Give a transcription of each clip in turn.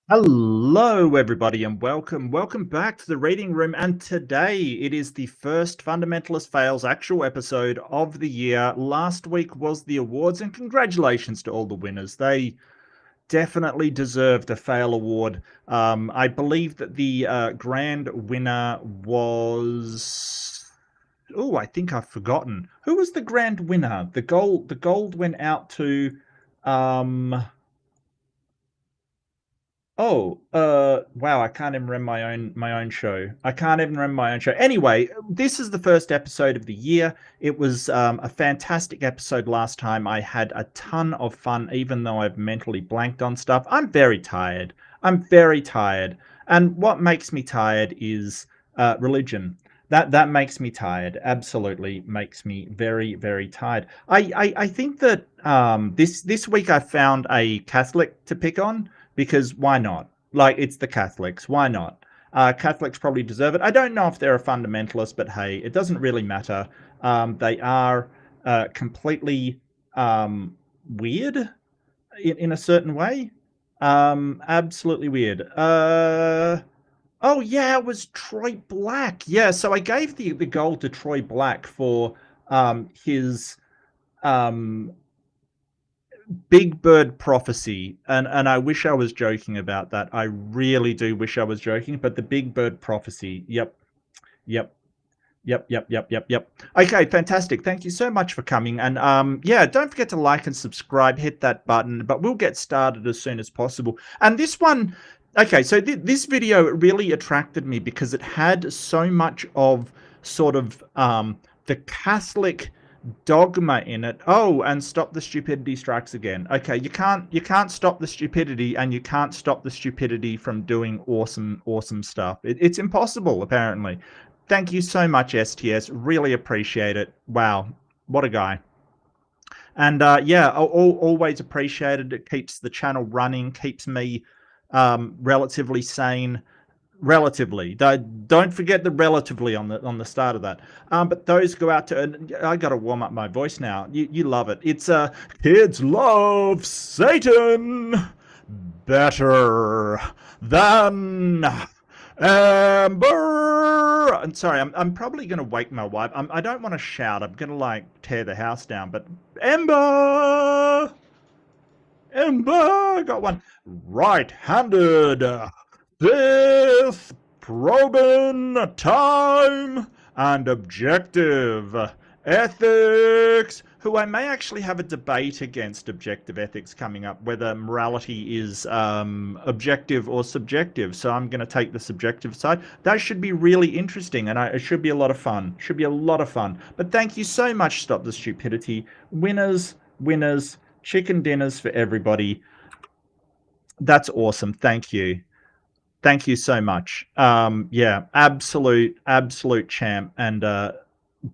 Hello, everybody, and welcome back to the reading room. And today it is the first Fundamentalist Fails actual episode of the year. Last week was the awards, and congratulations to all the winners. They definitely deserved a fail award. I believe that the grand winner was. Oh, I think I've forgotten. Who was the grand winner? The gold went out to. Um, Oh, wow, I can't even remember my own show. I can't even remember my own show. Anyway, this is the first episode of the year. It was a fantastic episode last time. I had a ton of fun, even though I've mentally blanked on stuff. I'm very tired. I'm very tired. And what makes me tired is religion. That makes me tired. Absolutely makes me very, very tired. I think that this week I found a Catholic to pick on because why not? Like, it's the Catholics. Why not? Catholics probably deserve it. I don't know if they're a fundamentalist, but hey, it doesn't really matter. They are completely weird in a certain way. Absolutely weird. Oh yeah, it was Troy Black. Yeah, so I gave the gold to Troy Black for his um Big Bird Prophecy, and I wish I was joking about that. I really do wish I was joking, but the Big Bird Prophecy. Yep, yep, yep. Okay, fantastic. Thank you so much for coming, and yeah, don't forget to like and subscribe. Hit that button, but we'll get started as soon as possible. And this one, okay, so this video really attracted me because it had so much of sort of the Catholic dogma in it. Oh, and stop the stupidity strikes again. Okay, you can't stop the stupidity, and you can't stop the stupidity from doing awesome stuff. It's impossible, apparently. Thank you so much, STS. Really appreciate it. Wow, what a guy. And yeah, always appreciated. It keeps the channel running, keeps me relatively sane. Relatively, don't forget the relatively on the start of that. But those go out to, and I got to warm up my voice now. You love it. It's kids love Satan better than Amber. I'm sorry, I'm probably gonna wake my wife. I don't want to shout. I'm gonna like tear the house down. But Amber, Amber, got one right-handed. This probing time and objective ethics, who I may actually have a debate against objective ethics coming up, whether morality is objective or subjective. So I'm going to take the subjective side. That should be really interesting, and it should be a lot of fun. Should be a lot of fun. But thank you so much, Stop the Stupidity. Winners, winners, chicken dinners for everybody. That's awesome. Thank you. Thank you so much. Yeah, absolute champ, and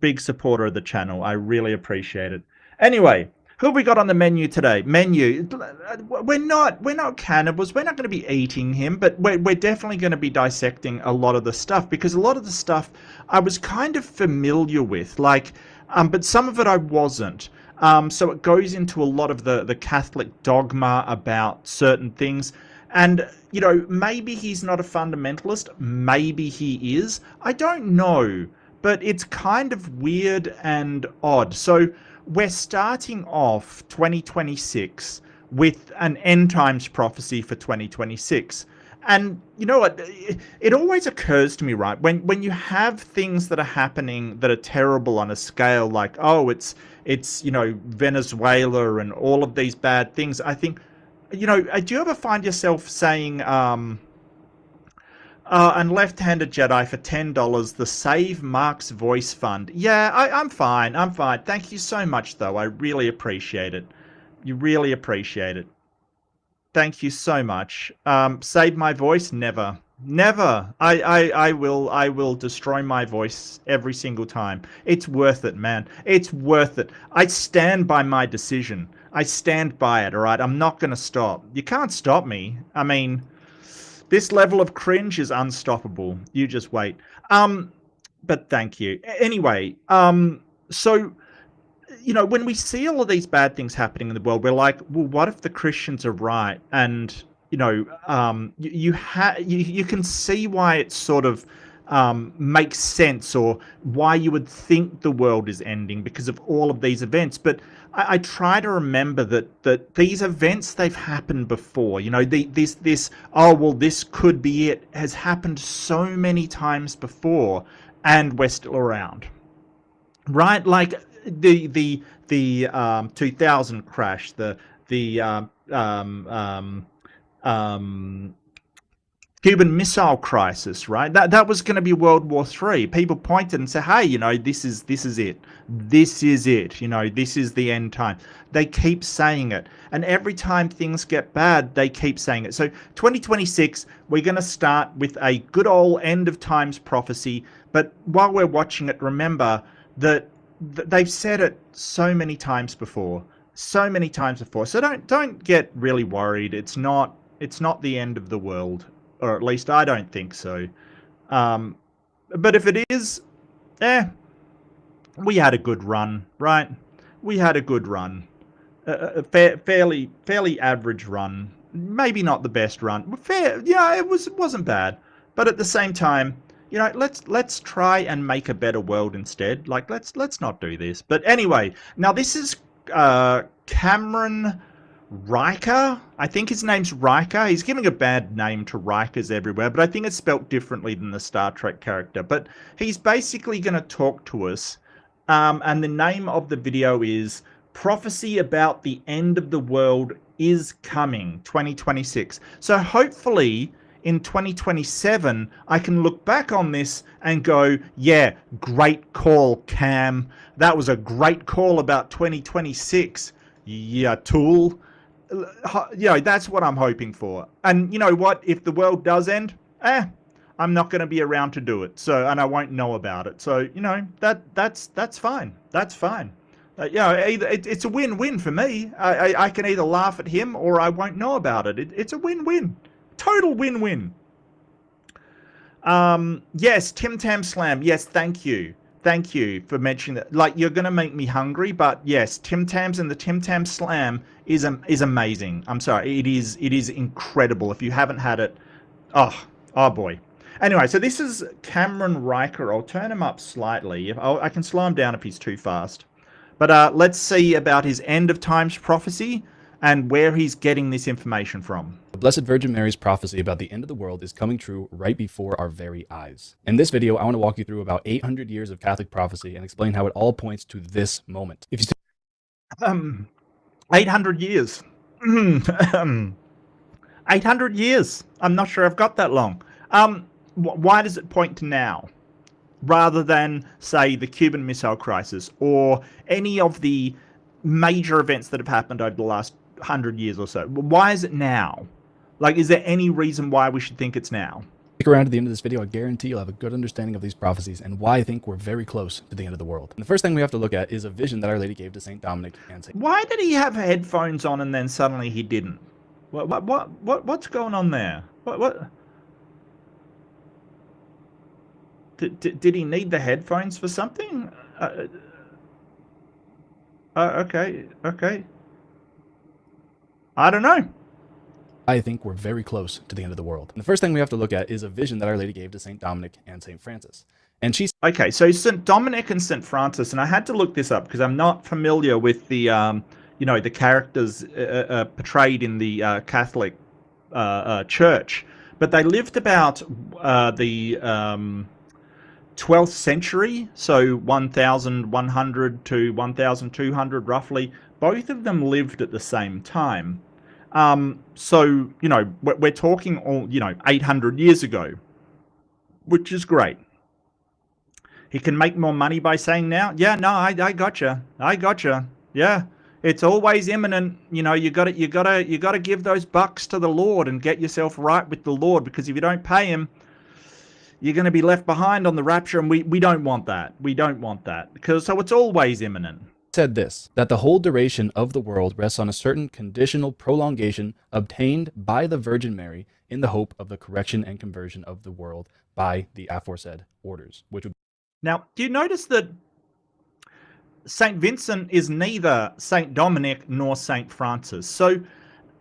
big supporter of the channel. I really appreciate it. Anyway, who have we got on the menu today? Menu. We're not cannibals. We're not going to be eating him, but we're definitely going to be dissecting a lot of the stuff, because a lot of the stuff I was kind of familiar with, like, but some of it I wasn't. So it goes into a lot of the Catholic dogma about certain things. And, maybe he's not a fundamentalist. Maybe he is. I don't know. But it's kind of weird and odd. So we're starting off 2026 with an end times prophecy for 2026. And you know what? It always occurs to me, right? When you have things that are happening that are terrible on a scale like, oh, it's Venezuela and all of these bad things, I think, do you ever find yourself saying, and left-handed Jedi for $10, the Save Mark's Voice Fund? Yeah, I'm fine. I'm fine. Thank you so much, though. I really appreciate it. You really appreciate it. Thank you so much. Save my voice? Never. Never. I will destroy my voice every single time. It's worth it, man. It's worth it. I stand by my decision. I stand by it, all right? I'm not going to stop. You can't stop me. I mean, this level of cringe is unstoppable. You just wait. But thank you. Anyway, so when we see all of these bad things happening in the world, we're like, well, what if the Christians are right? And you can see why it sort of makes sense, or why you would think the world is ending because of all of these events. But I try to remember that these events, they've happened before. This oh well, this could be it, has happened so many times before, and we're still around, right? Like the 2000 crash, the um, Cuban Missile Crisis, right? That was going to be World War III. People pointed and said, "Hey, this is it. This is it. This is the end time." They keep saying it, and every time things get bad, they keep saying it. So 2026, we're going to start with a good old end of times prophecy. But while we're watching it, remember that they've said it so many times before, so many times before. So don't get really worried. It's not the end of the world. Or at least I don't think so. But if it is, we had a good run, right? We had a good run. A fairly average run. Maybe not the best run. Fair, yeah, it wasn't bad. But at the same time, let's try and make a better world instead. Like, let's not do this. But anyway, now this is Cameron Riker. I think his name's Riker. He's giving a bad name to Rikers everywhere, but I think it's spelt differently than the Star Trek character. But he's basically going to talk to us, and the name of the video is Prophecy About the End of the World is Coming, 2026. So hopefully in 2027, I can look back on this and go, yeah, great call, Cam. That was a great call about 2026. Yeah, tool. That's what I'm hoping for. And you know what? If the world does end, I'm not going to be around to do it. So, and I won't know about it. So, that's fine. That's fine. Either it's a win-win for me. I can either laugh at him or I won't know about it. It's a win-win. Total win-win. Yes, Tim Tam Slam. Yes, thank you. Thank you for mentioning that. Like, you're going to make me hungry, but yes, Tim Tams and the Tim Tam Slam is amazing. I'm sorry, it is incredible. If you haven't had it, oh boy. Anyway, so this is Cameron Riker. I'll turn him up slightly. I can slow him down if he's too fast. But let's see about his end of times prophecy and where he's getting this information from. The Blessed Virgin Mary's prophecy about the end of the world is coming true right before our very eyes. In this video, I want to walk you through about 800 years of Catholic prophecy and explain how it all points to this moment. If you 800 years. 800 years. I'm not sure I've got that long. Why does it point to now, rather than, say, the Cuban Missile Crisis or any of the major events that have happened over the last 100 years or so? Why is it now? Like, is there any reason why we should think it's now? Stick around to the end of this video. I guarantee you'll have a good understanding of these prophecies and why I think we're very close to the end of the world. And the first thing we have to look at is a vision that Our Lady gave to St. Dominic and St. Why did he have headphones on and then suddenly he didn't? What's going on there? What? Did he need the headphones for something? Okay. I don't know. I think we're very close to the end of the world. And the first thing we have to look at is a vision that Our Lady gave to St. Dominic and St. Francis. And she's okay, so St. Dominic and St. Francis, and I had to look this up because I'm not familiar with the, the characters portrayed in the Catholic Church, but they lived about the 12th century, so 1100 to 1200 roughly. Both of them lived at the same time. So, we're talking all, 800 years ago, which is great. He can make more money by saying now, yeah, no, I gotcha. Yeah, it's always imminent. You gotta give those bucks to the Lord and get yourself right with the Lord, because if you don't pay him, you're going to be left behind on the rapture, and we don't want that. We don't want that, so it's always imminent. Said this, that the whole duration of the world rests on a certain conditional prolongation obtained by the Virgin Mary in the hope of the correction and conversion of the world by the aforesaid orders, which would... Now, do you notice that St. Vincent is neither St. Dominic nor St. Francis? So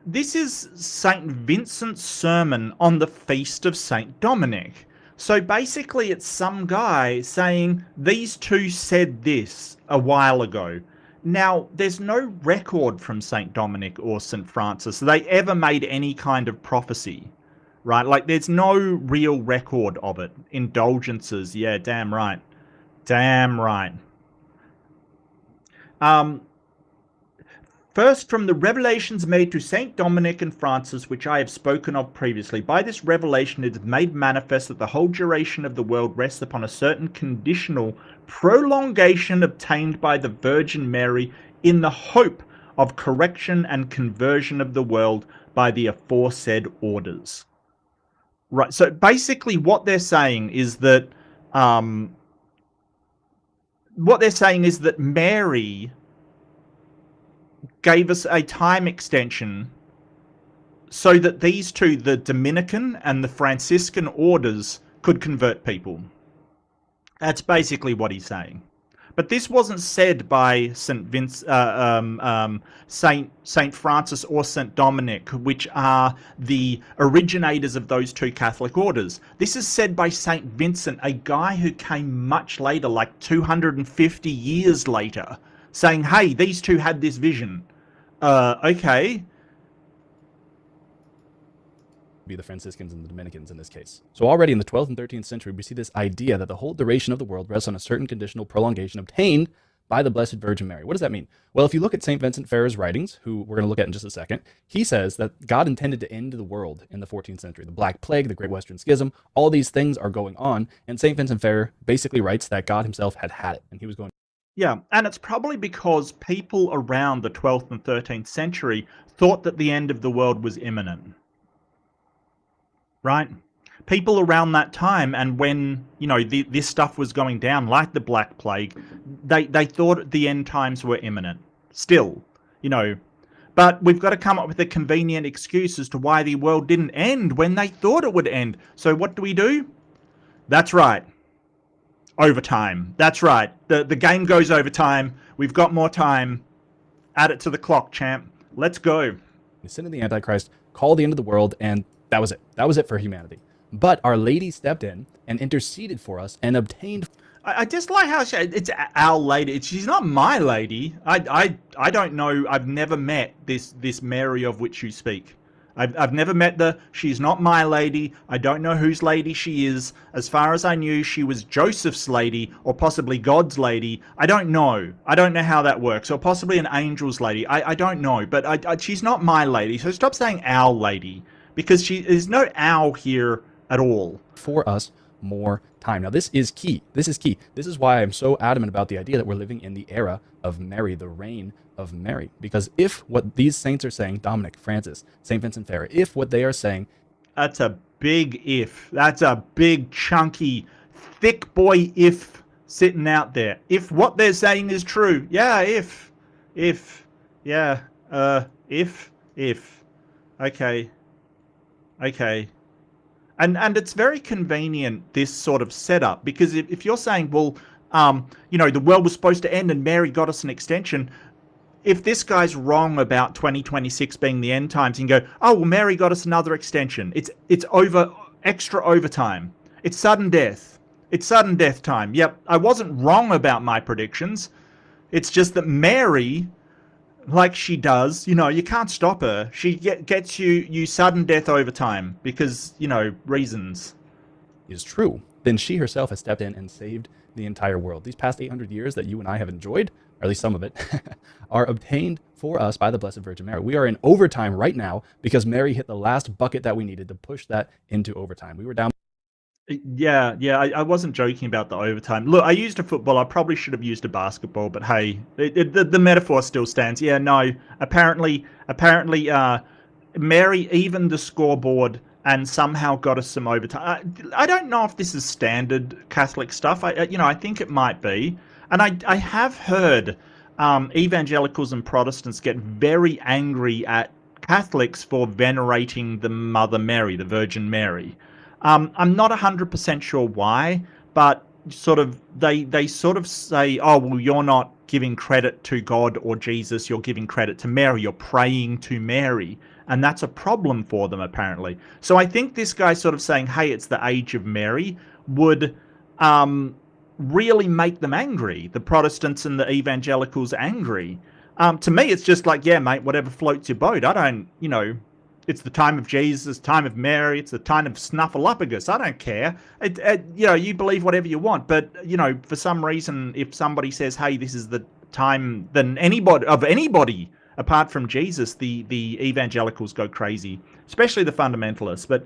this is St. Vincent's sermon on the feast of St. Dominic. So basically it's some guy saying these two said this a while ago. Now, there's no record from St. Dominic or St. Francis that they ever made any kind of prophecy, right? Like, there's no real record of it. Indulgences, yeah, damn right. Damn right. First, from the revelations made to Saint Dominic and Francis, which I have spoken of previously. By this revelation it is made manifest that the whole duration of the world rests upon a certain conditional prolongation obtained by the Virgin Mary in the hope of correction and conversion of the world by the aforesaid orders. Right, so basically what they're saying is that Mary gave us a time extension so that these two, the Dominican and the Franciscan orders, could convert people. That's basically what he's saying. But this wasn't said by Saint Francis or Saint Dominic, which are the originators of those two Catholic orders. This is said by Saint Vincent, a guy who came much later, like 250 years later, saying, hey, these two had this vision. Okay. Be the Franciscans and the Dominicans in this case. So already in the 12th and 13th century, we see this idea that the whole duration of the world rests on a certain conditional prolongation obtained by the Blessed Virgin Mary. What does that mean? Well, if you look at St. Vincent Ferrer's writings, who we're going to look at in just a second, he says that God intended to end the world in the 14th century. The Black Plague, the Great Western Schism, all these things are going on, and St. Vincent Ferrer basically writes that God himself had it, and he was going. Yeah, and it's probably because people around the 12th and 13th century thought that the end of the world was imminent. Right? People around that time, and when, you know, this stuff was going down, like the Black Plague, they thought the end times were imminent. Still, you know. But we've got to come up with a convenient excuse as to why the world didn't end when they thought it would end. So what do? That's right. Overtime. That's right. The game goes overtime. We've got more time. Add it to the clock, champ. Let's go. The sin of the Antichrist called the end of the world, and that was it. That was it for humanity. But Our Lady stepped in and interceded for us and obtained. I just like how it's our lady. She's not my lady. I don't know. I've never met this Mary of which you speak. I've never met she's not my lady. I don't know whose lady she is. As far as I knew, she was Joseph's lady, or possibly God's lady. I don't know. I don't know how that works. Or possibly an angel's lady. I don't know. But she's not my lady. So stop saying our lady, because there's no owl here at all. For us more time. Now this is key. This is key. This is why I'm so adamant about the idea that we're living in the era of Mary, the reign of Mary. Because if what these saints are saying, Dominic, Francis, St. Vincent Ferrer, if what they are saying... That's a big if. That's a big, chunky, thick boy if sitting out there. If what they're saying is true. Yeah, if. Yeah, if. Okay. And it's very convenient, this sort of setup, because if you're saying, well, you know, the world was supposed to end and Mary got us an extension, if this guy's wrong about 2026 being the end times, you can go, oh, well, Mary got us another extension. It's extra overtime. It's sudden death. It's sudden death time. Yep, I wasn't wrong about my predictions. It's just that Mary, like she does, you know, you can't stop her. She gets you sudden death overtime because, you know, reasons. Is true. Then she herself has stepped in and saved the entire world. These past 800 years that you and I have enjoyed, or at least some of it, are obtained for us by the Blessed Virgin Mary. We are in overtime right now because Mary hit the last bucket that we needed to push that into overtime. We were down. Yeah, I wasn't joking about the overtime. Look, I used a football. I probably should have used a basketball, but hey, the metaphor still stands. Yeah, no, apparently, Mary evened the scoreboard and somehow got us some overtime. I don't know if this is standard Catholic stuff. I think it might be. And I have heard evangelicals and Protestants get very angry at Catholics for venerating the Mother Mary, the Virgin Mary. I'm not 100% sure why, but sort of they sort of say, oh, well, you're not giving credit to God or Jesus, you're giving credit to Mary, you're praying to Mary. And that's a problem for them, apparently. So I think this guy sort of saying, hey, it's the age of Mary, would really make them angry, the Protestants and the evangelicals angry. To me, it's just like, yeah, mate, whatever floats your boat. I don't, it's the time of Jesus, time of Mary, it's the time of Snuffleupagus. I don't care. You believe whatever you want. But, for some reason, if somebody says, hey, this is the time, then anybody apart from Jesus, the evangelicals go crazy, especially the fundamentalists. But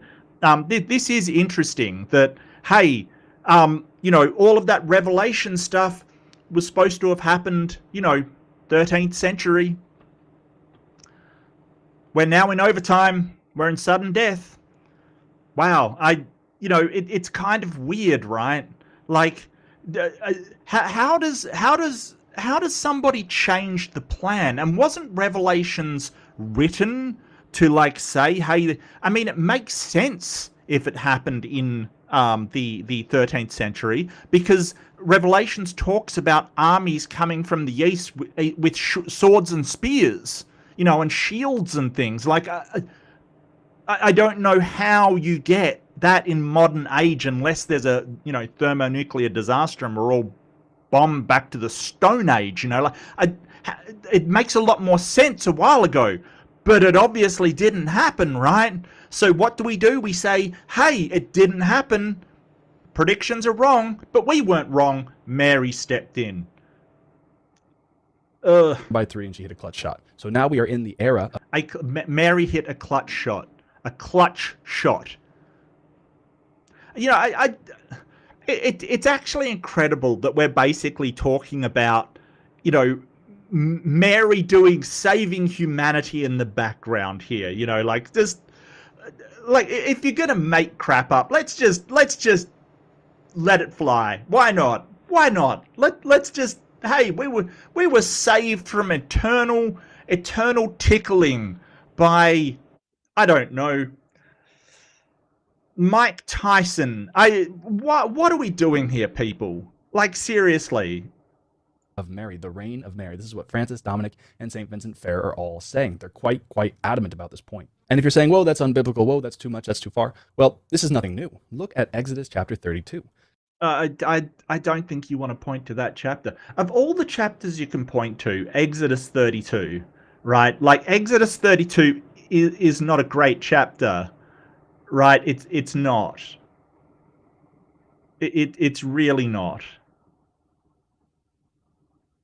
this is interesting that, hey, all of that Revelation stuff was supposed to have happened, 13th century. We're now in overtime. We're in sudden death. Wow. It's kind of weird, right? Like, how does somebody change the plan? And wasn't Revelations written to, like, say, hey, I mean, it makes sense if it happened in the 13th century, because Revelations talks about armies coming from the east with swords and spears, and shields and things. Like, I don't know how you get that in modern age unless there's a, thermonuclear disaster and we're all bombed back to the Stone Age, it makes a lot more sense a while ago, but it obviously didn't happen, right? So what do? We say, hey, it didn't happen. Predictions are wrong, but we weren't wrong. Mary stepped in. By 3, and she hit a clutch shot. So now we are in the era of Mary hit a clutch shot. A clutch shot. It's actually incredible that we're basically talking about, Mary saving humanity in the background here. If you're gonna make crap up, let's just let it fly. Why not? Let's just, hey, we were saved from eternal tickling by, I don't know, Mike Tyson. What are we doing here, people? Like, seriously. Of Mary, the reign of Mary. This is what Francis, Dominic, and St. Vincent Ferrer are all saying. They're quite adamant about this point. And if you're saying, whoa, that's unbiblical, whoa, that's too much, that's too far, well, this is nothing new. Look at Exodus chapter 32. I don't think you want to point to that chapter. Of all the chapters you can point to, Exodus 32, right? Like, Exodus 32 is not a great chapter, right? It's not. It's really not.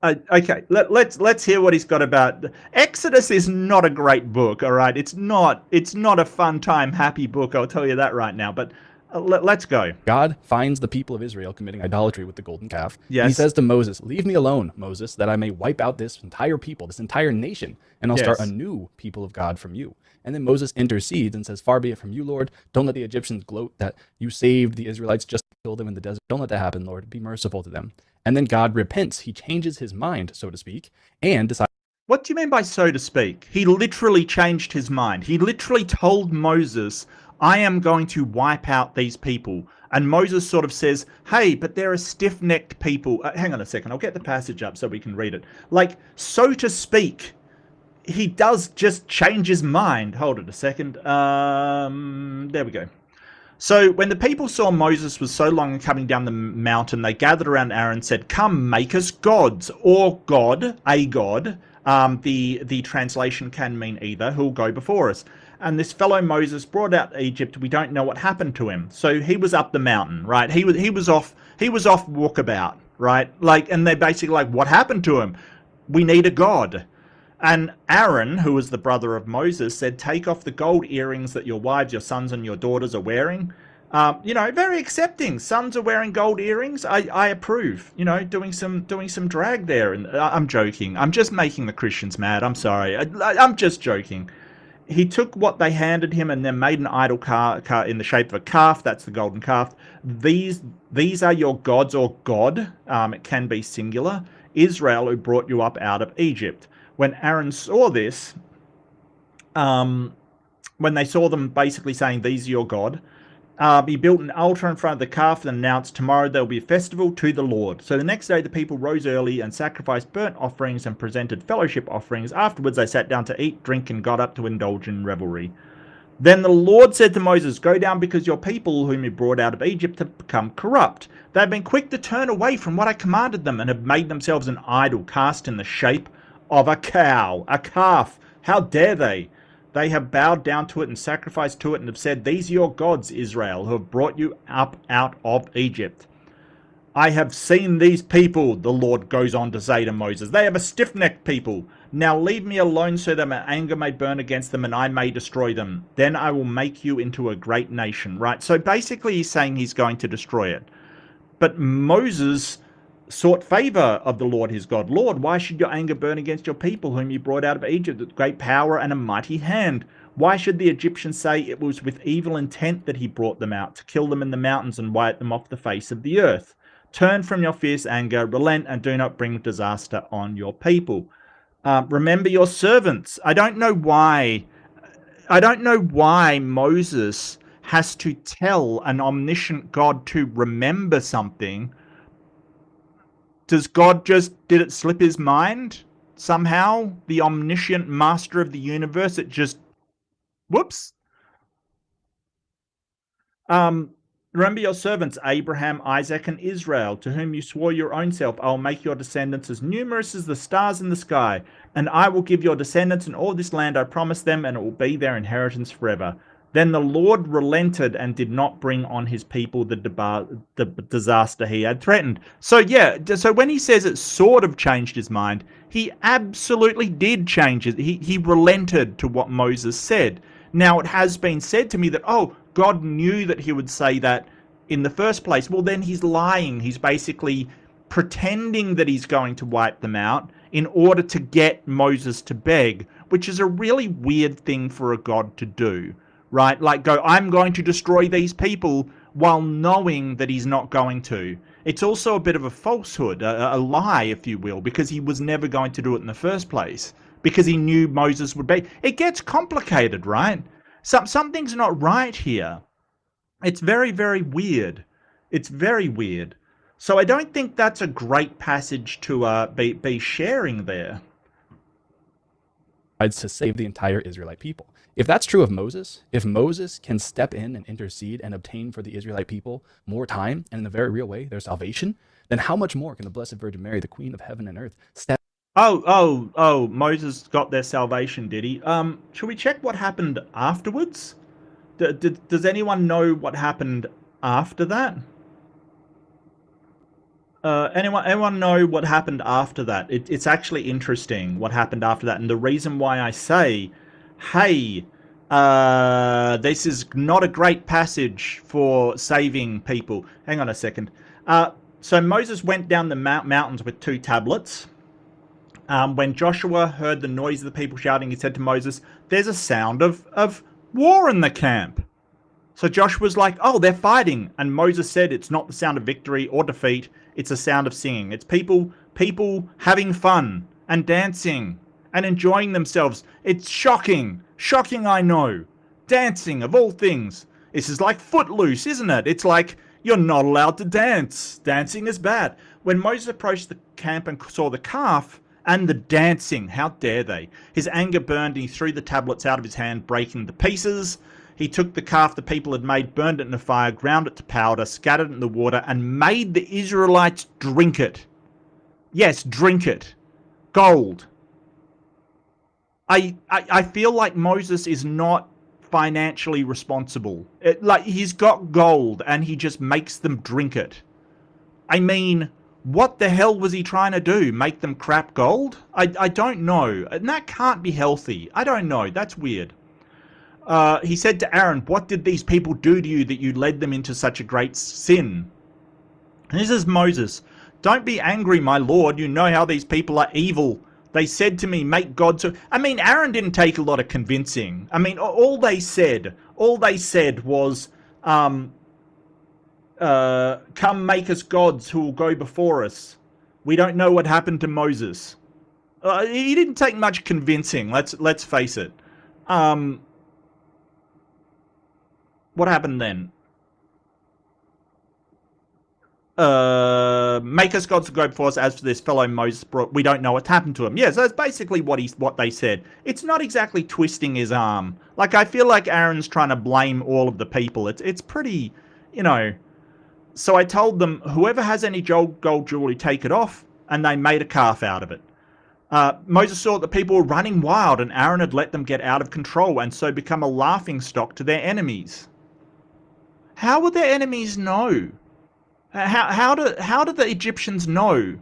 Okay, let's hear what he's got about. Exodus is not a great book, all right? It's not a fun time, happy book, I'll tell you that right now, but let's go. God finds the people of Israel committing idolatry with the golden calf. Yes. And he says to Moses, leave me alone, Moses, that I may wipe out this entire people, this entire nation, and I'll start a new people of God from you. And then Moses intercedes and says, far be it from you, Lord. Don't let the Egyptians gloat that you saved the Israelites just to kill them in the desert. Don't let that happen, Lord. Be merciful to them. And then God repents. He changes his mind, so to speak, and decides. What do you mean by so to speak? He literally changed his mind. He literally told Moses, I am going to wipe out these people. And Moses sort of says, hey, but they're a stiff-necked people. Hang on a second. I'll get the passage up so we can read it. Like, so to speak, he does just change his mind. Hold it a second. There we go. So when the people saw Moses was so long in coming down the mountain, they gathered around Aaron and said, come, make us gods, or God, a god. The translation can mean either, who'll go before us. And this fellow Moses brought out Egypt. We don't know what happened to him. So he was up the mountain, right? He was off walkabout, right? Like, and they're basically like, what happened to him? We need a god. And Aaron, who was the brother of Moses, said, take off the gold earrings that your wives, your sons, and your daughters are wearing. Very accepting. Sons are wearing gold earrings. I approve. Doing some drag there. And I'm joking. I'm just making the Christians mad. I'm sorry. I'm just joking. He took what they handed him and then made an idol car in the shape of a calf. That's the golden calf. These are your gods, or God. It can be singular. Israel, who brought you up out of Egypt. When Aaron saw this, when they saw them basically saying, these are your God, He built an altar in front of the calf and announced, tomorrow there will be a festival to the Lord. So the next day the people rose early and sacrificed burnt offerings and presented fellowship offerings. Afterwards they sat down to eat, drink, and got up to indulge in revelry. Then the Lord said to Moses, go down, because your people whom you brought out of Egypt have become corrupt. They have been quick to turn away from what I commanded them and have made themselves an idol cast in the shape of a cow, a calf. How dare they? They have bowed down to it and sacrificed to it and have said, these are your gods, Israel, who have brought you up out of Egypt. I have seen these people, the Lord goes on to say to Moses. They have a stiff-necked people. Now leave me alone so that my anger may burn against them and I may destroy them. Then I will make you into a great nation. Right? So basically he's saying he's going to destroy it. But Moses sought favor of the Lord his God. Lord, why should your anger burn against your people whom you brought out of Egypt with great power and a mighty hand? Why should the Egyptians say it was with evil intent that he brought them out, to kill them in the mountains and wipe them off the face of the earth? Turn from your fierce anger, relent, and do not bring disaster on your people. Remember your servants. I don't know why Moses has to tell an omniscient God to remember something. Does God did it slip his mind somehow? The omniscient master of the universe, it just, whoops. Remember your servants, Abraham, Isaac, and Israel, to whom you swore your own self, I will make your descendants as numerous as the stars in the sky, and I will give your descendants in all this land I promised them, and it will be their inheritance forever. Then the Lord relented and did not bring on his people the disaster he had threatened. So yeah, so when he says it sort of changed his mind, he absolutely did change it. He relented to what Moses said. Now it has been said to me that, oh, God knew that he would say that in the first place. Well, then he's lying. He's basically pretending that he's going to wipe them out in order to get Moses to beg, which is a really weird thing for a God to do. Right? Like go, I'm going to destroy these people while knowing that he's not going to. It's also a bit of a falsehood, a lie, if you will, because he was never going to do it in the first place, because he knew Moses would be. It gets complicated, right? Something's not right here. It's very, very weird. It's very weird. So I don't think that's a great passage to be sharing there. To save the entire Israelite people. If that's true of Moses, if Moses can step in and intercede and obtain for the Israelite people more time and in a very real way their salvation, then how much more can the Blessed Virgin Mary, the Queen of Heaven and Earth, step? Oh, Moses got their salvation, did he? Should we check what happened afterwards? Does anyone know what happened after that? Anyone know what happened after that? It's actually interesting what happened after that, and the reason why I say, hey, this is not a great passage for saving people. Hang on a second. So Moses went down the mountains with 2 tablets. When Joshua heard the noise of the people shouting, he said to Moses, there's a sound of war in the camp. So Joshua's like, oh, they're fighting. And Moses said, it's not the sound of victory or defeat. It's a sound of singing. It's people having fun and dancing and enjoying themselves. It's shocking. Shocking, I know. Dancing, of all things. This is like Footloose, isn't it? It's like, you're not allowed to dance. Dancing is bad. When Moses approached the camp and saw the calf and the dancing, how dare they? His anger burned and he threw the tablets out of his hand, breaking the pieces. He took the calf the people had made, burned it in a fire, ground it to powder, scattered it in the water, and made the Israelites drink it. Yes, drink it. Gold. I feel like Moses is not financially responsible. Like, he's got gold and he just makes them drink it. I mean, what the hell was he trying to do? Make them crap gold? I don't know. And that can't be healthy. I don't know. That's weird. He said to Aaron, what did these people do to you that you led them into such a great sin? And this is Moses. Don't be angry, my lord. You know how these people are evil. They said to me, make God so... I mean, Aaron didn't take a lot of convincing. I mean, all they said was, come make us gods who will go before us. We don't know what happened to Moses. He didn't take much convincing, let's face it. What happened then? make us gods to go before us. As for this fellow Moses brought, we don't know what's happened to him. Yeah, so that's basically what they said. It's not exactly twisting his arm. Like, I feel like Aaron's trying to blame all of the people. It's pretty, you know. So I told them, whoever has any gold jewelry, take it off, and they made a calf out of it. Moses saw that the people were running wild, and Aaron had let them get out of control, and so become a laughingstock to their enemies. How would their enemies know? How did the Egyptians know?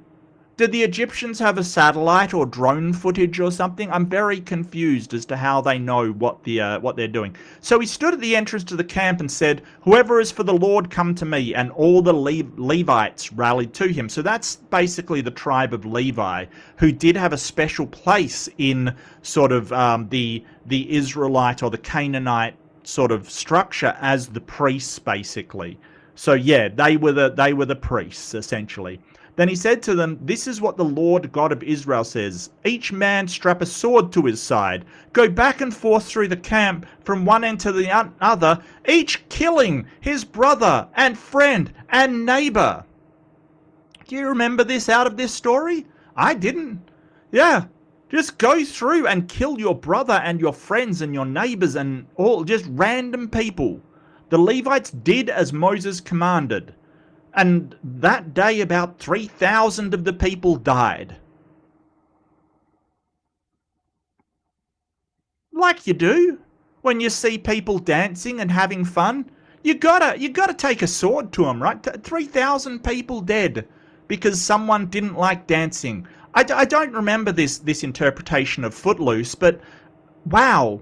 Did the Egyptians have a satellite or drone footage or something? I'm very confused as to how they know what they're doing. So he stood at the entrance to the camp and said, "Whoever is for the Lord, come to me." And all the Levites rallied to him. So that's basically the tribe of Levi, who did have a special place in sort of the Israelite or the Canaanite sort of structure as the priests, basically. So yeah, they were the priests, essentially. Then he said to them, "This is what the Lord God of Israel says. Each man strap a sword to his side. Go back and forth through the camp from one end to the other, each killing his brother and friend and neighbor." Do you remember this out of this story? I didn't. Yeah. Just go through and kill your brother and your friends and your neighbors and all, just random people. The Levites did as Moses commanded. And that day about 3,000 of the people died. Like you do when you see people dancing and having fun. You gotta take a sword to them, right? 3,000 people dead because someone didn't like dancing. I don't remember this interpretation of Footloose, but wow.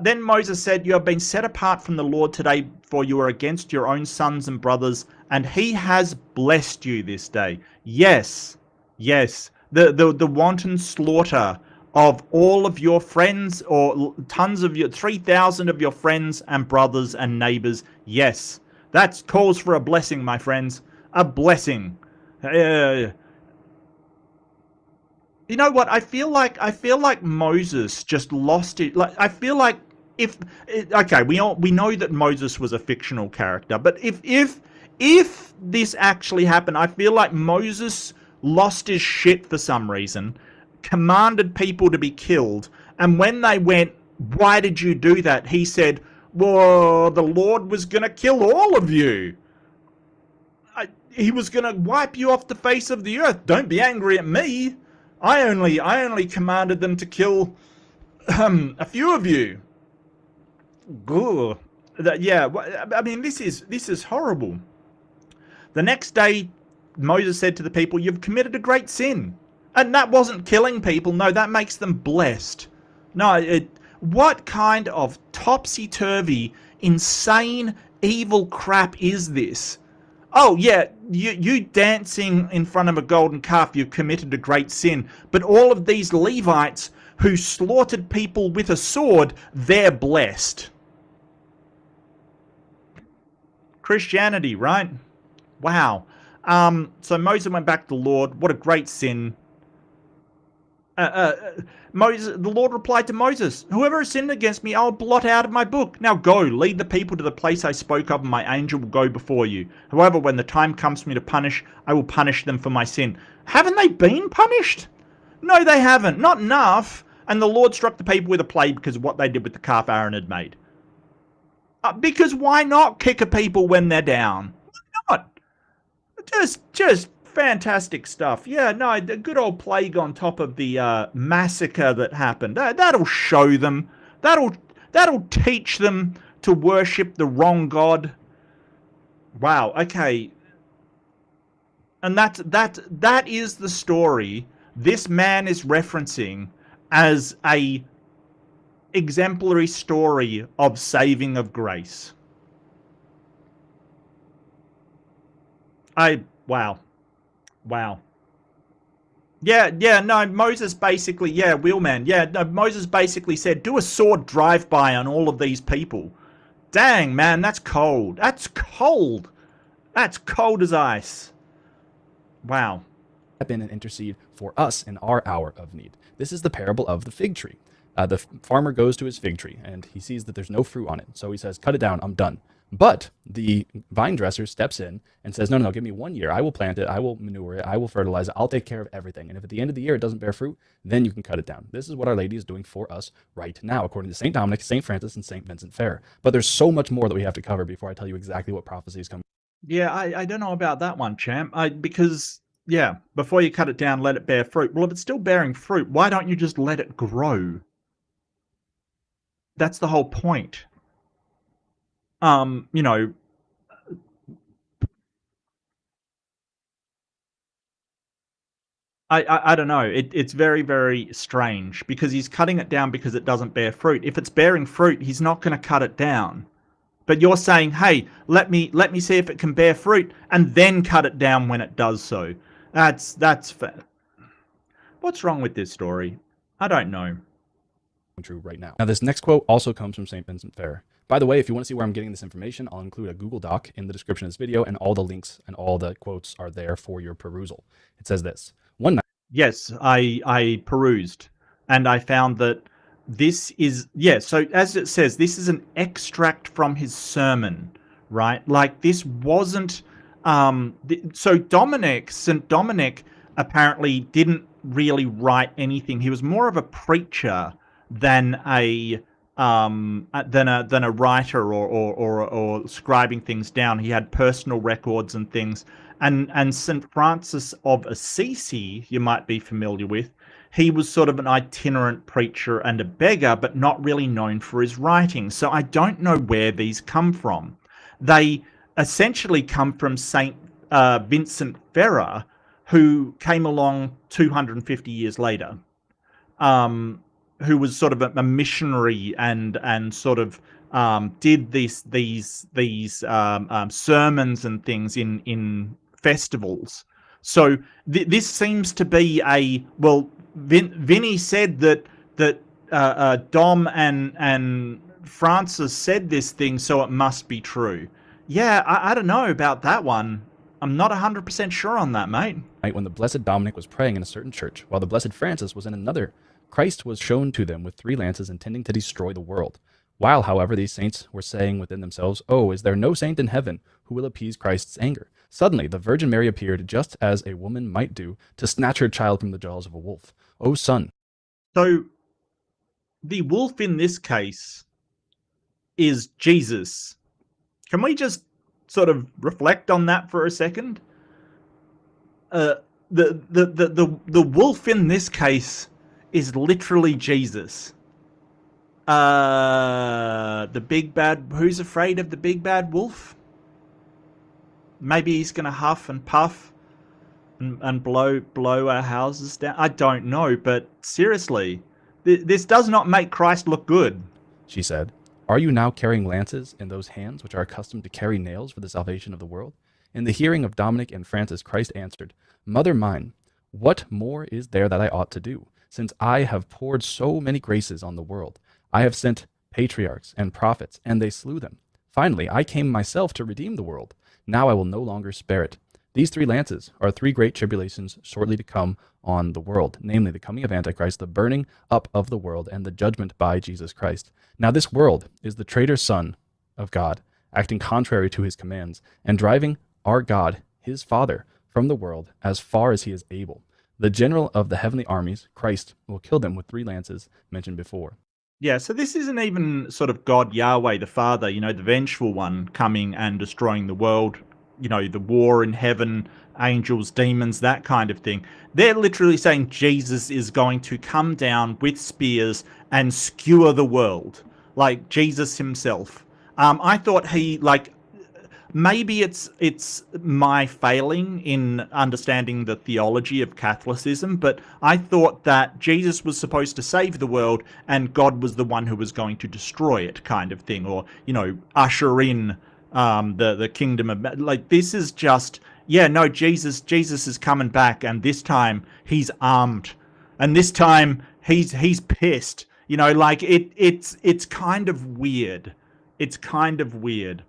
Then Moses said, "You have been set apart from the Lord today, for you are against your own sons and brothers, and he has blessed you this day." Yes. The wanton slaughter of all of your friends, or tons of your 3,000 of your friends and brothers and neighbors. Yes. That calls for a blessing, my friends. A blessing. You know what? I feel like Moses just lost it. Like, I feel like okay, we know that Moses was a fictional character, but if this actually happened, I feel like Moses lost his shit for some reason, commanded people to be killed, and when they went, "Why did you do that?" he said, "Well, the Lord was going to kill all of you. He was going to wipe you off the face of the earth. Don't be angry at me. I only commanded them to kill a few of you." Ugh. Yeah, I mean, this is horrible. The next day, Moses said to the people, "You've committed a great sin." And that wasn't killing people. No, that makes them blessed. No, what kind of topsy-turvy, insane, evil crap is this? Oh, yeah, you dancing in front of a golden calf, you've committed a great sin. But all of these Levites who slaughtered people with a sword, they're blessed. Christianity, right? Wow. So Moses went back to the Lord. What a great sin. The Lord replied to Moses, "Whoever has sinned against me, I'll blot out of my book. Now go, lead the people to the place I spoke of, and my angel will go before you. However, when the time comes for me to punish, I will punish them for my sin." Haven't they been punished? No, they haven't. Not enough. And the Lord struck the people with a plague because of what they did with the calf Aaron had made. Because why not kick a people when they're down? Why not? Just fantastic stuff. Yeah, no, the good old plague on top of the massacre that happened. That'll show them. That'll teach them to worship the wrong God. Wow. Okay. And that is the story this man is referencing as a exemplary story of saving of grace. Wow. Yeah, no, Moses basically, Wheelman, no, Moses basically said, do a sword drive-by on all of these people. Dang, man, that's cold. That's cold. That's cold as ice. Wow. Step in and intercede for us in our hour of need. This is the parable of the fig tree. The farmer goes to his fig tree and he sees that there's no fruit on it. So he says, cut it down, I'm done. But the vine dresser steps in and says, no, no, no, give me 1 year. I will plant it. I will manure it. I will fertilize it. I'll take care of everything. And if at the end of the year it doesn't bear fruit, then you can cut it down. This is what Our Lady is doing for us right now, according to St. Dominic, St. Francis, and St. Vincent Ferrer. But there's so much more that we have to cover before I tell you exactly what prophecies come. Yeah, I don't know about that one, champ. Because, yeah, before you cut it down, let it bear fruit. Well, if it's still bearing fruit, why don't you just let it grow? That's the whole point. You know, I don't know. It's very, very strange because he's cutting it down because it doesn't bear fruit. If it's bearing fruit, he's not going to cut it down. But you're saying, hey, let me see if it can bear fruit and then cut it down when it does so. That's fair. What's wrong with this story? I don't know. True right now. Now, this next quote also comes from St. Vincent Ferrer. By the way, if you want to see where I'm getting this information, I'll include a Google Doc in the description of this video, and all the links and all the quotes are there for your perusal. It says this. One night. Yes, I perused, and I found that this is, yeah, so as it says, this is an extract from his sermon, right? Like, this wasn't, so St. Dominic apparently didn't really write anything. He was more of a preacher than a writer or scribing things down. He had personal records and things. And St. Francis of Assisi, you might be familiar with, he was sort of an itinerant preacher and a beggar, but not really known for his writing. So I don't know where these come from. They essentially come from St. Vincent Ferrer, who came along 250 years later. Who was sort of a missionary and sort of did these sermons and things in festivals. So this seems to be a, well, Vinny said that Dom and Francis said this thing, so it must be true. Yeah, I don't know about that one. I'm not 100% sure on that, mate. When the Blessed Dominic was praying in a certain church, while the Blessed Francis was in another, Christ was shown to them with 3 lances intending to destroy the world. While, however, these saints were saying within themselves, oh, is there no saint in heaven who will appease Christ's anger? Suddenly, the Virgin Mary appeared just as a woman might do to snatch her child from the jaws of a wolf. O son. So, the wolf in this case is Jesus. Can we just sort of reflect on that for a second? The wolf in this case is literally Jesus. The big bad, who's afraid of the big bad wolf? Maybe he's gonna huff and puff and blow our houses down. I don't know, but seriously, this does not make Christ look good. She said, are you now carrying lances in those hands which are accustomed to carry nails for the salvation of the world? In the hearing of Dominic and Francis, Christ answered, Mother mine, what more is there that I ought to do? Since I have poured so many graces on the world, I have sent patriarchs and prophets, and they slew them. Finally, I came myself to redeem the world. Now I will no longer spare it. These 3 lances are 3 great tribulations shortly to come on the world, namely the coming of Antichrist, the burning up of the world, and the judgment by Jesus Christ. Now this world is the traitor son of God, acting contrary to his commands, and driving our God, his Father, from the world as far as he is able. The general of the heavenly armies, Christ, will kill them with 3 lances mentioned before. Yeah, so this isn't even sort of God Yahweh, the Father, you know, the vengeful one coming and destroying the world, you know, the war in heaven, angels, demons, that kind of thing. They're literally saying Jesus is going to come down with spears and skewer the world, like Jesus himself. I thought he, like, maybe it's my failing in understanding the theology of Catholicism, but I thought that Jesus was supposed to save the world and God was the one who was going to destroy it, kind of thing, or, you know, usher in the kingdom of, like, this is just, yeah, no, Jesus is coming back, and this time he's armed, and this time he's pissed, you know, like, it's kind of weird. It's kind of weird.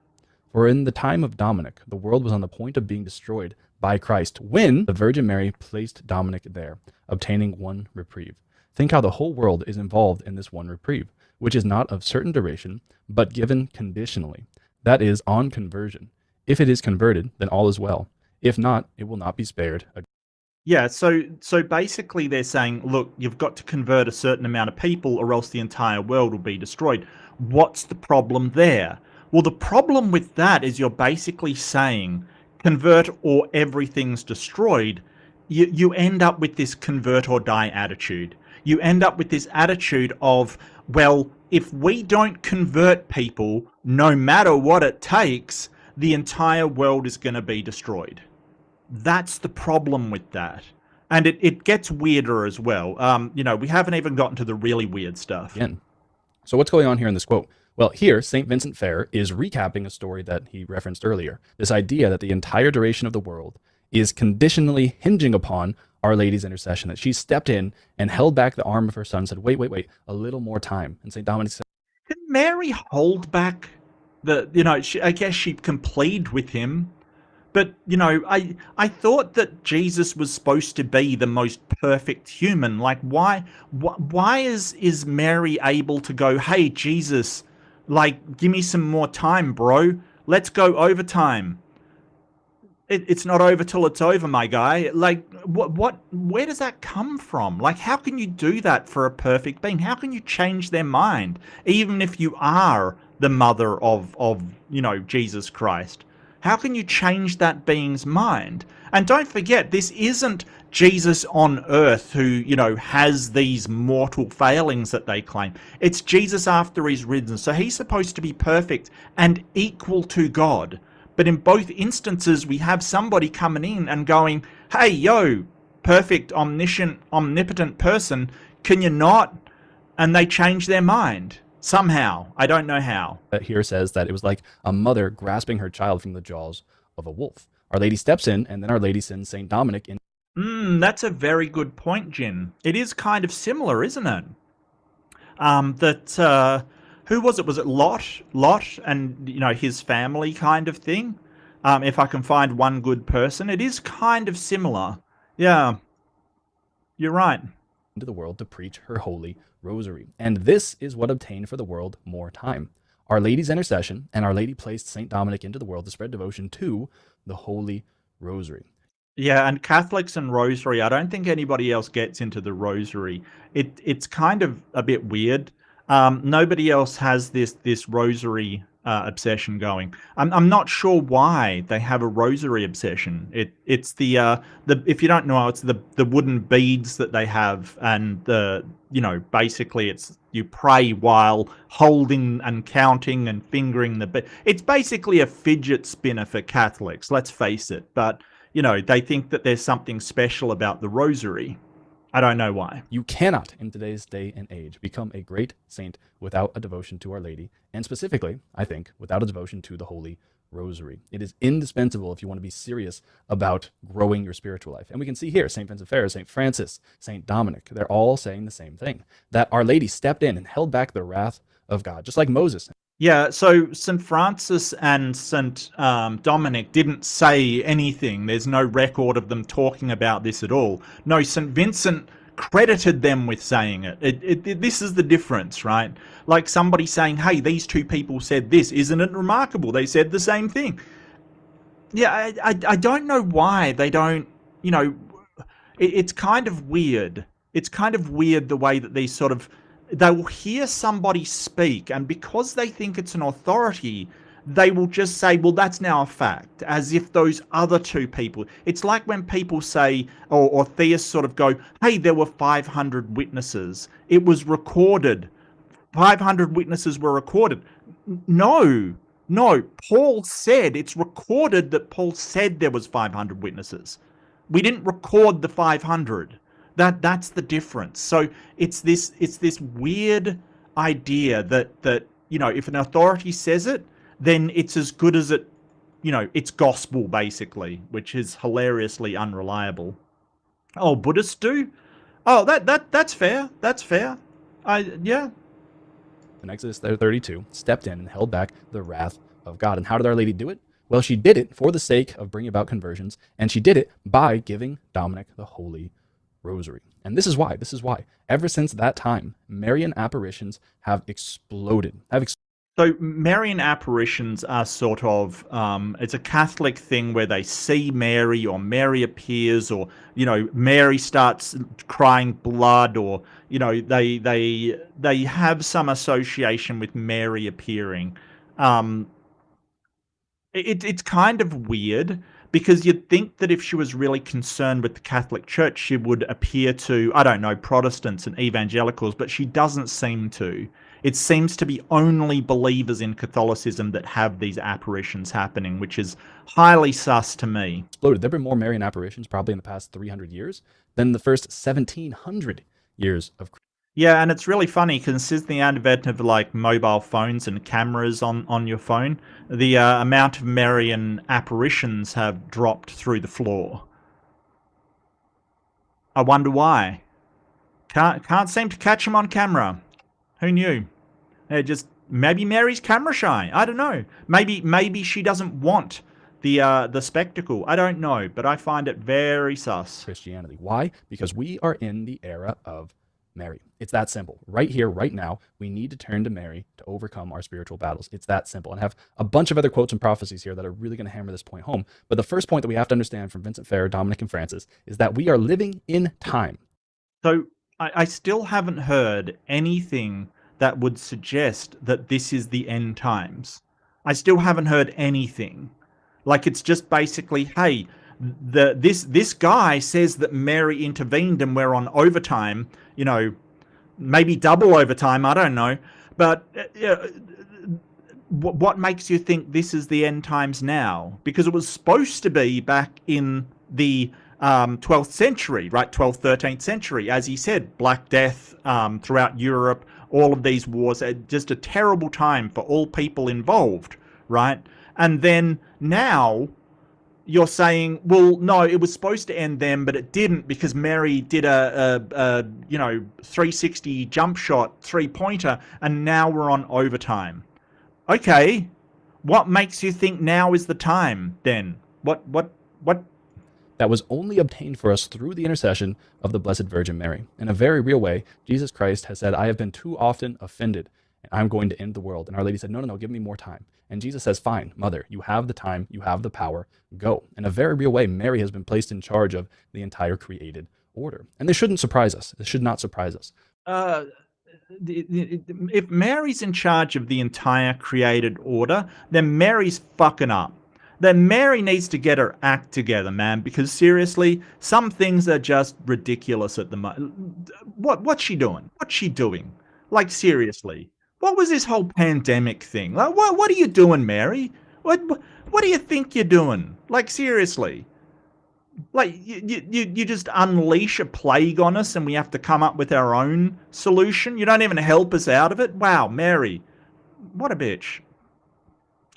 For in the time of Dominic, the world was on the point of being destroyed by Christ, when the Virgin Mary placed Dominic there, obtaining one reprieve. Think how the whole world is involved in this one reprieve, which is not of certain duration, but given conditionally. That is, on conversion. If it is converted, then all is well. If not, it will not be spared. Yeah, so basically they're saying, look, you've got to convert a certain amount of people or else the entire world will be destroyed. What's the problem there? Well, the problem with that is you're basically saying convert or everything's destroyed. You end up with this convert or die attitude. You end up with this attitude of, well, if we don't convert people, no matter what it takes, the entire world is going to be destroyed. That's the problem with that. And it gets weirder as well. We haven't even gotten to the really weird stuff. Again. So what's going on here in this quote? Well, here, St. Vincent Ferrer is recapping a story that he referenced earlier. This idea that the entire duration of the world is conditionally hinging upon Our Lady's intercession, that she stepped in and held back the arm of her son and said, wait, a little more time. And St. Dominic said, Did Mary hold back I guess she can plead with him. But, I thought that Jesus was supposed to be the most perfect human. Like, why is Mary able to go, hey, Jesus, like, give me some more time, bro. Let's go overtime. It's not over till it's over, my guy. Like, where does that come from? Like, how can you do that for a perfect being? How can you change their mind, even if you are the mother of Jesus Christ? How can you change that being's mind? And don't forget, this isn't Jesus on earth who, has these mortal failings that they claim. It's Jesus after he's risen. So he's supposed to be perfect and equal to God. But in both instances, we have somebody coming in and going, hey, yo, perfect, omniscient, omnipotent person, can you not? And they change their mind. Somehow. I don't know how. That here says that it was like a mother grasping her child from the jaws of a wolf. Our Lady steps in, and then Our Lady sends St. Dominic in. That's a very good point, Jin. It is kind of similar, isn't it? Who was it? Was it Lot? Lot and, his family kind of thing? If I can find one good person. It is kind of similar. Yeah. You're right. Into the world to preach her holy rosary. And this is what obtained for the world more time. Our Lady's intercession, and Our Lady placed St. Dominic into the world to spread devotion to the holy rosary. Yeah, and Catholics and rosary, I don't think anybody else gets into the rosary. It's kind of a bit weird. Nobody else has this rosary obsession going. I'm not sure why they have a rosary obsession. It's the if you don't know, it's the wooden beads that they have, and basically it's you pray while holding and counting and fingering the bead. It's basically a fidget spinner for Catholics. Let's face it. But they think that there's something special about the rosary. I don't know why. You cannot, in today's day and age, become a great saint without a devotion to Our Lady, and specifically, I think, without a devotion to the Holy Rosary. It is indispensable if you want to be serious about growing your spiritual life. And we can see here, St. Vincent Ferrer, St. Francis, St. Dominic, they're all saying the same thing, that Our Lady stepped in and held back the wrath of God, just like Moses. Yeah, so St. Francis and St. Dominic didn't say anything. There's no record of them talking about this at all. No, St. Vincent credited them with saying it. This is the difference, right? Like somebody saying, hey, these two people said this. Isn't it remarkable? They said the same thing. Yeah, I don't know why they don't, it's kind of weird. It's kind of weird the way that these sort of, they will hear somebody speak, and because they think it's an authority, they will just say, well, that's now a fact, as if those other two people, it's like when people say, or theists sort of go, hey, there were 500 witnesses. It was recorded. 500 witnesses were recorded. No, Paul said, it's recorded that Paul said there was 500 witnesses. We didn't record the 500. That's the difference. So it's this weird idea that if an authority says it, then it's as good as it, it's gospel basically, which is hilariously unreliable. Oh, Buddhists do? Oh, that's fair. That's fair. Yeah. In Exodus 32, stepped in and held back the wrath of God. And how did Our Lady do it? Well, she did it for the sake of bringing about conversions, and she did it by giving Dominic the holy rosary. And this is why. Ever since that time, Marian apparitions have exploded. So Marian apparitions are sort of it's a Catholic thing where they see Mary or Mary appears or Mary starts crying blood or they have some association with Mary appearing. Um, it's kind of weird because you'd think that if she was really concerned with the Catholic Church, she would appear to, I don't know, Protestants and evangelicals, but she doesn't seem to. It seems to be only believers in Catholicism that have these apparitions happening, which is highly sus to me. Exploded. There have been more Marian apparitions probably in the past 300 years than the first 1700 years of. Yeah, and it's really funny because since the advent of like mobile phones and cameras on your phone, the amount of Marian apparitions have dropped through the floor. I wonder why. Can't seem to catch them on camera. Who knew? They're just maybe Mary's camera shy. I don't know. Maybe she doesn't want the spectacle. I don't know, but I find it very sus. Christianity. Why? Because we are in the era of Mary. It's that simple. Right here, right now, we need to turn to Mary to overcome our spiritual battles. It's that simple. And I have a bunch of other quotes and prophecies here that are really going to hammer this point home. But the first point that we have to understand from Vincent Ferrer, Dominic, and Francis is that we are living in time. So I still haven't heard anything that would suggest that this is the end times. I still haven't heard anything. Like it's just basically, hey, this guy says that Mary intervened and we're on overtime, maybe double overtime, I don't know. But what makes you think this is the end times now? Because it was supposed to be back in the 12th century, right? 12th, 13th century. As he said, Black Death throughout Europe, all of these wars, just a terrible time for all people involved, right? And then now you're saying, well, no, it was supposed to end then, but it didn't because Mary did a 360 jump shot, three-pointer, and now we're on overtime. Okay, what makes you think now is the time then? What? That was only obtained for us through the intercession of the Blessed Virgin Mary. In a very real way, Jesus Christ has said, I have been too often offended, and I'm going to end the world. And Our Lady said, no, give me more time. And Jesus says, fine, Mother, you have the time, you have the power, go. In a very real way, Mary has been placed in charge of the entire created order. And this shouldn't surprise us. This should not surprise us. If Mary's in charge of the entire created order, then Mary's fucking up. Then Mary needs to get her act together, man, because seriously, some things are just ridiculous at the moment. What's she doing? What's she doing? Like, seriously. What was this whole pandemic thing? Like, what are you doing, Mary? What do you think you're doing? Like, seriously. Like, you just unleash a plague on us and we have to come up with our own solution? You don't even help us out of it? Wow, Mary. What a bitch.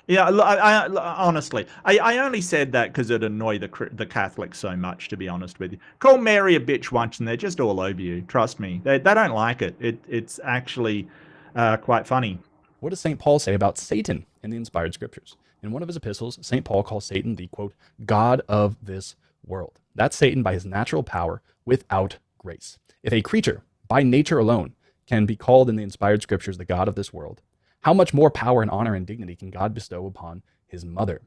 Yeah, I honestly, I only said that because it annoyed the Catholics so much, to be honest with you. Call Mary a bitch once and they're just all over you. Trust me. They don't like it. It's actually quite funny. What does St. Paul say about Satan in the inspired scriptures? In one of his epistles, St. Paul calls Satan the, quote, God of this world. That's Satan by his natural power without grace. If a creature, by nature alone, can be called in the inspired scriptures the God of this world, how much more power and honor and dignity can God bestow upon his mother,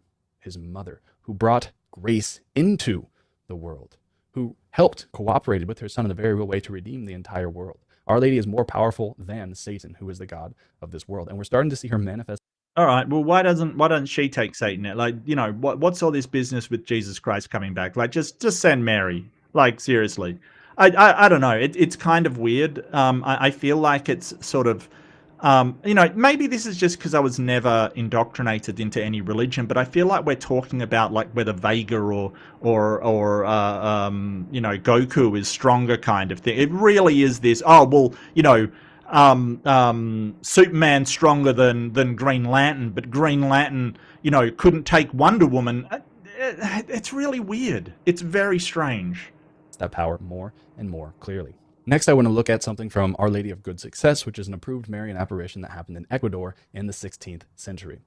who brought grace into the world, who helped, cooperated with her son in a very real way to redeem the entire world. Our Lady is more powerful than Satan, who is the God of this world. And we're starting to see her manifest. All right. Well, why doesn't she take Satan out? Like, what's all this business with Jesus Christ coming back? Like, just send Mary. Like, seriously. I don't know. It's kind of weird. I feel like it's sort of, maybe this is just because I was never indoctrinated into any religion, but I feel like we're talking about like whether Vega or Goku is stronger kind of thing. It really is this. Oh well, Superman's stronger than Green Lantern, but Green Lantern, couldn't take Wonder Woman. It's really weird. It's very strange. That power more and more clearly. Next, I want to look at something from Our Lady of Good Success, which is an approved Marian apparition that happened in Ecuador in the 16th century.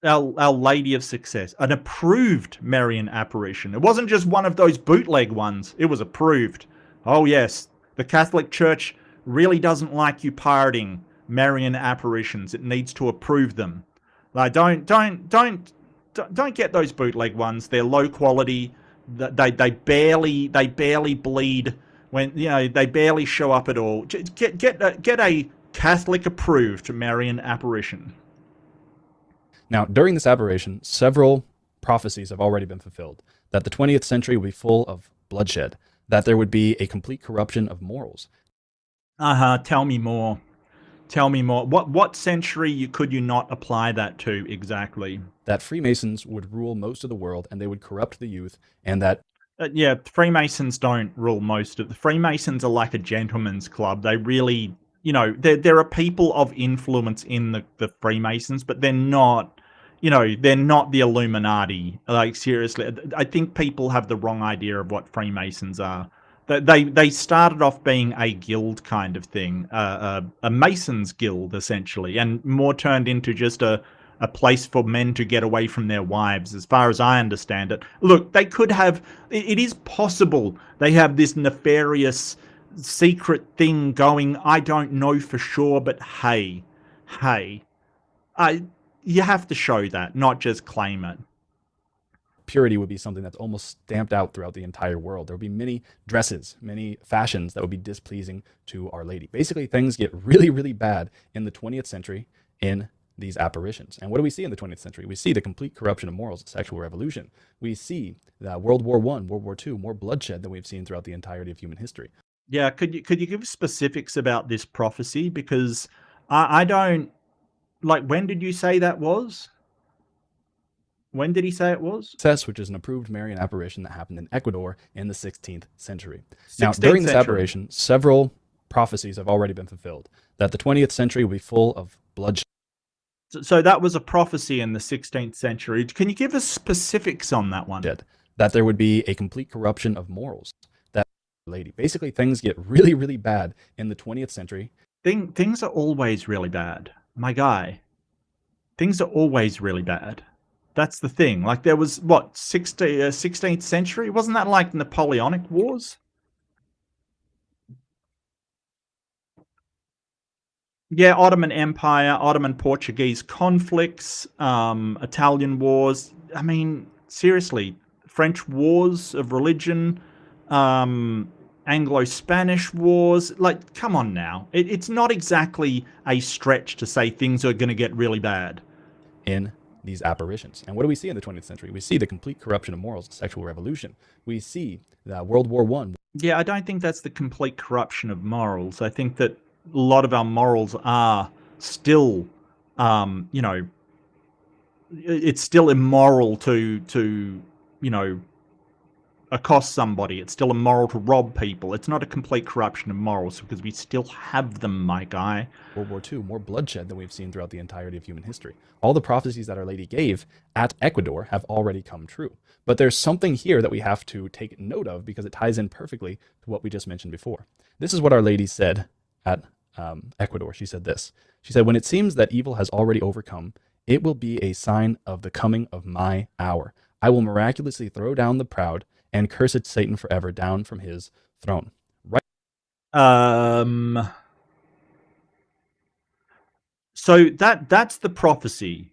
Our Lady of Success, an approved Marian apparition. It wasn't just one of those bootleg ones. It was approved. Oh yes, the Catholic Church really doesn't like you pirating Marian apparitions. It needs to approve them. Like, don't get those bootleg ones. They're low quality. They barely bleed when they barely show up at all. Get a Catholic approved Marian apparition. Now, during this aberration, several prophecies have already been fulfilled that the 20th century will be full of bloodshed, that there would be a complete corruption of morals. Tell me more. Tell me more. What century could you not apply that to exactly? That Freemasons would rule most of the world and they would corrupt the youth, and that Yeah, Freemasons don't rule most of the Freemasons are like a gentleman's club. They really, there are people of influence in the Freemasons, but they're not, they're not the Illuminati. Like, seriously, I think people have the wrong idea of what Freemasons are. They started off being a guild kind of thing, a Masons guild essentially, and more turned into just a place for men to get away from their wives, as far as I understand it. Look, they could have. It is possible they have this nefarious secret thing going. I don't know for sure, but hey, you have to show that, not just claim it. purity would be something that's almost stamped out throughout the entire world. There would be many dresses, many fashions that would be displeasing to Our Lady. Basically, things get really, really bad in the 20th century in these apparitions. And what do we see in the 20th century? We see the complete corruption of morals, sexual revolution. We see World War I, World War II, more bloodshed than we've seen throughout the entirety of human history. Yeah, could you give specifics about this prophecy? Because I don't like. When did you say that was? When did he say it was? Success, which is an approved Marian apparition that happened in Ecuador in the 16th century. Now, 16th during this century. apparition, several prophecies have already been fulfilled that the 20th century will be full of bloodshed. So that was a prophecy in the 16th century. Can you give us specifics on that one? That there would be a complete corruption of morals. That lady. Basically, things get really, really bad in the 20th century. Things are always really bad, my guy. Things are always really bad. That's the thing. Like, there was, what, 16th century? Wasn't that like Napoleonic Wars? Yeah, Ottoman Empire, Ottoman Portuguese conflicts, Italian wars. I mean, seriously, French wars of religion, Anglo-Spanish wars. Like, come on now. It's not exactly a stretch to say things are going to get really bad In these apparitions. And what do we see in the 20th century? We see the complete corruption of morals, sexual revolution. We see World War I. Yeah, I don't think that's the complete corruption of morals. I think that a lot of our morals are still, it's still immoral to accost somebody. It's still immoral to rob people. It's not a complete corruption of morals because we still have them, my guy. World War II, more bloodshed than we've seen throughout the entirety of human history. All the prophecies that Our Lady gave at Ecuador have already come true. But there's something here that we have to take note of because it ties in perfectly to what we just mentioned before. This is what Our Lady said at Ecuador. She said this. She said, "When it seems that evil has already overcome, it will be a sign of the coming of my hour. I will miraculously throw down the proud and cursed Satan forever down from his throne." Right. So that's the prophecy.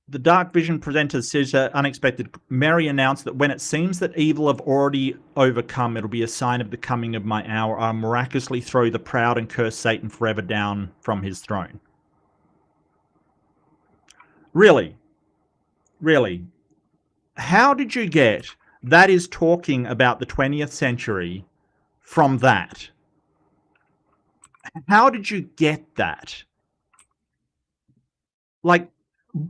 The dark vision presented says unexpected. Mary announced that when it seems that evil have already overcome, it'll be a sign of the coming of my hour. I'll miraculously throw the proud and curse Satan forever down from his throne. Really? Really? How did you get that is talking about the 20th century from that? How did you get that? Like,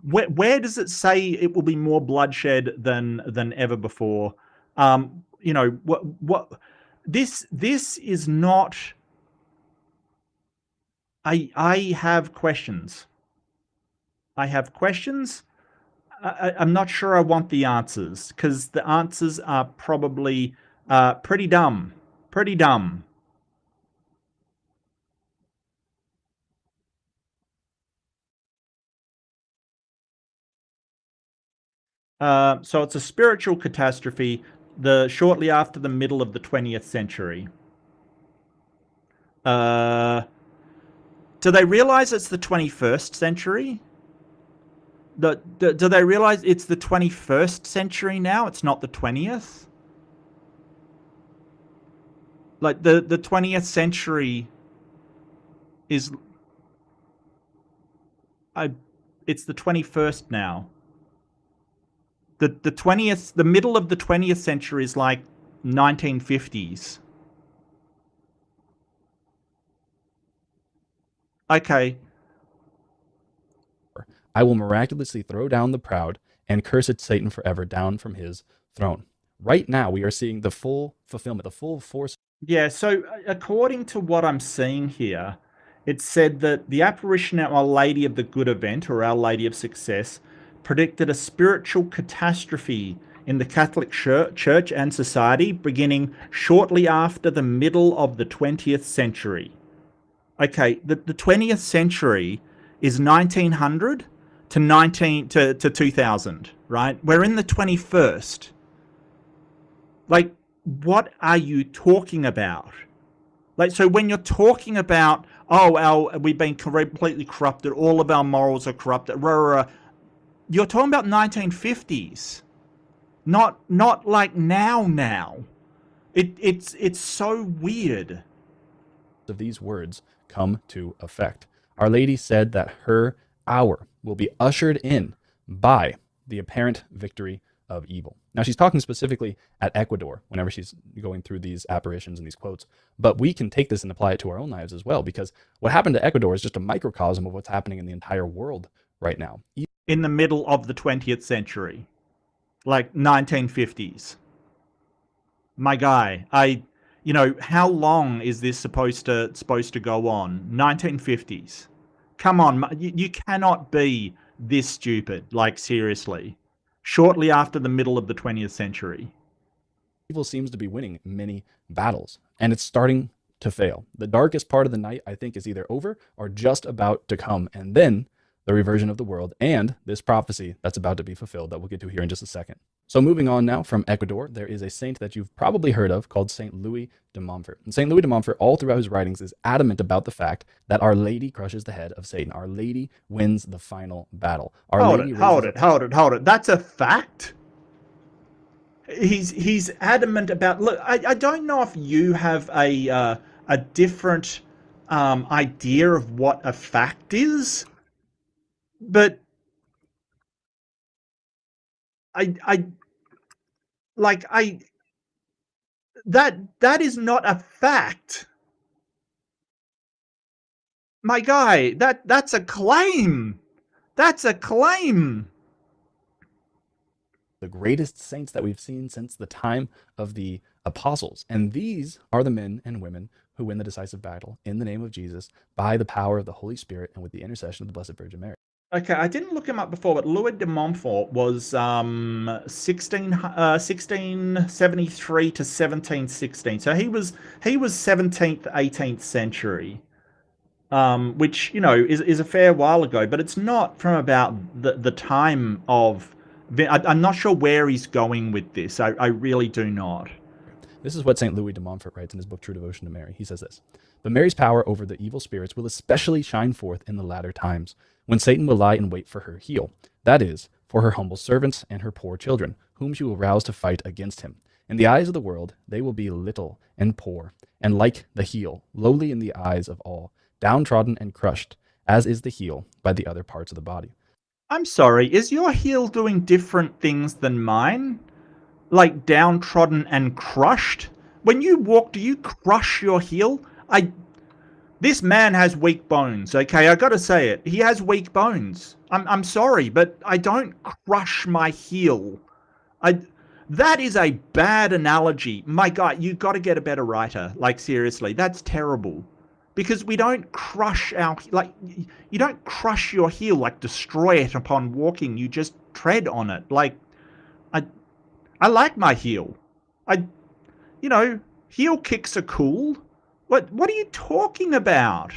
where does it say it will be more bloodshed than ever before? What this is not. I have questions. I have questions. I'm not sure I want the answers because the answers are probably pretty dumb. Pretty dumb. So it's a spiritual catastrophe shortly after the middle of the 20th century. Do they realize it's the 21st century? Do they realize it's the 21st century now? It's not the 20th? Like, the 20th century is... it's the 21st now. The middle of the 20th century is like 1950s. Okay. I will miraculously throw down the proud and cursed Satan forever down from his throne. Right now, we are seeing the full fulfillment, the full force. Yeah, so according to what I'm seeing here, it said that the apparition of Our Lady of the Good Event, or Our Lady of Success, predicted a spiritual catastrophe in the Catholic Church and society beginning shortly after the middle of the 20th century. Okay, the 20th century is 1900 to 2000, right? We're in the 21st. Like, what are you talking about? Like, so when you're talking about, we've been completely corrupted, all of our morals are corrupted, you're talking about 1950s, not like now. It's so weird. Of these words come to effect. Our Lady said that her hour will be ushered in by the apparent victory of evil. Now, she's talking specifically at Ecuador whenever she's going through these apparitions and these quotes, but we can take this and apply it to our own lives as well, because what happened to Ecuador is just a microcosm of what's happening in the entire world right now. In the middle of the 20th century, like 1950s. My guy, how long is this supposed to go on? 1950s. Come on, you cannot be this stupid, like, seriously. Shortly after the middle of the 20th century. Evil seems to be winning many battles, and it's starting to fail. The darkest part of the night, I think, is either over or just about to come, and then the reversion of the world and this prophecy that's about to be fulfilled that we'll get to here in just a second. So moving on now from Ecuador, there is a saint that you've probably heard of called St. Louis de Montfort. And St. Louis de Montfort, all throughout his writings, is adamant about the fact that Our Lady crushes the head of Satan. Our Lady wins the final battle. Hold it. That's a fact? He's adamant about... Look, I don't know if you have a different idea of what a fact is, but that is not a fact. My guy, that's a claim. That's a claim. The greatest saints that we've seen since the time of the apostles. And these are the men and women who win the decisive battle in the name of Jesus by the power of the Holy Spirit and with the intercession of the Blessed Virgin Mary. Okay, I didn't look him up before, but Louis de Montfort was 1673 to 1716. So he was 17th, 18th century, which, is a fair while ago, but it's not from about the time of... I'm not sure where he's going with this. I really do not. This is what St. Louis de Montfort writes in his book, True Devotion to Mary. He says this: "But Mary's power over the evil spirits will especially shine forth in the latter times, when Satan will lie in wait for her heel, that is, for her humble servants and her poor children, whom she will rouse to fight against him. In the eyes of the world, they will be little and poor, and like the heel, lowly in the eyes of all, downtrodden and crushed, as is the heel by the other parts of the body." I'm sorry, is your heel doing different things than mine? Like downtrodden and crushed? When you walk, do you crush your heel? This man has weak bones, okay? I gotta say it. He has weak bones. I'm sorry, but I don't crush my heel. That is a bad analogy. My God, you gotta get a better writer. Like, seriously, that's terrible. Because we don't crush you don't crush your heel, like destroy it upon walking. You just tread on it. Like, I like my heel. Heel kicks are cool. What are you talking about?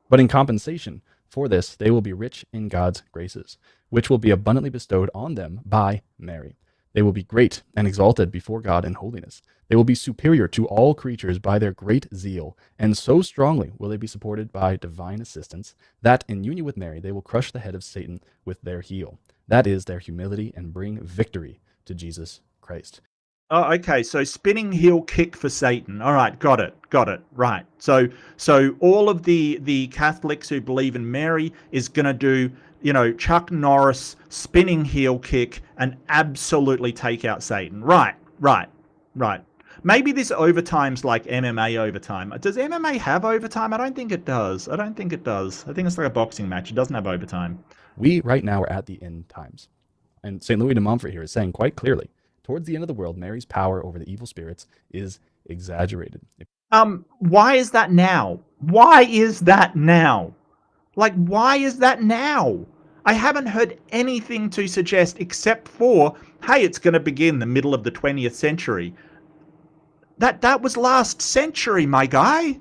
But in compensation For this they will be rich in God's graces, which will be abundantly bestowed on them by Mary. They will be great and exalted before God in holiness. They will be superior to all creatures by their great zeal, and so strongly will they be supported by divine assistance that in union with Mary they will crush the head of Satan with their heel. That is their humility, and bring victory to Jesus Christ. Oh, okay. So spinning heel kick for Satan. All right, got it. Right. So all of the Catholics who believe in Mary is going to do, Chuck Norris spinning heel kick and absolutely take out Satan. Right. Maybe this overtime's like MMA overtime. Does MMA have overtime? I don't think it does. I think it's like a boxing match. It doesn't have overtime. We right now are at the end times. And St. Louis de Montfort here is saying quite clearly, towards the end of the world, Mary's power over the evil spirits is exaggerated. Why is that now? Why is that now? Like, why is that now? I haven't heard anything to suggest except for, hey, it's going to begin the middle of the 20th century. That was last century, my guy.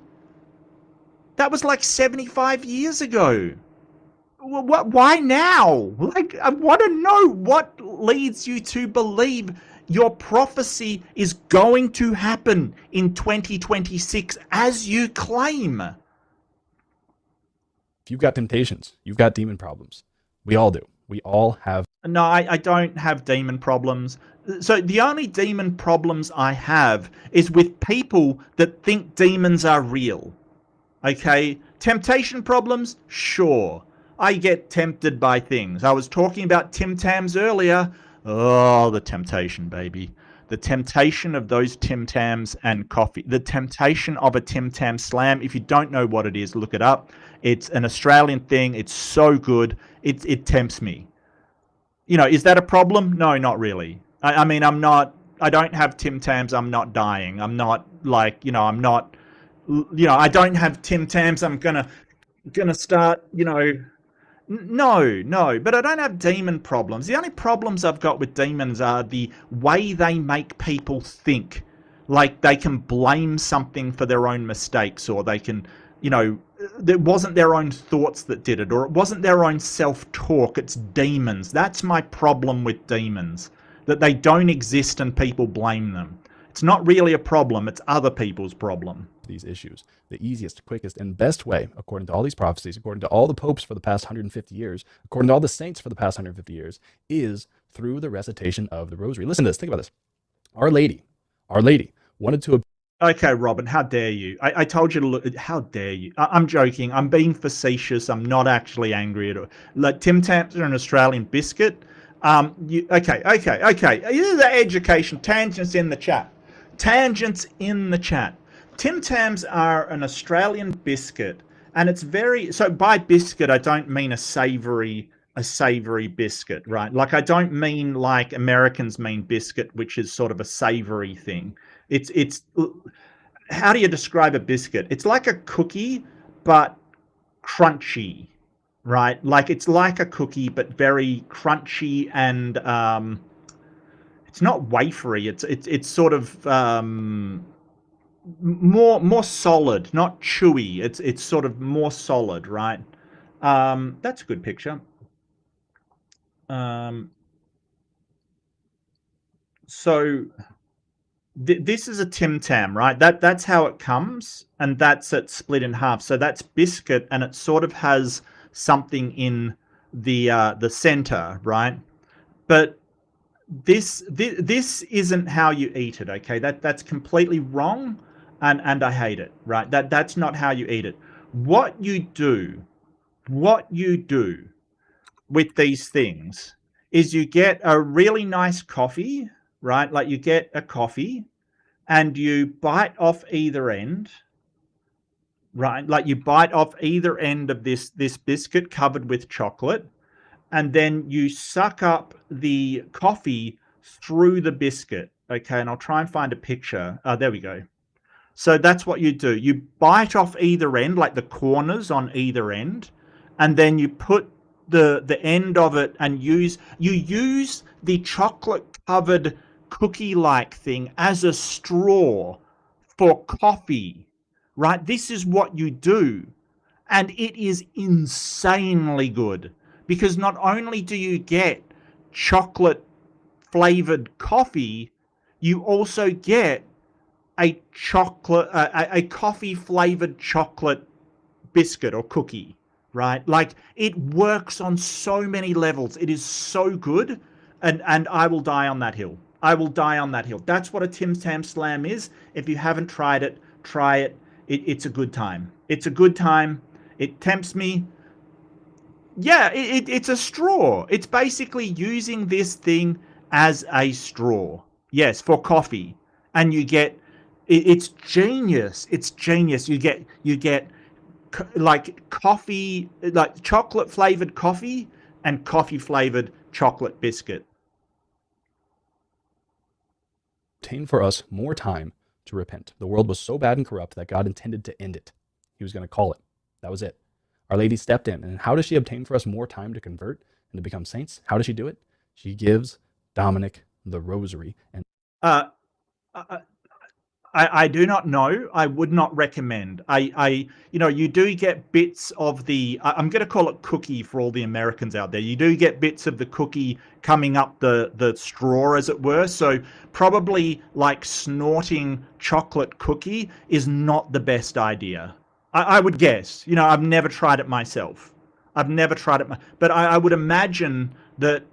That was like 75 years ago. Why now? Like, I want to know what leads you to believe your prophecy is going to happen in 2026 as you claim. If you've got temptations, you've got demon problems. We all do. We all have. No, I don't have demon problems. So the only demon problems I have is with people that think demons are real. Okay? Temptation problems? Sure. I get tempted by things. I was talking about Tim Tams earlier. Oh, the temptation, baby. The temptation of those Tim Tams and coffee. The temptation of a Tim Tam Slam. If you don't know what it is, look it up. It's an Australian thing. It's so good. It tempts me. Is that a problem? No, not really. I mean, I don't have Tim Tams. I'm not dying. I'm not like, I'm not, I don't have Tim Tams. I'm gonna start, No, but I don't have demon problems. The only problems I've got with demons are the way they make people think. Like they can blame something for their own mistakes, or they can, it wasn't their own thoughts that did it, or it wasn't their own self-talk. It's demons. That's my problem with demons, that they don't exist and people blame them. It's not really a problem. It's other people's problem. These issues. The easiest, quickest, and best way, according to all these prophecies, according to all the popes for the past 150 years, according to all the saints for the past 150 years, is through the recitation of the rosary. Listen to this. Think about this. Our Lady wanted to... Okay, Robin, how dare you? I told you to look... How dare you? I'm joking. I'm being facetious. I'm not actually angry at all. Like, Tim Tams are an Australian biscuit. Okay. Here's the education. Tangents in the chat. Tim Tams are an Australian biscuit, and it's very... So by biscuit, I don't mean a savory biscuit, right? Like, I don't mean like Americans mean biscuit, which is sort of a savory thing. It's how do you describe a biscuit? It's like a cookie, but crunchy, right? Like, it's like a cookie, but very crunchy, and it's not wafery. It's sort of more solid, not chewy. It's sort of more solid, right? That's a good picture. So this is a Tim Tam, right? That's how it comes, and that's it split in half. So that's biscuit, and it sort of has something in the center, right? But this isn't how you eat it, okay? That's completely wrong, and I hate it, right? That's not how you eat it. What you do with these things is you get a really nice coffee, right? Like, you get a coffee and you bite off either end, right? Like, you bite off either end of this biscuit covered with chocolate, and then you suck up the coffee through the biscuit, okay? And I'll try and find a picture. There we go. So that's what you do. You bite off either end, like the corners on either end, and then you put the end of it and use the chocolate covered cookie like thing as a straw for coffee, right? This is what you do. And it is insanely good because not only do you get chocolate flavored coffee, you also get a coffee flavored chocolate biscuit or cookie, right? Like it works on so many levels. It is so good, and I will die on that hill. I will die on that hill. That's what a Tim Tam Slam is. If you haven't tried it, try it. It's a good time. It's a good time. It tempts me. Yeah, it's a straw. It's basically using this thing as a straw. Yes, for coffee, and you get it's genius. It's genius. You get like coffee, like chocolate flavored coffee and coffee flavored chocolate biscuit. Obtain for us more time to repent. The world was so bad and corrupt that God intended to end it. He was going to call it. That was it. Our Lady stepped in. And how does she obtain for us more time to convert and to become saints? How does she do it? She gives Dominic the rosary. And Uh, I do not know. I would not recommend. You do get bits of the. I'm going to call it cookie for all the Americans out there. You do get bits of the cookie coming up the straw, as it were. So probably like snorting chocolate cookie is not the best idea. I would guess. I've never tried it myself. I've never tried it, but I would imagine that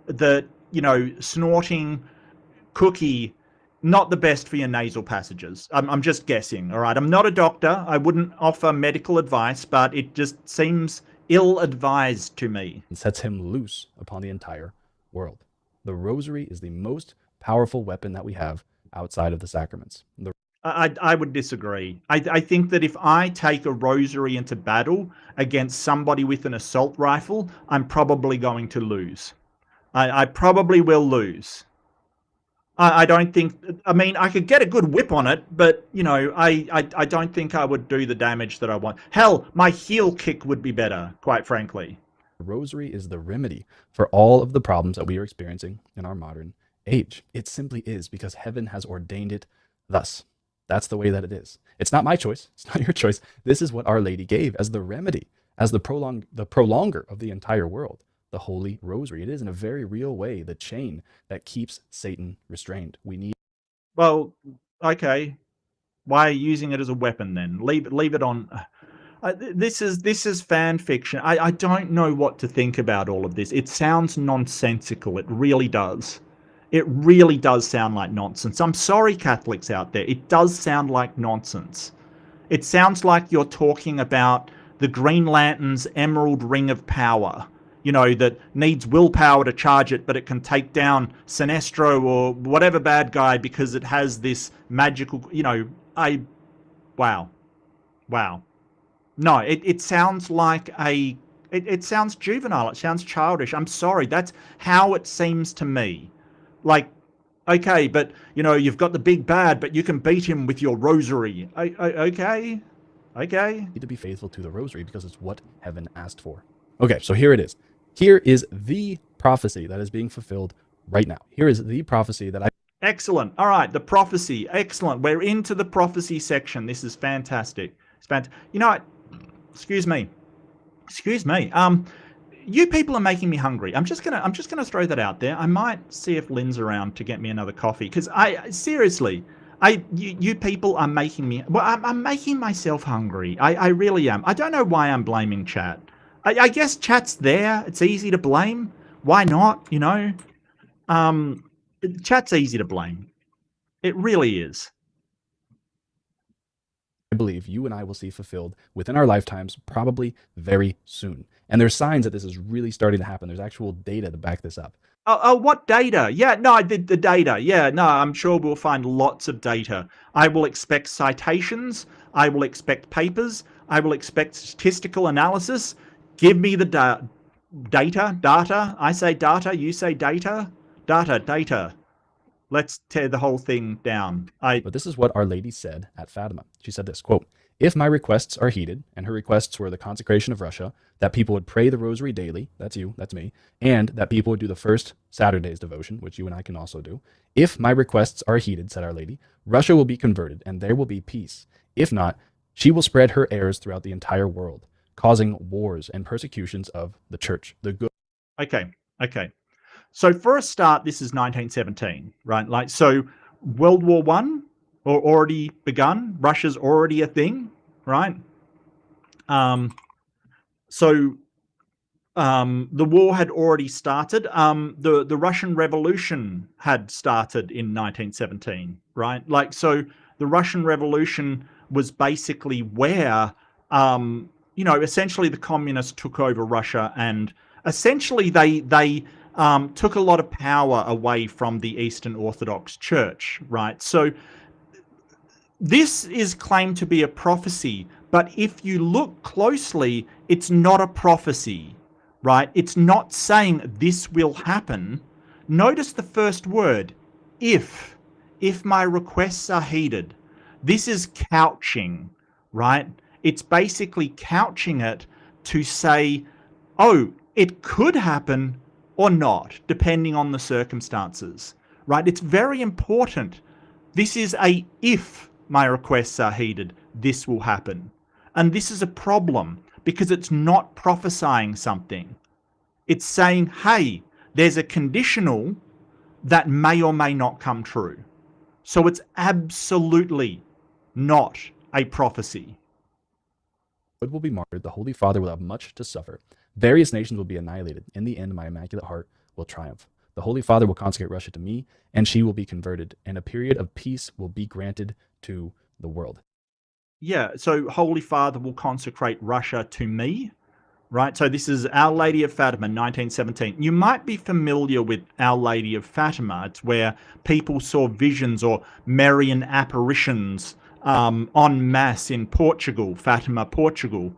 snorting cookie not the best for your nasal passages. I'm just guessing, all right? I'm not a doctor. I wouldn't offer medical advice, but it just seems ill-advised to me. sets him loose upon the entire world. The rosary is the most powerful weapon that we have outside of the sacraments. I would disagree. I think that if I take a rosary into battle against somebody with an assault rifle, I'm probably going to lose. I probably will lose. I don't think. I mean, I could get a good whip on it, but I don't think I would do the damage that I want. Hell, my heel kick would be better, quite frankly. The rosary is the remedy for all of the problems that we are experiencing in our modern age. It simply is because heaven has ordained it thus. That's the way that it is. It's not my choice. It's not your choice. This is what Our Lady gave as the remedy, as the prolonger of the entire world. The Holy Rosary. It is in a very real way the chain that keeps Satan restrained. We need. Well, okay. Why are you using it as a weapon then? Leave it on. This is fan fiction. I don't know what to think about all of this. It sounds nonsensical. It really does. It really does sound like nonsense. I'm sorry, Catholics out there. It does sound like nonsense. It sounds like you're talking about the Green Lantern's Emerald Ring of Power. That needs willpower to charge it, but it can take down Sinestro or whatever bad guy because it has this magical, wow. No, it sounds like it sounds juvenile. It sounds childish. I'm sorry. That's how it seems to me. Like, okay, but, you've got the big bad, but you can beat him with your rosary. Okay. Need to be faithful to the rosary because it's what heaven asked for. Okay, so here it is. Here is the prophecy that is being fulfilled right now. Here is the prophecy that Excellent. All right, the prophecy. Excellent. We're into the prophecy section. This is fantastic. It's excuse me. You people are making me hungry. I'm just gonna throw that out there. I might see if Lynn's around to get me another coffee because you people are making me. Well, I'm making myself hungry. I really am. I don't know why I'm blaming chat. I guess chat's there. It's easy to blame. Why not? Chat's easy to blame. It really is. I believe you and I will see fulfilled within our lifetimes, probably very soon. And there's signs that this is really starting to happen. There's actual data to back this up. Oh, what data? Yeah, no, I did the data. Yeah, no, I'm sure we'll find lots of data. I will expect citations. I will expect papers. I will expect statistical analysis. Give me the data. I say data. You say data. Data. Let's tear the whole thing down. But this is what Our Lady said at Fatima. She said this, quote, "If my requests are heeded," and her requests were the consecration of Russia, that people would pray the rosary daily, that's you, that's me, and that people would do the first Saturday's devotion, which you and I can also do. "If my requests are heeded," said Our Lady, "Russia will be converted, and there will be peace. If not, she will spread her errors throughout the entire world. causing wars and persecutions of the church, the good. Okay. So for a start, this is 1917, right? Like, so World War One or already begun. Russia's already a thing, right? So the war had already started. The Russian Revolution had started in 1917, right? Like, so the Russian Revolution was basically where, essentially the communists took over Russia, and essentially they took a lot of power away from the Eastern Orthodox Church, right? So this is claimed to be a prophecy, but if you look closely, it's not a prophecy, right? It's not saying this will happen. Notice the first word, if my requests are heeded. This is couching, right? It's basically couching it to say, oh, it could happen or not, depending on the circumstances, right? It's very important. This is a if my requests are heeded, this will happen. And this is a problem because it's not prophesying something. It's saying, hey, there's a conditional that may or may not come true. So it's absolutely not a prophecy. Good will be martyred, the Holy Father will have much to suffer. Various nations will be annihilated. In the end, my Immaculate Heart will triumph. The Holy Father will consecrate Russia to me, and she will be converted, and a period of peace will be granted to the world. Yeah, so Holy Father will consecrate Russia to me, right? So this is Our Lady of Fatima, 1917. You might be familiar with Our Lady of Fatima. It's where people saw visions or Marian apparitions en masse in Portugal, Fatima, Portugal.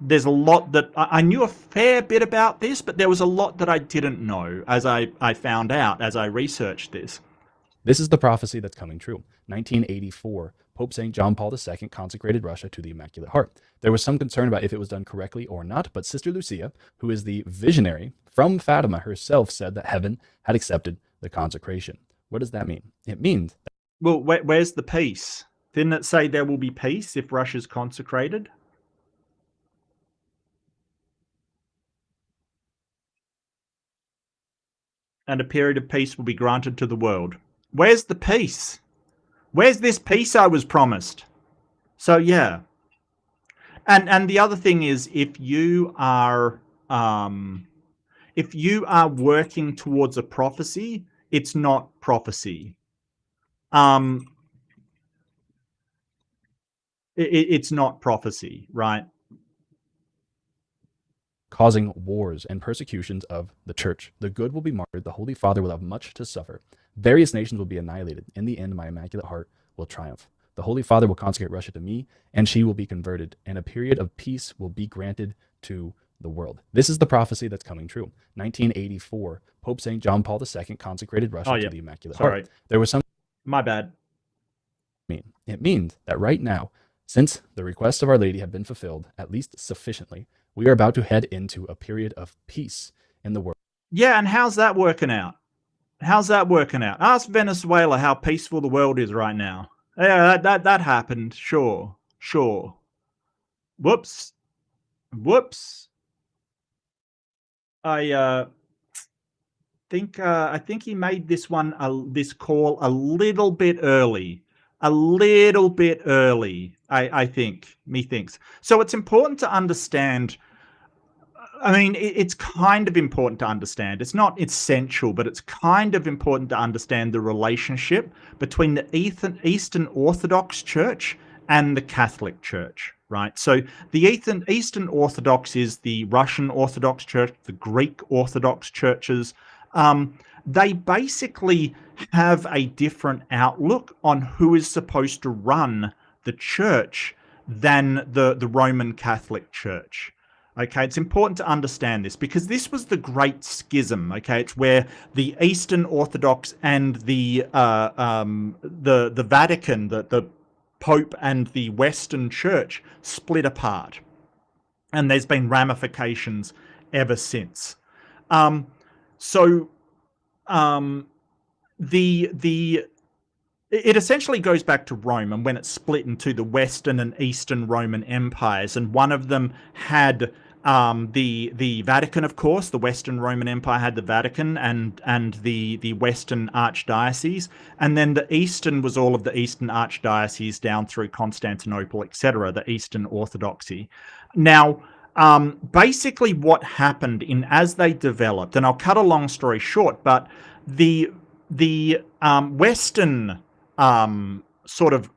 There's a lot that I knew a fair bit about this, but there was a lot that I didn't know as I found out as I researched this. This is the prophecy that's coming true. 1984, Pope St. John Paul II consecrated Russia to the Immaculate Heart. There was some concern about if it was done correctly or not, but Sister Lucia, who is the visionary from Fatima herself, said that heaven had accepted the consecration. What does that mean? It means... Well, where's the peace? Didn't it say there will be peace if Russia's consecrated? And a period of peace will be granted to the world. Where's the peace? Where's this peace I was promised? So yeah. And the other thing is, if you are working towards a prophecy, it's not prophecy. It's not prophecy, right? Causing wars and persecutions of the church. The good will be martyred, the Holy Father will have much to suffer. Various nations will be annihilated. In the end, my Immaculate Heart will triumph. The Holy Father will consecrate Russia to me, and she will be converted, and a period of peace will be granted to the world. This is the prophecy that's coming true. 1984, Pope St. John Paul II consecrated Russia to the Immaculate Heart. There was some... My bad. It means that right now, since the requests of Our Lady have been fulfilled, at least sufficiently, we are about to head into a period of peace in the world. Yeah, and how's that working out? How's that working out? Ask Venezuela how peaceful the world is right now. Yeah, that happened. Sure. Whoops. I think he made this this call a little bit early. I think. Methinks. So it's important to understand. I mean, it's kind of important to understand. It's not essential, but it's kind of important to understand the relationship between the Eastern Orthodox Church and the Catholic Church, right? So the Eastern Orthodox is the Russian Orthodox Church, the Greek Orthodox churches. They basically have a different outlook on who is supposed to run the church than the Roman Catholic Church. Okay, it's important to understand this because this was the Great Schism. Okay, it's where the Eastern Orthodox and the Vatican, the Pope and the Western Church split apart, and there's been ramifications ever since. it essentially goes back to Rome and when it split into the Western and Eastern Roman empires, and one of them had the Vatican, of course. The Western Roman Empire had the Vatican and the Western Archdiocese, and then the Eastern was all of the Eastern Archdiocese down through Constantinople, etc., the Eastern Orthodoxy. Now, basically what happened in as they developed, and I'll cut a long story short, but the Western sort of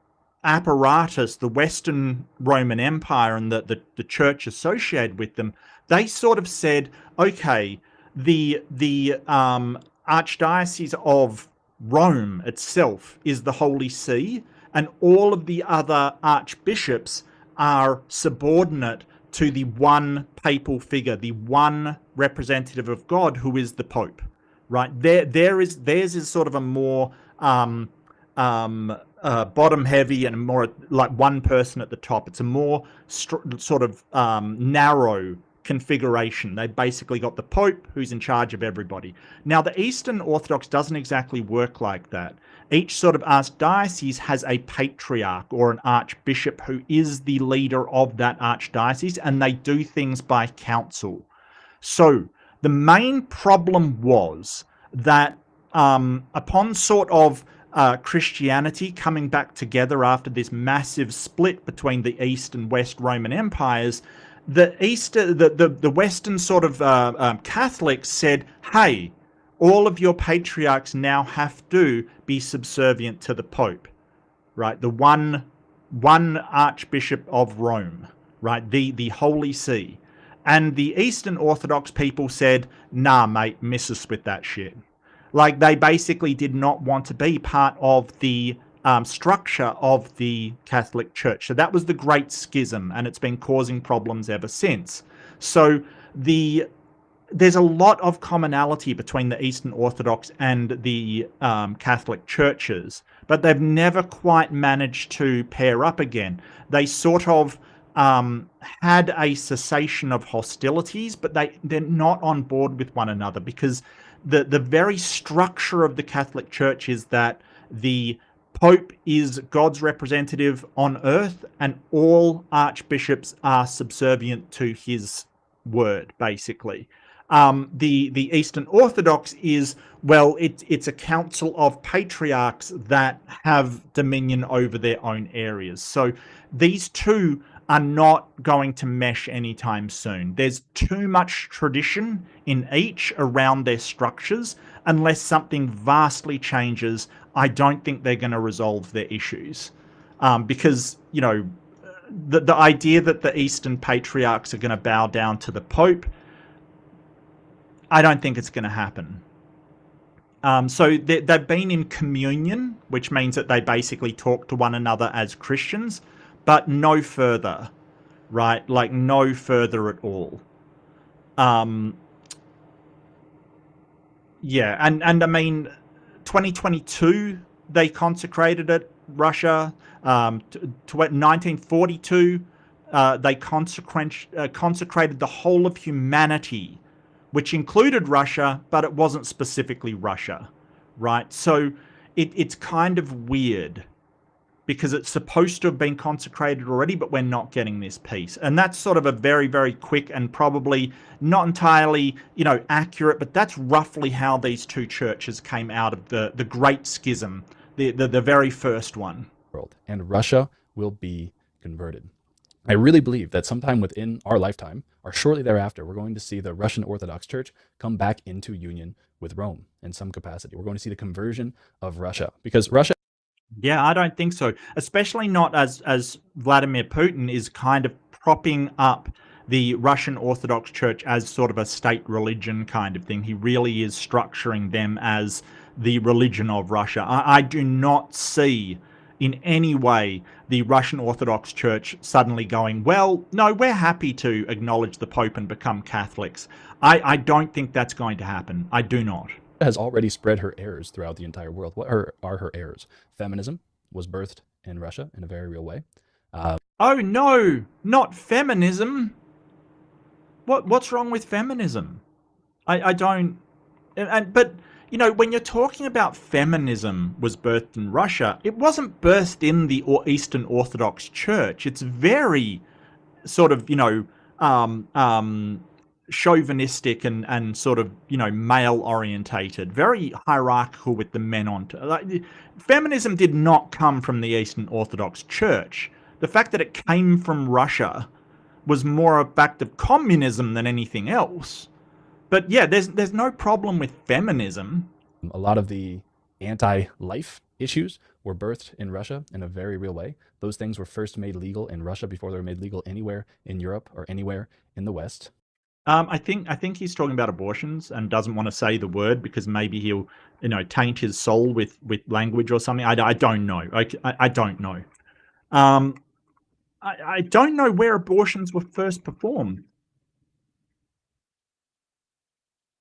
apparatus, the Western Roman Empire and the church associated with them, they sort of said, okay, the Archdiocese of Rome itself is the Holy See, and all of the other archbishops are subordinate to the one papal figure, the one representative of God, who is the Pope. Right, theirs is sort of a more bottom heavy and more like one person at the top. It's a more sort of narrow configuration. They basically got the Pope who's in charge of everybody. Now, the Eastern Orthodox doesn't exactly work like that. Each sort of archdiocese has a patriarch or an archbishop who is the leader of that archdiocese, and they do things by council. So the main problem was that upon sort of Christianity coming back together after this massive split between the East and West Roman empires, the Western sort of Catholics said, hey, all of your patriarchs now have to be subservient to the Pope, right? The one Archbishop of Rome, right? The Holy See. And the Eastern Orthodox people said, nah, mate, miss us with that shit. Like, they basically did not want to be part of the structure of the Catholic Church. So that was the Great Schism, and it's been causing problems ever since. So there's a lot of commonality between the Eastern Orthodox and the Catholic churches, but they've never quite managed to pair up again. They sort of had a cessation of hostilities, but they're not on board with one another, because the very structure of the Catholic Church is that the Pope is God's representative on earth, and all archbishops are subservient to his word, basically. The Eastern Orthodox is, well, it's a council of patriarchs that have dominion over their own areas. So these two are not going to mesh anytime soon. There's too much tradition in each around their structures. Unless something vastly changes, I don't think they're going to resolve their issues. Because, you know, the idea that the Eastern patriarchs are going to bow down to the Pope, I don't think it's going to happen. So they've been in communion, which means that they basically talk to one another as Christians, but no further, right? Like, no further at all. Yeah, and I mean, 2022, they consecrated it, Russia. 1942, they consecrated the whole of humanity, which included Russia, but it wasn't specifically Russia, right? So it's kind of weird, because it's supposed to have been consecrated already, but we're not getting this piece. And that's sort of a very, very quick and probably not entirely, you know, accurate, but that's roughly how these two churches came out of the Great Schism, the very first one. And Russia will be converted. I really believe that sometime within our lifetime, or shortly thereafter, we're going to see the Russian Orthodox Church come back into union with Rome in some capacity. We're going to see the conversion of Russia, because Russia... Yeah, I don't think so. Especially not as Vladimir Putin is kind of propping up the Russian Orthodox Church as sort of a state religion kind of thing. He really is structuring them as the religion of Russia. I do not see in any way the Russian Orthodox Church suddenly going, well, no, we're happy to acknowledge the Pope and become Catholics. I don't think that's going to happen. I do not. Has already spread her errors throughout the entire world. What are her errors? Feminism was birthed in Russia in a very real way. Oh no, not feminism. What's wrong with feminism? I don't. But when you're talking about feminism was birthed in Russia, it wasn't birthed in the Eastern Orthodox Church. It's very sort of, chauvinistic and sort of, male orientated, very hierarchical with the men on. Like, feminism did not come from the Eastern Orthodox Church. The fact that it came from Russia was more a fact of communism than anything else. But yeah, there's no problem with feminism. A lot of the anti-life issues were birthed in Russia in a very real way. Those things were first made legal in Russia before they were made legal anywhere in Europe or anywhere in the West. I think he's talking about abortions and doesn't want to say the word because maybe he'll, taint his soul with language or something. I don't know. I don't know. I don't know where abortions were first performed.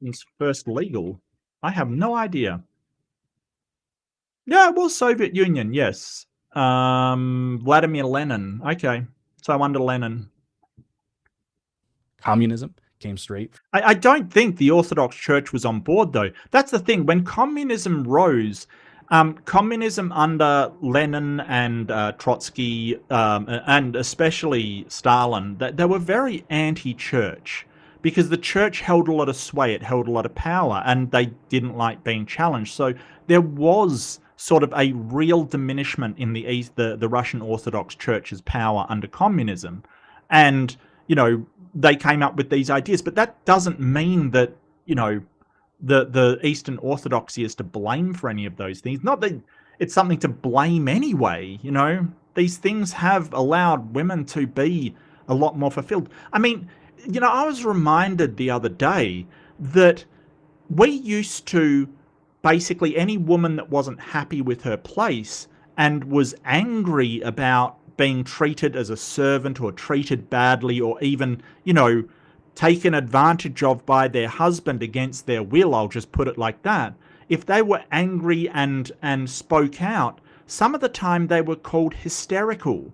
It's first legal. I have no idea. Yeah, well, Soviet Union, yes. Vladimir Lenin. Okay, so under Lenin. Communism came straight. I don't think the Orthodox Church was on board, though. That's the thing. When communism rose, communism under Lenin and Trotsky, and especially Stalin, they were very anti-church because the church held a lot of sway, it held a lot of power, and they didn't like being challenged. So there was sort of a real diminishment in the Russian Orthodox Church's power under communism. And, they came up with these ideas, but that doesn't mean that, the Eastern Orthodoxy is to blame for any of those things. Not that it's something to blame anyway, These things have allowed women to be a lot more fulfilled. I mean, I was reminded the other day that we used to, basically any woman that wasn't happy with her place and was angry about being treated as a servant or treated badly or even, taken advantage of by their husband against their will, I'll just put it like that. If they were angry and spoke out, some of the time they were called hysterical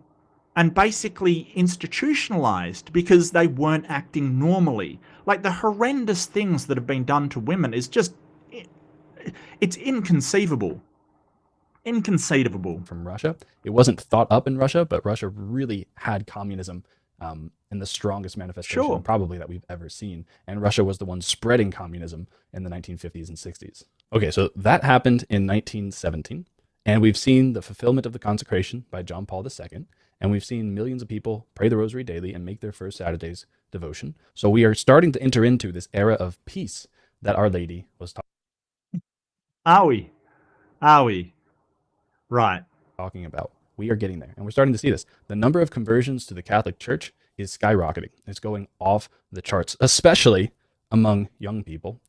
and basically institutionalized because they weren't acting normally. Like, the horrendous things that have been done to women is just, it's inconceivable. Inconceivable. From Russia. It wasn't thought up in Russia, but Russia really had communism in the strongest manifestation probably that we've ever seen. And Russia was the one spreading communism in the 1950s and 60s. Okay, so that happened in 1917. And we've seen the fulfillment of the consecration by John Paul II. And we've seen millions of people pray the rosary daily and make their first Saturday's devotion. So we are starting to enter into this era of peace that Our Lady was Are we? Are we? Right. Talking about. We are getting there, and we're starting to see this. The number of conversions to the Catholic Church is skyrocketing. It's going off the charts, especially among young people.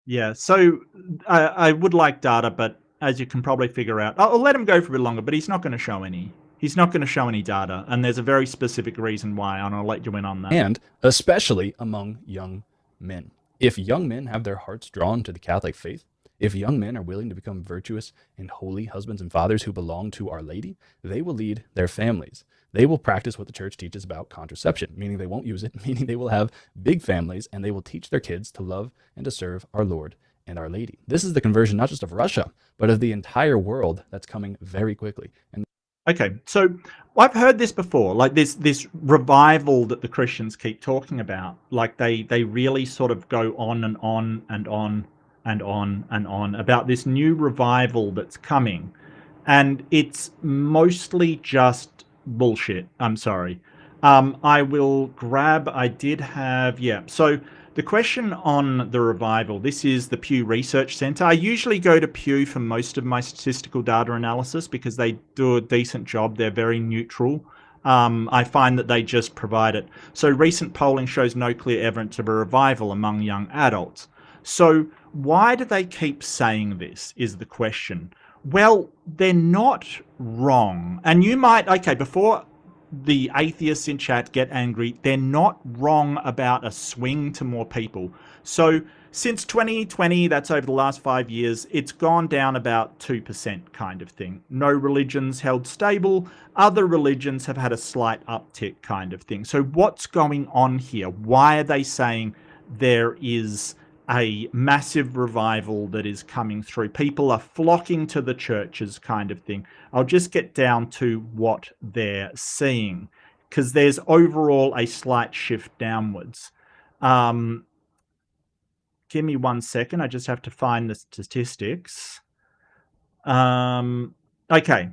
Yeah, so I would like data, but as you can probably figure out, I'll let him go for a bit longer, but he's not going to show any. He's not going to show any data, and there's a very specific reason why, and I'll let you in on that. And especially among young men. If young men have their hearts drawn to the Catholic faith, if young men are willing to become virtuous and holy husbands and fathers who belong to Our Lady, they will lead their families. They will practice what the church teaches about contraception, meaning they won't use it, meaning they will have big families, and they will teach their kids to love and to serve our Lord and Our Lady. This is the conversion not just of Russia, but of the entire world that's coming very quickly. And okay, so I've heard this before, like this revival that the Christians keep talking about. Like they really sort of go on and on and on and on and on about this new revival that's coming, and it's mostly just bullshit. I'm sorry. I will grab, I did have, so the question on the revival, this is the Pew Research Center. I usually go to Pew for most of my statistical data analysis because they do a decent job. They're very neutral. I find that they just provide it. So recent polling shows no clear evidence of a revival among young adults. So why do they keep saying this is the question. Well, they're not wrong. And you might, okay, before the atheists in chat get angry, they're not wrong about a swing to more people. So since 2020, that's over the last 5 years, it's gone down about 2% kind of thing. No religion's held stable. Other religions have had a slight uptick kind of thing. So what's going on here? Why are they saying there is a massive revival that is coming through. People are flocking to the churches, kind of thing. I'll just get down to what they're seeing, because there's overall a slight shift downwards. Give me 1 second. I just have to find the statistics. Okay.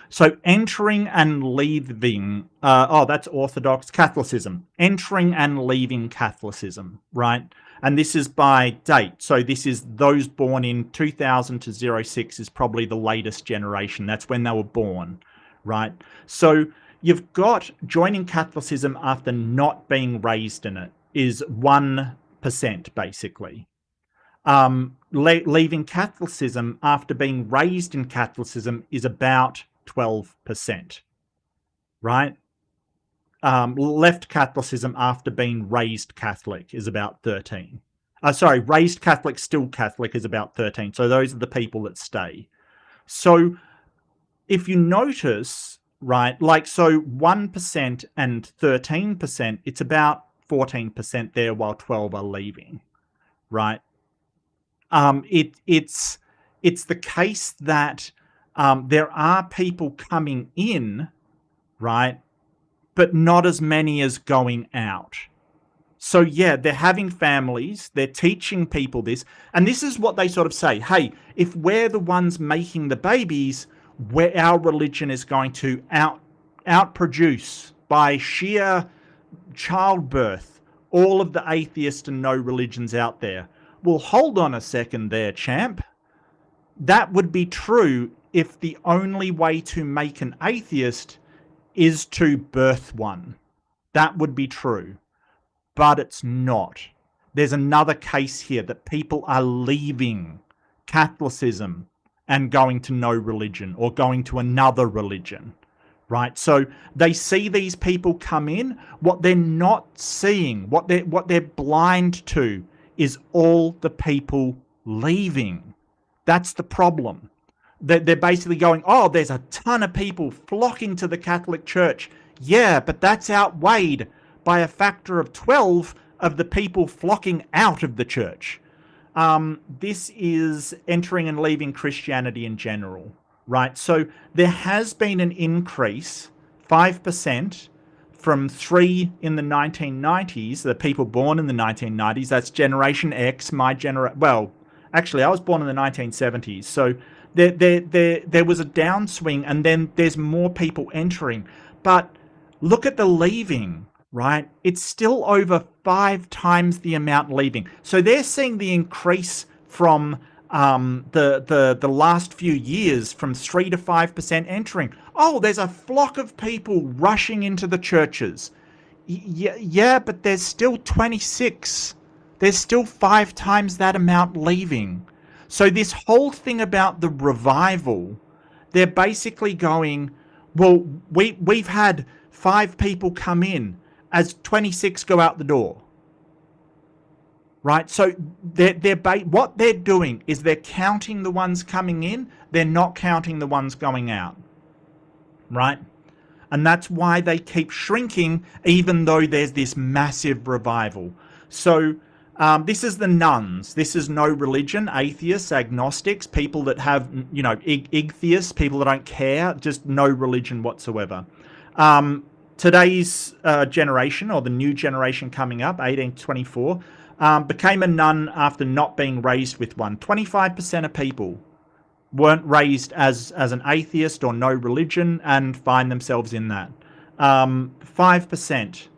So entering and leaving, that's Orthodox Catholicism. Entering and leaving Catholicism, right? And this is by date. So this is those born in 2000 to 06 is probably the latest generation. That's when they were born, right? So you've got joining Catholicism after not being raised in it is 1%, basically. Leaving Catholicism after being raised in Catholicism is about 12%, right? Left Catholicism after being raised Catholic is about 13. Raised Catholic, still Catholic is about 13. So those are the people that stay. So if you notice, right, like, so 1% and 13%, it's about 14% there while 12 are leaving, right? It's the case that there are people coming in, right, but not as many as going out. So yeah, they're having families, they're teaching people this, and this is what they sort of say, hey, if we're the ones making the babies, our religion is going to outproduce by sheer childbirth all of the atheists and no religions out there. Well, hold on a second there, champ. That would be true if the only way to make an atheist is to birth one. That would be true. But it's not. There's another case here that people are leaving Catholicism and going to no religion or going to another religion, right? So they see these people come in. What they're not seeing, what they're blind to, is all the people leaving. That's the problem. They're basically going, oh, there's a ton of people flocking to the Catholic Church. Yeah, but that's outweighed by a factor of 12 of the people flocking out of the church. This is entering and leaving Christianity in general, right? So there has been an increase, 5%, from 3 in the 1990s, the people born in the 1990s. That's Generation X, my generation. Well, actually, I was born in the 1970s. So there was a downswing, and then there's more people entering. But look at the leaving, right? It's still over 5 times the amount leaving. So they're seeing the increase from the last few years, from 3 to 5% entering. Oh, there's a flock of people rushing into the churches. Yeah, but there's still 26. There's still 5 times that amount leaving. So this whole thing about the revival, they're basically going, well, we've had 5 people come in as 26 go out the door. Right? So what they're doing is they're counting the ones coming in. They're not counting the ones going out. Right? And that's why they keep shrinking, even though there's this massive revival. So this is the nuns. This is no religion, atheists, agnostics, people that have, igtheists, people that don't care, just no religion whatsoever. Today's generation, or the new generation coming up, 18 to 24, became a nun after not being raised with one. 25% of people weren't raised as an atheist or no religion and find themselves in that. 5%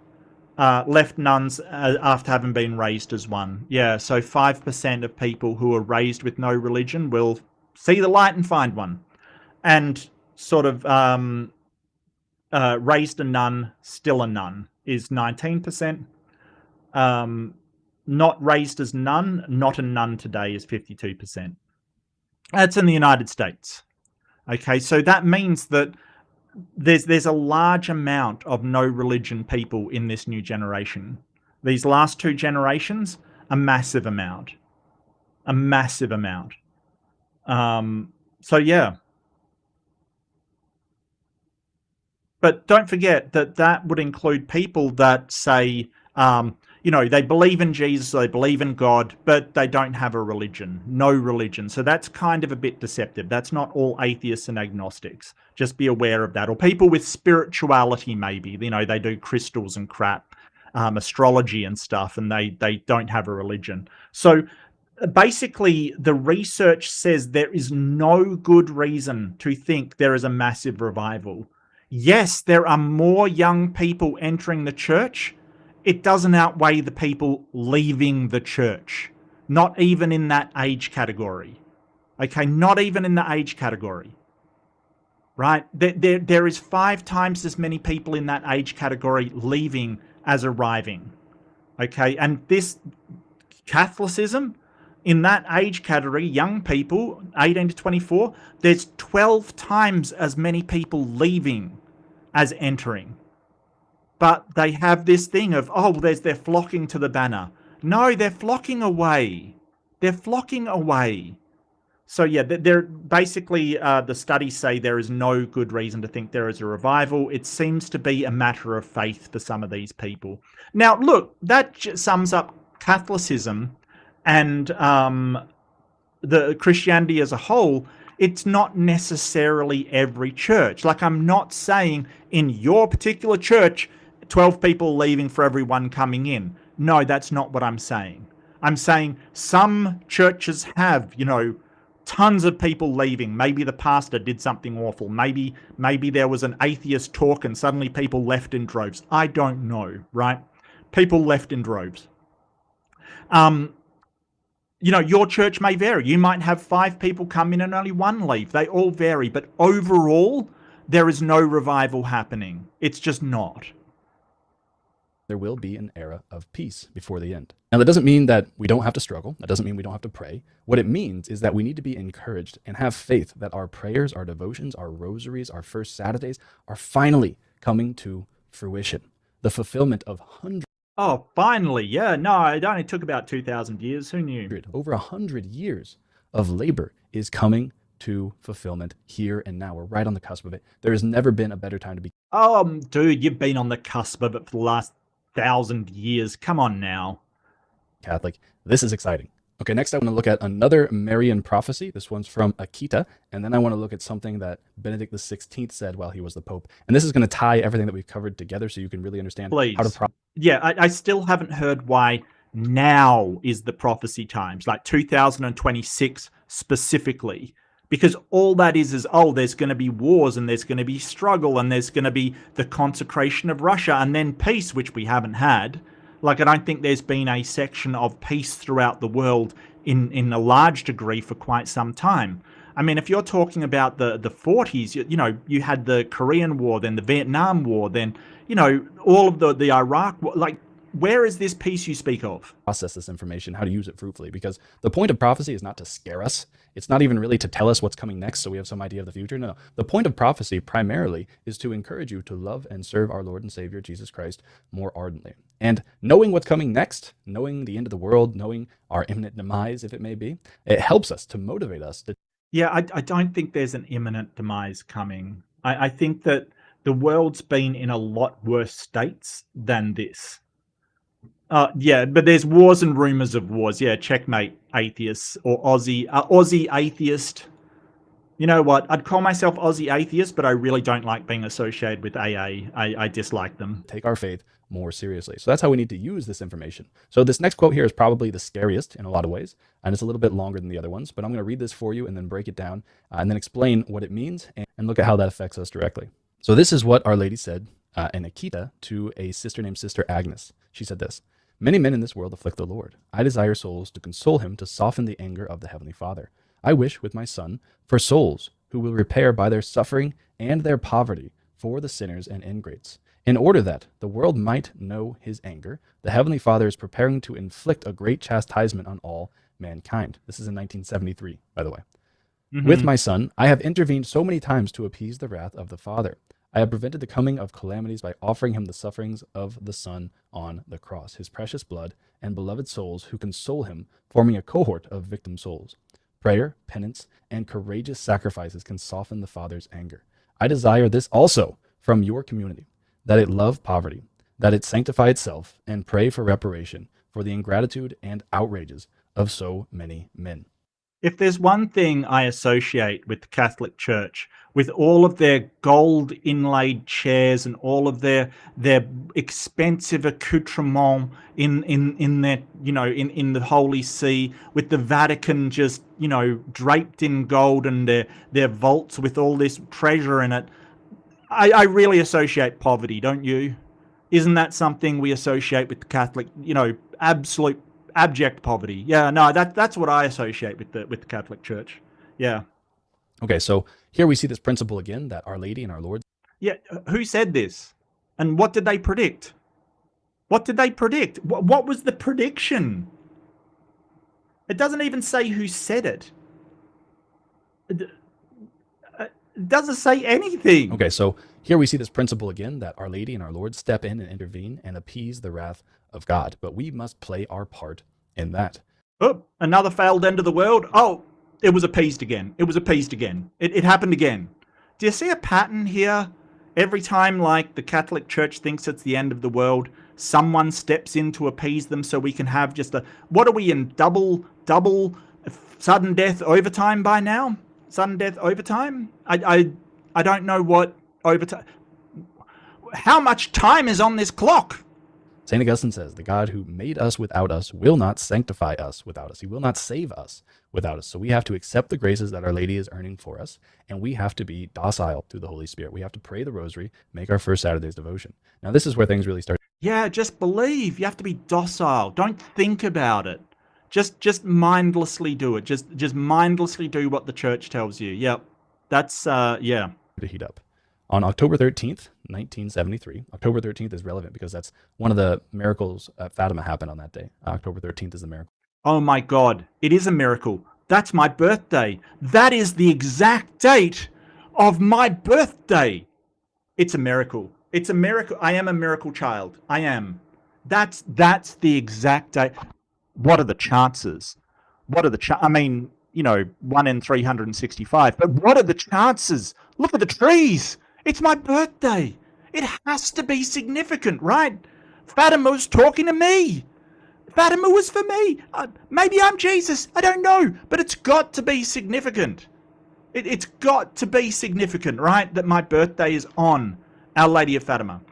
left nuns after having been raised as one. Yeah, so 5% of people who are raised with no religion will see the light and find one. And sort of raised a nun, still a nun, is 19%. Not raised as nun, not a nun today, is 52%. That's in the United States. Okay, so that means that there's a large amount of no religion people in this new generation. These last 2 generations, a massive amount. A massive amount. So yeah. But don't forget that would include people that say, they believe in Jesus, they believe in God, but they don't have a religion, no religion. So that's kind of a bit deceptive. That's not all atheists and agnostics. Just be aware of that. Or people with spirituality, maybe, they do crystals and crap, astrology and stuff, and they don't have a religion. So basically, the research says there is no good reason to think there is a massive revival. Yes, there are more young people entering the church. It doesn't outweigh the people leaving the church. Not even in that age category. Okay, not even in the age category. Right? There is 5 times as many people in that age category leaving as arriving. Okay, and this Catholicism, in that age category, young people, 18 to 24, there's 12 times as many people leaving as entering. But they have this thing of, they're flocking to the banner. No, they're flocking away. They're flocking away. So yeah, they're basically, the studies say there is no good reason to think there is a revival. It seems to be a matter of faith for some of these people. Now, look, that sums up Catholicism and the Christianity as a whole. It's not necessarily every church. Like, I'm not saying in your particular church, 12 people leaving for every one coming in. No, that's not what I'm saying. I'm saying some churches have, tons of people leaving. Maybe the pastor did something awful. Maybe there was an atheist talk and suddenly people left in droves. I don't know, right? People left in droves. Your church may vary. You might have 5 people come in and only 1 leave. They all vary. But overall, there is no revival happening. It's just not. There will be an era of peace before the end. Now, that doesn't mean that we don't have to struggle. That doesn't mean we don't have to pray. What it means is that we need to be encouraged and have faith that our prayers, our devotions, our rosaries, our first Saturdays are finally coming to fruition. The fulfillment of hundreds. Oh, finally, yeah. No, it only took about 2,000 years. Who knew? Over 100 years of labor is coming to fulfillment here and now. We're right on the cusp of it. There has never been a better time to be. Dude, you've been on the cusp of it for the last 1,000 years. Come on now. Catholic. This is exciting. Okay, next I want to look at another Marian prophecy. This one's from Akita, and then I want to look at something that Benedict XVI said while he was the Pope. And this is going to tie everything that we've covered together so you can really understand how to Yeah, I still haven't heard why now is the prophecy times, like 2026 specifically. Because all that is there's going to be wars and there's going to be struggle and there's going to be the consecration of Russia and then peace, which we haven't had. Like, I don't think there's been a section of peace throughout the world in a large degree for quite some time. I mean, if you're talking about the 40s, you had the Korean War, then the Vietnam War, then, all of the Iraq War. Like, where is this peace you speak of? Process this information, how to use it fruitfully, because the point of prophecy is not to scare us. It's not even really to tell us what's coming next so we have some idea of the future. No, the point of prophecy primarily is to encourage you to love and serve our Lord and Savior Jesus Christ more ardently. And knowing what's coming next, knowing the end of the world, knowing our imminent demise, if it may be, it helps us to motivate us to. Yeah, I don't think there's an imminent demise coming. I think that the world's been in a lot worse states than this. Yeah, but there's wars and rumors of wars. Yeah, checkmate, atheists or Aussie atheist. You know what? I'd call myself Aussie atheist, but I really don't like being associated with AA. I dislike them. Take our faith more seriously. So that's how we need to use this information. So this next quote here is probably the scariest in a lot of ways, and it's a little bit longer than the other ones, but I'm going to read this for you and then break it down and then explain what it means and look at how that affects us directly. So this is what Our Lady said in Akita to a sister named Sister Agnes. She said this: "Many men in this world afflict the Lord. I desire souls to console him, to soften the anger of the Heavenly Father. I wish with my Son for souls who will repair by their suffering and their poverty for the sinners and ingrates. In order that the world might know his anger, the Heavenly Father is preparing to inflict a great chastisement on all mankind." This is in 1973, by the way. "With my Son, I have intervened so many times to appease the wrath of the Father. I have prevented the coming of calamities by offering him the sufferings of the Son on the cross, his precious blood, and beloved souls who console him, forming a cohort of victim souls. Prayer, penance, and courageous sacrifices can soften the Father's anger. I desire this also from your community, that it love poverty, that it sanctify itself, and pray for reparation for the ingratitude and outrages of so many men. If there's one thing I associate with the Catholic Church, with all of their gold inlaid chairs and all of their expensive accoutrement in their, in the Holy See, with the Vatican just, draped in gold, and their vaults with all this treasure in it, I really associate poverty, don't you? Isn't that something we associate with the Catholic, absolute abject poverty? Yeah, no, that's what I associate with the Catholic Church. Yeah. Okay, so here we see this principle again, that Our Lady and our Lord. Yeah, who said this? And what did they predict? What did they predict? What was the prediction? It doesn't even say who said it. It doesn't say anything. Okay, so here we see this principle again, that Our Lady and our Lord step in and intervene and appease the wrath of God, but we must play our part in that. Oh, another failed end of the world. Oh, it was appeased again. It was appeased again. It happened again. Do you see a pattern here? Every time, like, the Catholic Church thinks it's the end of the world, someone steps in to appease them so we can have just what are we in, double sudden death overtime by now? Sudden death overtime? I don't know what overtime. How much time is on this clock? St. Augustine says, the God who made us without us will not sanctify us without us. He will not save us without us. So we have to accept the graces that Our Lady is earning for us, and we have to be docile to the Holy Spirit. We have to pray the rosary, make our first Saturday's devotion. Now, this is where things really start. Yeah, just believe. You have to be docile. Don't think about it. Just mindlessly do it. Just mindlessly do what the church tells you. Yep. That's, yeah. To heat up. On October 13th, 1973, October 13th is relevant because that's one of the miracles at Fatima happened on that day. October 13th is the miracle. Oh my God, it is a miracle. That's my birthday. That is the exact date of my birthday. It's a miracle. It's a miracle. I am a miracle child. I am. That's the exact date. What are the chances? What are the I mean, 1 in 365. But what are the chances? Look at the trees. It's my birthday. It has to be significant, right? Fatima's talking to me. Fatima was for me. Maybe I'm Jesus. I don't know. But it's got to be significant. It's got to be significant, right? That my birthday is on Our Lady of Fatima.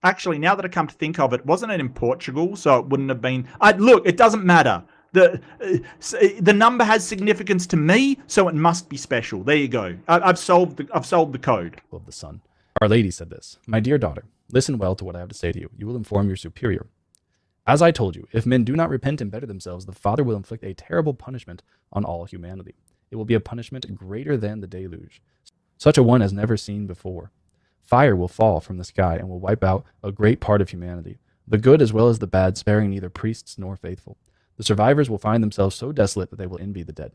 Actually, now that I come to think of it, wasn't it in Portugal? So it wouldn't have been. Look, it doesn't matter. The number has significance to me, so it must be special. There you go. I've solved the code. Of the Son. Our Lady said this, my dear daughter, listen well to what I have to say to you. You will inform your superior. As I told you, if men do not repent and better themselves, the Father will inflict a terrible punishment on all humanity. It will be a punishment greater than the deluge, such a one as never seen before. Fire will fall from the sky and will wipe out a great part of humanity, the good as well as the bad, sparing neither priests nor faithful. The survivors will find themselves so desolate that they will envy the dead.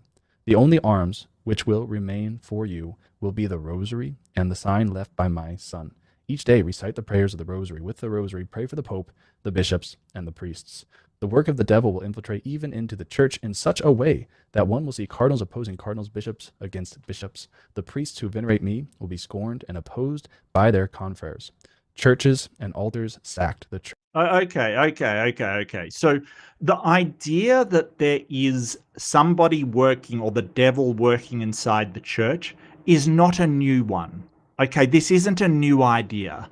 The only arms which will remain for you will be the rosary and the sign left by my son. Each day recite the prayers of the rosary. With the rosary, pray for the Pope, the bishops, and the priests. The work of the devil will infiltrate even into the church in such a way that one will see cardinals opposing cardinals, bishops against bishops. The priests who venerate me will be scorned and opposed by their confreres. Churches and altars sacked. The church. Okay. So the idea that there is somebody working, or the devil working inside the church, is not a new one. Okay, this isn't a new idea.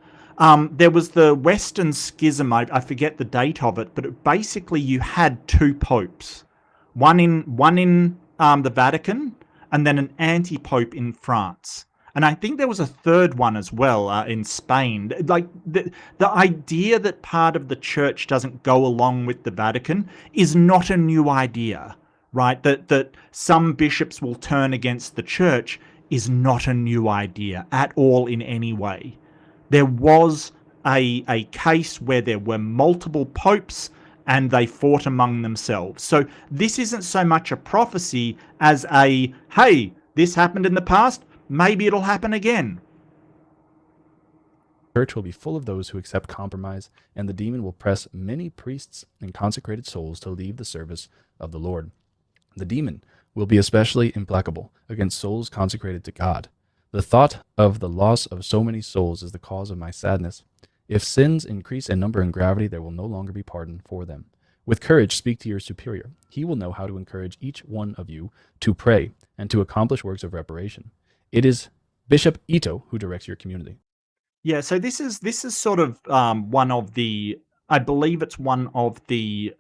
There was the Western Schism, I forget the date of it, but basically you had two popes. One in the Vatican, and then an anti-pope in France. And I think there was a third one as well in Spain. Like the idea that part of the church doesn't go along with the Vatican is not a new idea, right? That some bishops will turn against the church is not a new idea at all in any way. There was a case where there were multiple popes and they fought among themselves. So this isn't so much a prophecy as a, hey, this happened in the past, maybe it'll happen again. The church will be full of those who accept compromise, and the demon will press many priests and consecrated souls to leave the service of the Lord. The demon will be especially implacable against souls consecrated to God. The thought of the loss of so many souls is the cause of my sadness, If sins increase in number and gravity, there will no longer be pardon for them. With courage, speak to your superior. He will know how to encourage each one of you to pray and to accomplish works of reparation. It is Bishop Ito who directs your community. Yeah, so this is sort of one of the, I believe it's one of the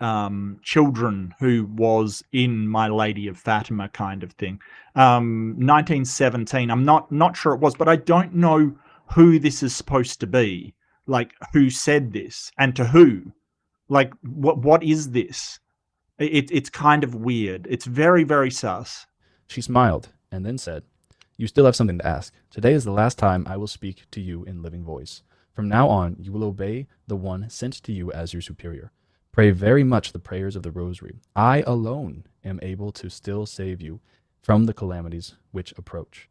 children who was in My Lady of Fatima kind of thing. 1917. I'm not sure it was, but I don't know who this is supposed to be. Like, who said this and to who? Like, what is this? It's kind of weird. It's very, very sus. She smiled and then said, "You still have something to ask. Today is the last time I will speak to you in living voice. From now on, you will obey the one sent to you as your superior. Pray very much the prayers of the rosary. I alone am able to still save you from the calamities which approach.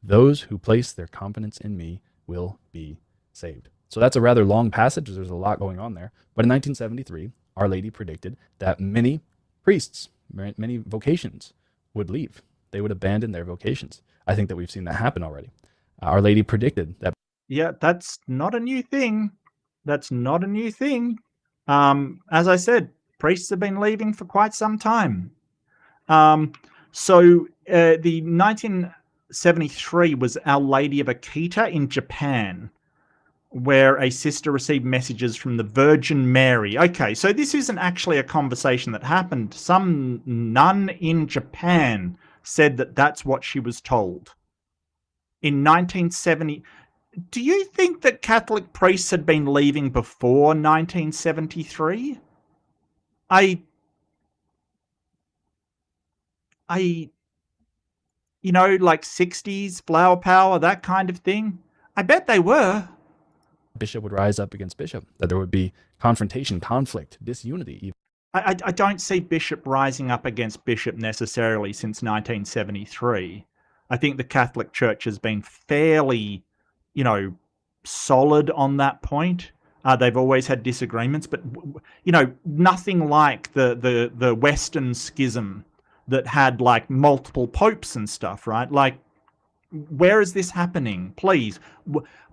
Those who place their confidence in me will be saved." So that's a rather long passage. There's a lot going on there. But in 1973, Our Lady predicted that many priests, many vocations would leave. They would abandon their vocations. I think that we've seen that happen already. Our Lady predicted that. Yeah, that's not a new thing. That's not a new thing. As I said, priests have been leaving for quite some time. So the 1973 was Our Lady of Akita in Japan, where a sister received messages from the Virgin Mary. Okay, so this isn't actually a conversation that happened. Some nun in Japan said that that's what she was told. In 1970, do you think that Catholic priests had been leaving before 1973? You know, like 60s, flower power, that kind of thing? I bet they were. Bishop would rise up against bishop, that there would be confrontation, conflict, disunity. I don't see bishop rising up against bishop necessarily since 1973. I think the Catholic Church has been fairly, you know, solid on that point. They've always had disagreements, but, you know, nothing like the Western schism that had like multiple popes and stuff, right? Like, where is this happening? Please,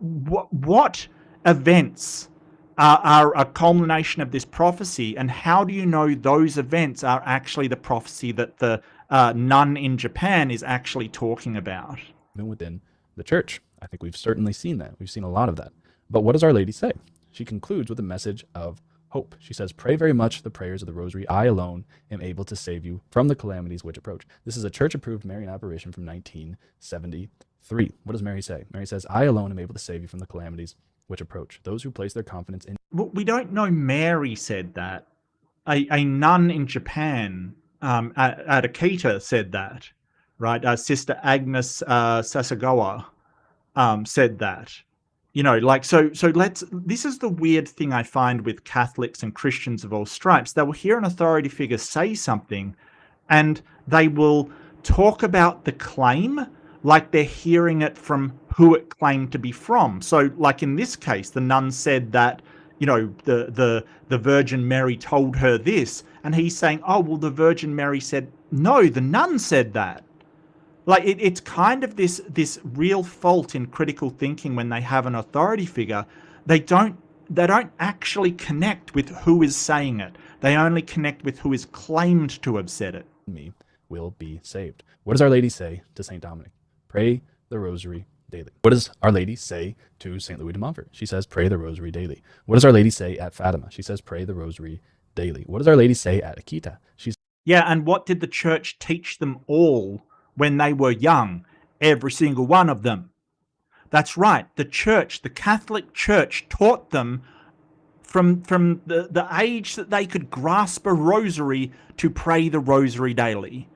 what events are a culmination of this prophecy, and how do you know those events are actually the prophecy that the nun in Japan is actually talking about? Even within the church, I think we've certainly seen that. We've seen a lot of that. But what does Our Lady say? She concludes with a message of hope. She says, "Pray very much the prayers of the rosary. I alone am able to save you from the calamities which approach." This is a church-approved Marian apparition from 1973. What does Mary say? Mary says, "I alone am able to save you from the calamities which approach. Those who place their confidence in..." Well, we don't know Mary said that. A nun in Japan, at Akita, said that, right? Sister Agnes Sasagawa said that. You know, like, so this is the weird thing I find with Catholics and Christians of all stripes. They will hear an authority figure say something and they will talk about the claim like they're hearing it from who it claimed to be from. So, like in this case, the nun said that, you know, the Virgin Mary told her this, and he's saying, oh, well, the Virgin Mary said, no, the nun said that. Like, it's kind of this real fault in critical thinking when they have an authority figure. They don't actually connect with who is saying it. They only connect with who is claimed to have said it. Me will be saved. What does Our Lady say to St. Dominic? Pray the rosary daily. What does Our Lady say to St. Louis de Montfort? She says, pray the rosary daily. What does Our Lady say at Fatima? She says, pray the rosary daily. What does Our Lady say at Akita? Yeah, and what did the church teach them all when they were young? Every single one of them. That's right. The church, the Catholic Church, taught them from the age that they could grasp a rosary to pray the rosary daily.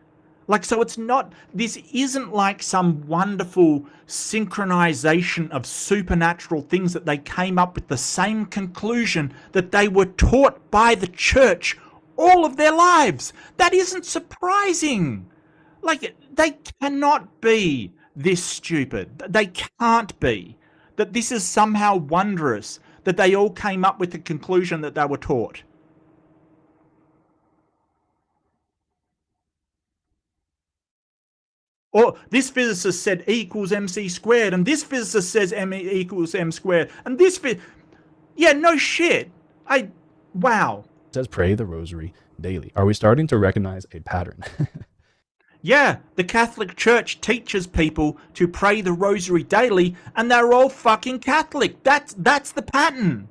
Like, so it's not, this isn't like some wonderful synchronization of supernatural things that they came up with the same conclusion that they were taught by the church all of their lives. That isn't surprising. Like, they cannot be this stupid. They can't be. That this is somehow wondrous, that they all came up with the conclusion that they were taught. Or this physicist said E equals mc squared, and this physicist says m equals m squared, and this Yeah, no shit. Wow. It says pray the rosary daily. Are we starting to recognize a pattern? Yeah, the Catholic Church teaches people to pray the rosary daily, and they're all fucking Catholic. That's the pattern.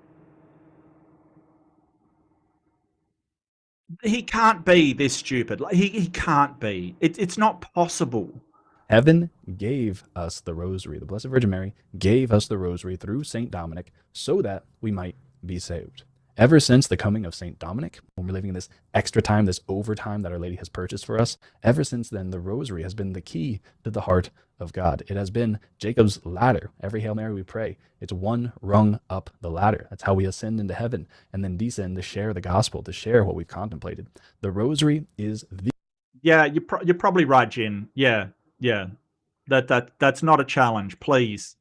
He can't be this stupid. He can't be. It's not possible. Heaven gave us the rosary. The Blessed Virgin Mary gave us the rosary through St. Dominic so that we might be saved. Ever since the coming of St. Dominic, when we're living in this extra time, this overtime that Our Lady has purchased for us, ever since then, the rosary has been the key to the heart of God. It has been Jacob's ladder. Every Hail Mary we pray, it's one rung up the ladder. That's how we ascend into heaven and then descend to share the gospel, to share what we've contemplated. The rosary is the... Yeah, you're probably right, Jin. Yeah. That's not a challenge. Please,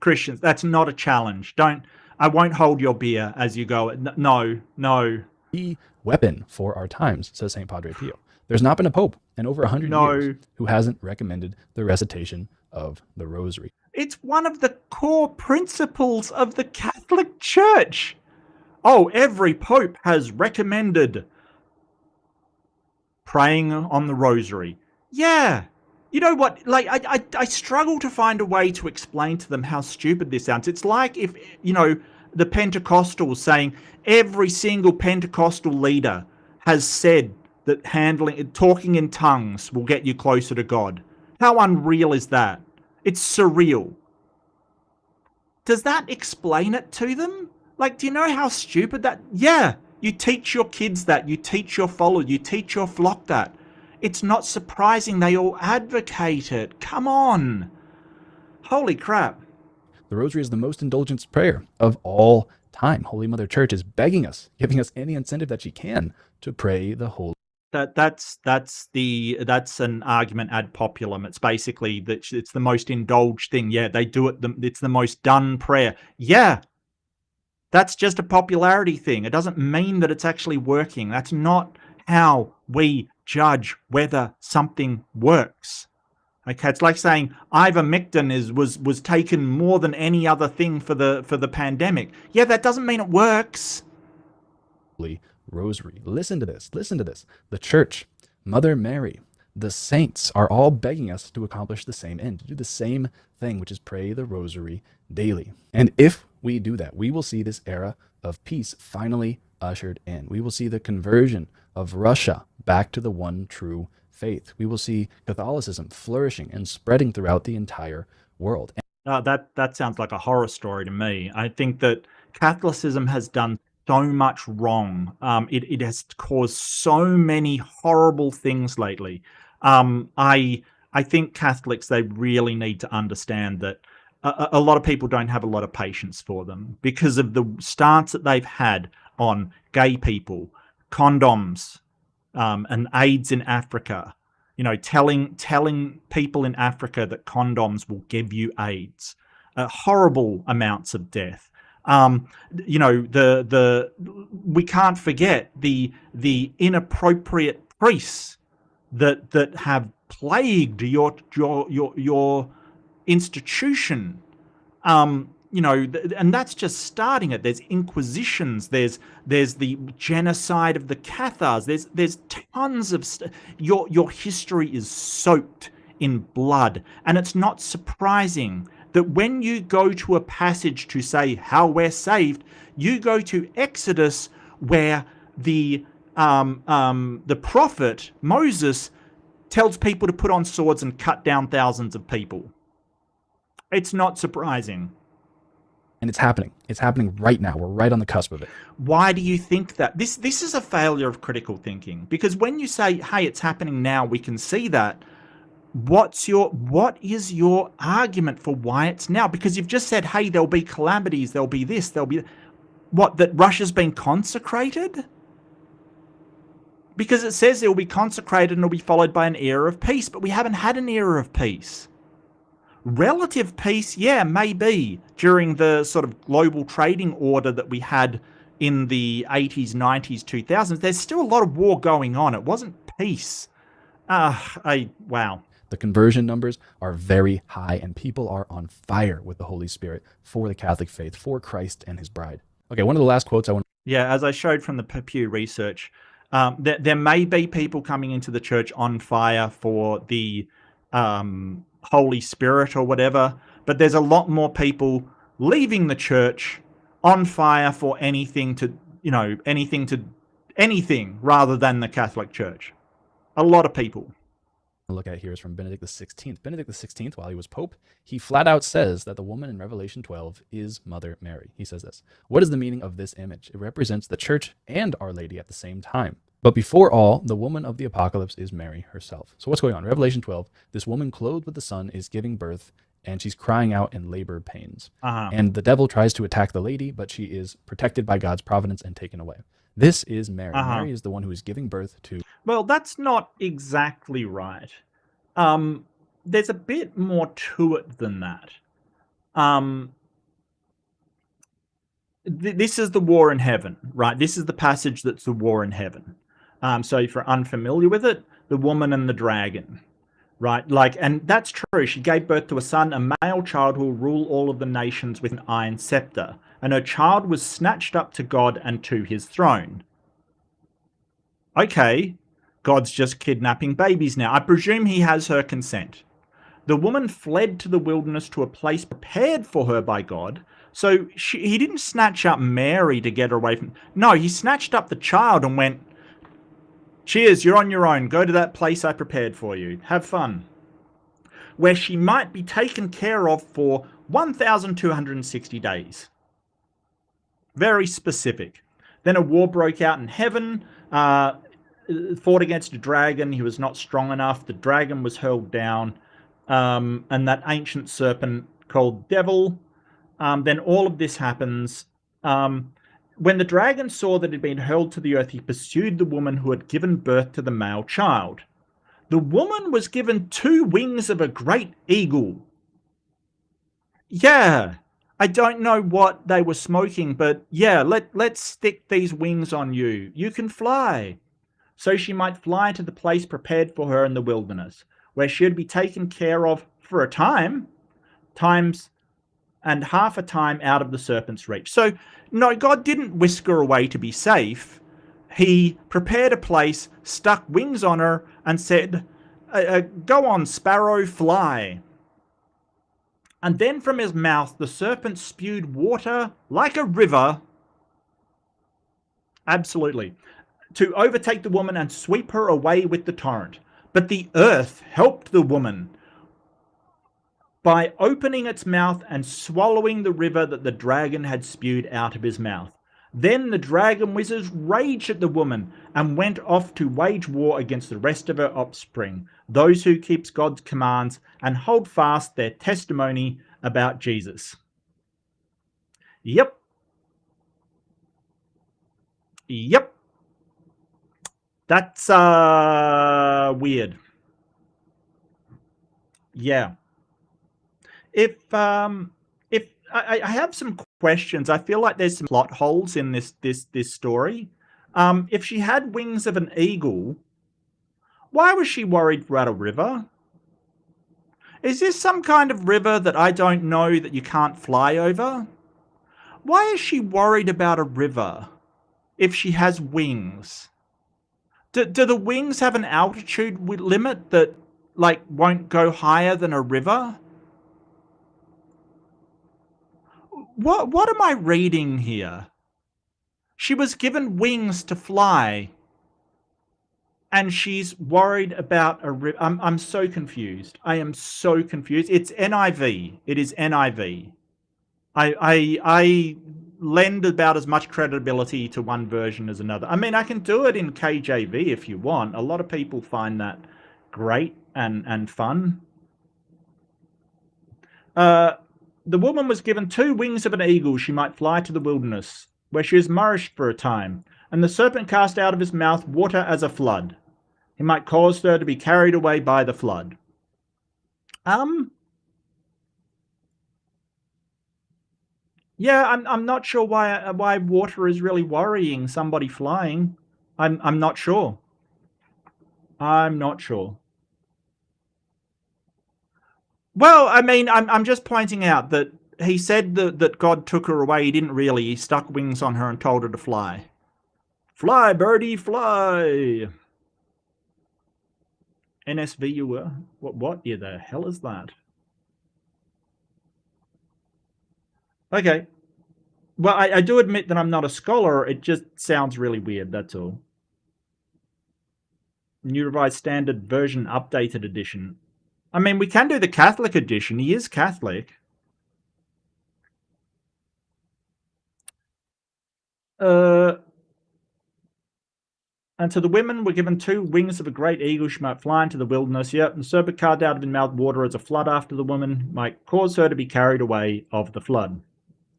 Christians, that's not a challenge. I won't hold your beer as you go. No. The weapon for our times, says St. Padre Pio. There's not been a pope in over 100 years who hasn't recommended the recitation of the rosary. It's one of the core principles of the Catholic Church. Oh, every pope has recommended praying on the rosary. Yeah. You know what? Like, I struggle to find a way to explain to them how stupid this sounds. It's like if, the Pentecostals saying every single Pentecostal leader has said that talking in tongues will get you closer to God. How unreal is that? It's surreal. Does that explain it to them? Like, do you know how stupid that? Yeah, you teach your kids that. You teach your followers. You teach your flock that. It's not surprising they all advocate it. Come on. Holy crap. The rosary is the most indulgent prayer of all time. Holy Mother Church is begging us, giving us any incentive that she can to pray the Holy. That's an argument ad populum. It's basically that it's the most indulged thing. Yeah, they do it. It's the most done prayer. Yeah, that's just a popularity thing. It doesn't mean that it's actually working. That's not how we judge whether something works. Okay, it's like saying ivermectin was taken more than any other thing for the pandemic. Yeah, that doesn't mean it works. Rosary. Listen to this. The Church, Mother Mary, the saints are all begging us to accomplish the same end, to do the same thing, which is pray the rosary daily. And if we do that, we will see this era of peace finally ushered in. We will see the conversion of Russia back to the one true faith. We will see Catholicism flourishing and spreading throughout the entire world. That sounds like a horror story to me. I think that Catholicism has done so much wrong. It has caused so many horrible things lately. I think Catholics, they really need to understand that a lot of people don't have a lot of patience for them because of the stance that they've had on gay people, condoms, and AIDS in Africa. Telling people in Africa that condoms will give you AIDS. Horrible amounts of death. We can't forget the inappropriate priests that have plagued your institution. And that's just starting it. There's inquisitions. There's the genocide of the Cathars. There's tons of your history is soaked in blood, and it's not surprising that when you go to a passage to say how we're saved, you go to Exodus, where the prophet Moses tells people to put on swords and cut down thousands of people. It's not surprising. And it's happening. It's happening right now. We're right on the cusp of it. Why do you think that? This is a failure of critical thinking. Because when you say, hey, it's happening now, we can see that, what is your argument for why it's now? Because you've just said, hey, there'll be calamities, there'll be this, there'll be... What, that Russia's been consecrated? Because it says it will be consecrated and it'll be followed by an era of peace, but we haven't had an era of peace. Relative peace, yeah, maybe during the sort of global trading order that we had in the 80s, 90s, 2000s. There's still a lot of war going on. It wasn't peace. Wow. The conversion numbers are very high, and people are on fire with the Holy Spirit for the Catholic faith, for Christ and his bride. Okay, one of the last quotes I want. Yeah, as I showed from the Pew research, there may be people coming into the church on fire for the Holy Spirit or whatever, but there's a lot more people leaving the church on fire for anything rather than the Catholic Church. A lot of people. Look at here is from Benedict XVI. Benedict XVI, while he was Pope, he flat out says that the woman in Revelation 12 is Mother Mary. He says this. What is the meaning of this image? It represents the church and Our Lady at the same time. But before all, the woman of the apocalypse is Mary herself. So what's going on? Revelation 12, this woman clothed with the sun is giving birth, and she's crying out in labor pains. And the devil tries to attack the lady, but she is protected by God's providence and taken away. This is Mary. Mary is the one who is giving birth to... Well, that's not exactly right. There's a bit more to it than that. This is the war in heaven, right? This is the passage that's the war in heaven. So if you're unfamiliar with it, the woman and the dragon, right? And that's true. She gave birth to a son, a male child who will rule all of the nations with an iron scepter. And her child was snatched up to God and to his throne. Okay, God's just kidnapping babies now. I presume he has her consent. The woman fled to the wilderness to a place prepared for her by God. So he didn't snatch up Mary to get her away from... No, he snatched up the child and went, cheers, you're on your own. Go to that place I prepared for you. Have fun. Where she might be taken care of for 1,260 days. Very specific. Then a war broke out in heaven. Fought against a dragon. He was not strong enough. The dragon was hurled down. And that ancient serpent called Devil. Then all of this happens. When the dragon saw that it had been hurled to the earth, he pursued the woman who had given birth to the male child. The woman was given 2 wings of a great eagle. Yeah, I don't know what they were smoking, but yeah, let's stick these wings on you. You can fly. So she might fly to the place prepared for her in the wilderness, where she would be taken care of for a time, times and half a time out of the serpent's reach. So, no, God didn't whisk her away to be safe. He prepared a place, stuck wings on her, and said, go on, sparrow, fly. And then from his mouth the serpent spewed water like a river. Absolutely. To overtake the woman and sweep her away with the torrent. But the earth helped the woman by opening its mouth and swallowing the river that the dragon had spewed out of his mouth. Then the dragon wizards raged at the woman and went off to wage war against the rest of her offspring, those who keep God's commands and hold fast their testimony about Jesus. Yep. That's weird. Yeah. If I have some questions. I feel like there's some plot holes in this story. If she had wings of an eagle, why was she worried about a river? Is this some kind of river that I don't know that you can't fly over? Why is she worried about a river if she has wings? Do the wings have an altitude limit that won't go higher than a river? What am I reading here? She was given wings to fly, and she's worried about a river. I'm so confused. I am so confused. It's NIV. It is NIV. I lend about as much credibility to one version as another. I mean, I can do it in KJV if you want. A lot of people find that great and fun. The woman was given 2 wings of an eagle. She might fly to the wilderness, where she was nourished for a time. And the serpent cast out of his mouth water as a flood. He might cause her to be carried away by the flood. Yeah, I'm not sure why water is really worrying somebody flying. I'm not sure. I'm not sure. Well, I mean, I'm just pointing out that he said that God took her away. He didn't really. He stuck wings on her and told her to fly. Fly, birdie, fly. NSVUR? What? Yeah, the hell is that? Okay. Well, I do admit that I'm not a scholar. It just sounds really weird, that's all. New Revised Standard Version Updated Edition. I mean, we can do the Catholic edition. He is Catholic. And to the women were given 2 wings of a great eagle. She might fly into the wilderness. Yep, and the serpent carved out of in mouth water as a flood after the woman might cause her to be carried away of the flood.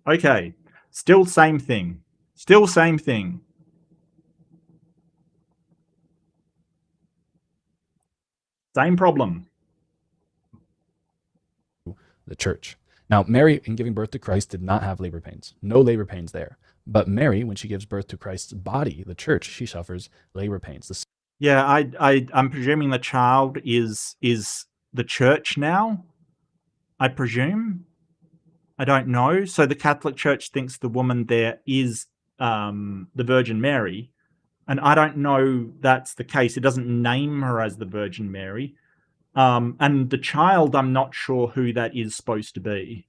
Okay, still same thing. Still same thing. Same problem. The church. Now, Mary, in giving birth to Christ, did not have labor pains. No labor pains there. But Mary, when she gives birth to Christ's body, the church, she suffers labor pains. Yeah, I'm presuming the child is the church now. I presume. I don't know. So the Catholic Church thinks the woman there is the Virgin Mary, and I don't know that's the case. It doesn't name her as the Virgin Mary. And the child, I'm not sure who that is supposed to be.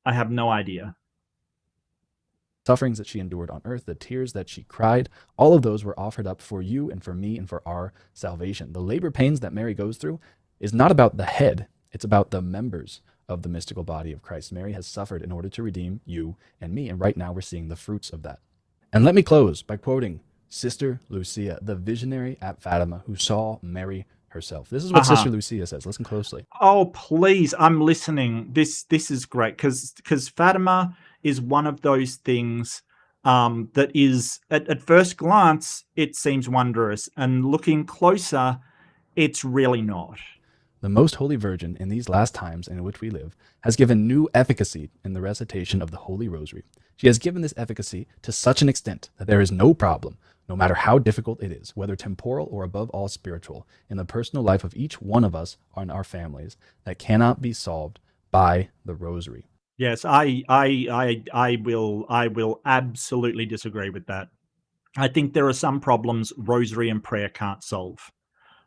I have no idea. Sufferings that she endured on earth, the tears that she cried, all of those were offered up for you and for me and for our salvation. The labor pains that Mary goes through is not about the head, it's about the members of the mystical body of Christ. Mary has suffered in order to redeem you and me, and right now we're seeing the fruits of that. And let me close by quoting Sister Lucia, the visionary at Fatima who saw Mary herself. This is what Sister Lucia says. Listen closely. Oh, please, I'm listening. This is great because Fatima is one of those things that is, at first glance, it seems wondrous, and looking closer, it's really not. The Most Holy Virgin, in these last times in which we live, has given new efficacy in the recitation of the Holy Rosary. She has given this efficacy to such an extent that there is no problem, no matter how difficult it is, whether temporal or above all spiritual, in the personal life of each one of us and our families, that cannot be solved by the Rosary. Yes, I will absolutely disagree with that. I think there are some problems Rosary and prayer can't solve.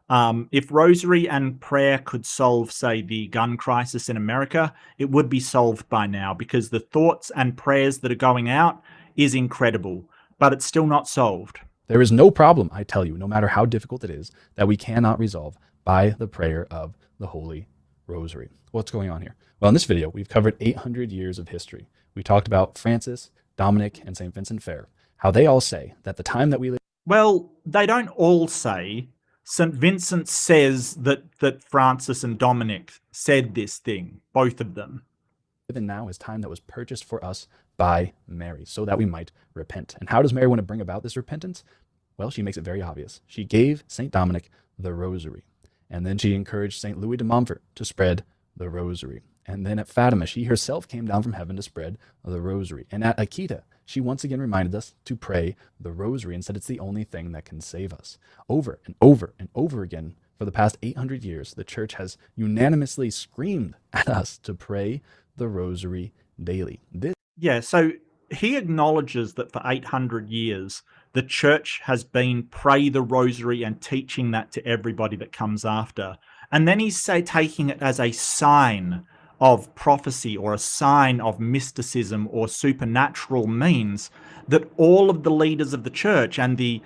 If Rosary and prayer could solve, say, the gun crisis in America, it would be solved by now, because the thoughts and prayers that are going out is incredible, but it's still not solved. There is no problem, I tell you, no matter how difficult it is, that we cannot resolve by the prayer of the Holy Rosary. What's going on here? Well, in this video, we've covered 800 years of history. We talked about Francis, Dominic, and St. Vincent Ferrer, how they all say that the time that we live... Well, they don't all say. St. Vincent says that Francis and Dominic said this thing, both of them. Even now is time that was purchased for us by Mary, so that we might repent. And how does Mary want to bring about this repentance? Well, she makes it very obvious. She gave St. Dominic the Rosary, and then she encouraged St. Louis de Montfort to spread the Rosary. And then at Fatima, she herself came down from heaven to spread the Rosary. And at Akita, she once again reminded us to pray the Rosary and said it's the only thing that can save us. Over and over and over again, for the past 800 years, the Church has unanimously screamed at us to pray the Rosary daily. Yeah, so he acknowledges that for 800 years, the Church has been pray the Rosary and teaching that to everybody that comes after. And then he's taking it as a sign of prophecy or a sign of mysticism or supernatural means that all of the leaders of the church and the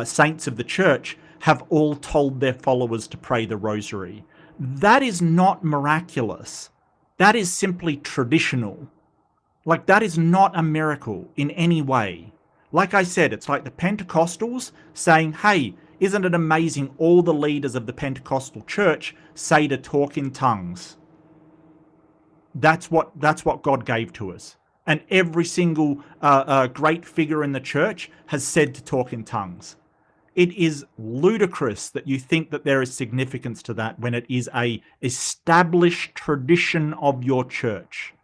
saints of the church have all told their followers to pray the Rosary. That is not miraculous. That is simply traditional. Like, that is not a miracle in any way. Like I said, it's like the Pentecostals saying, hey, isn't it amazing all the leaders of the Pentecostal church say to talk in tongues? That's what God gave to us. And every single great figure in the church has said to talk in tongues. It is ludicrous that you think that there is significance to that when it is a established tradition of your church.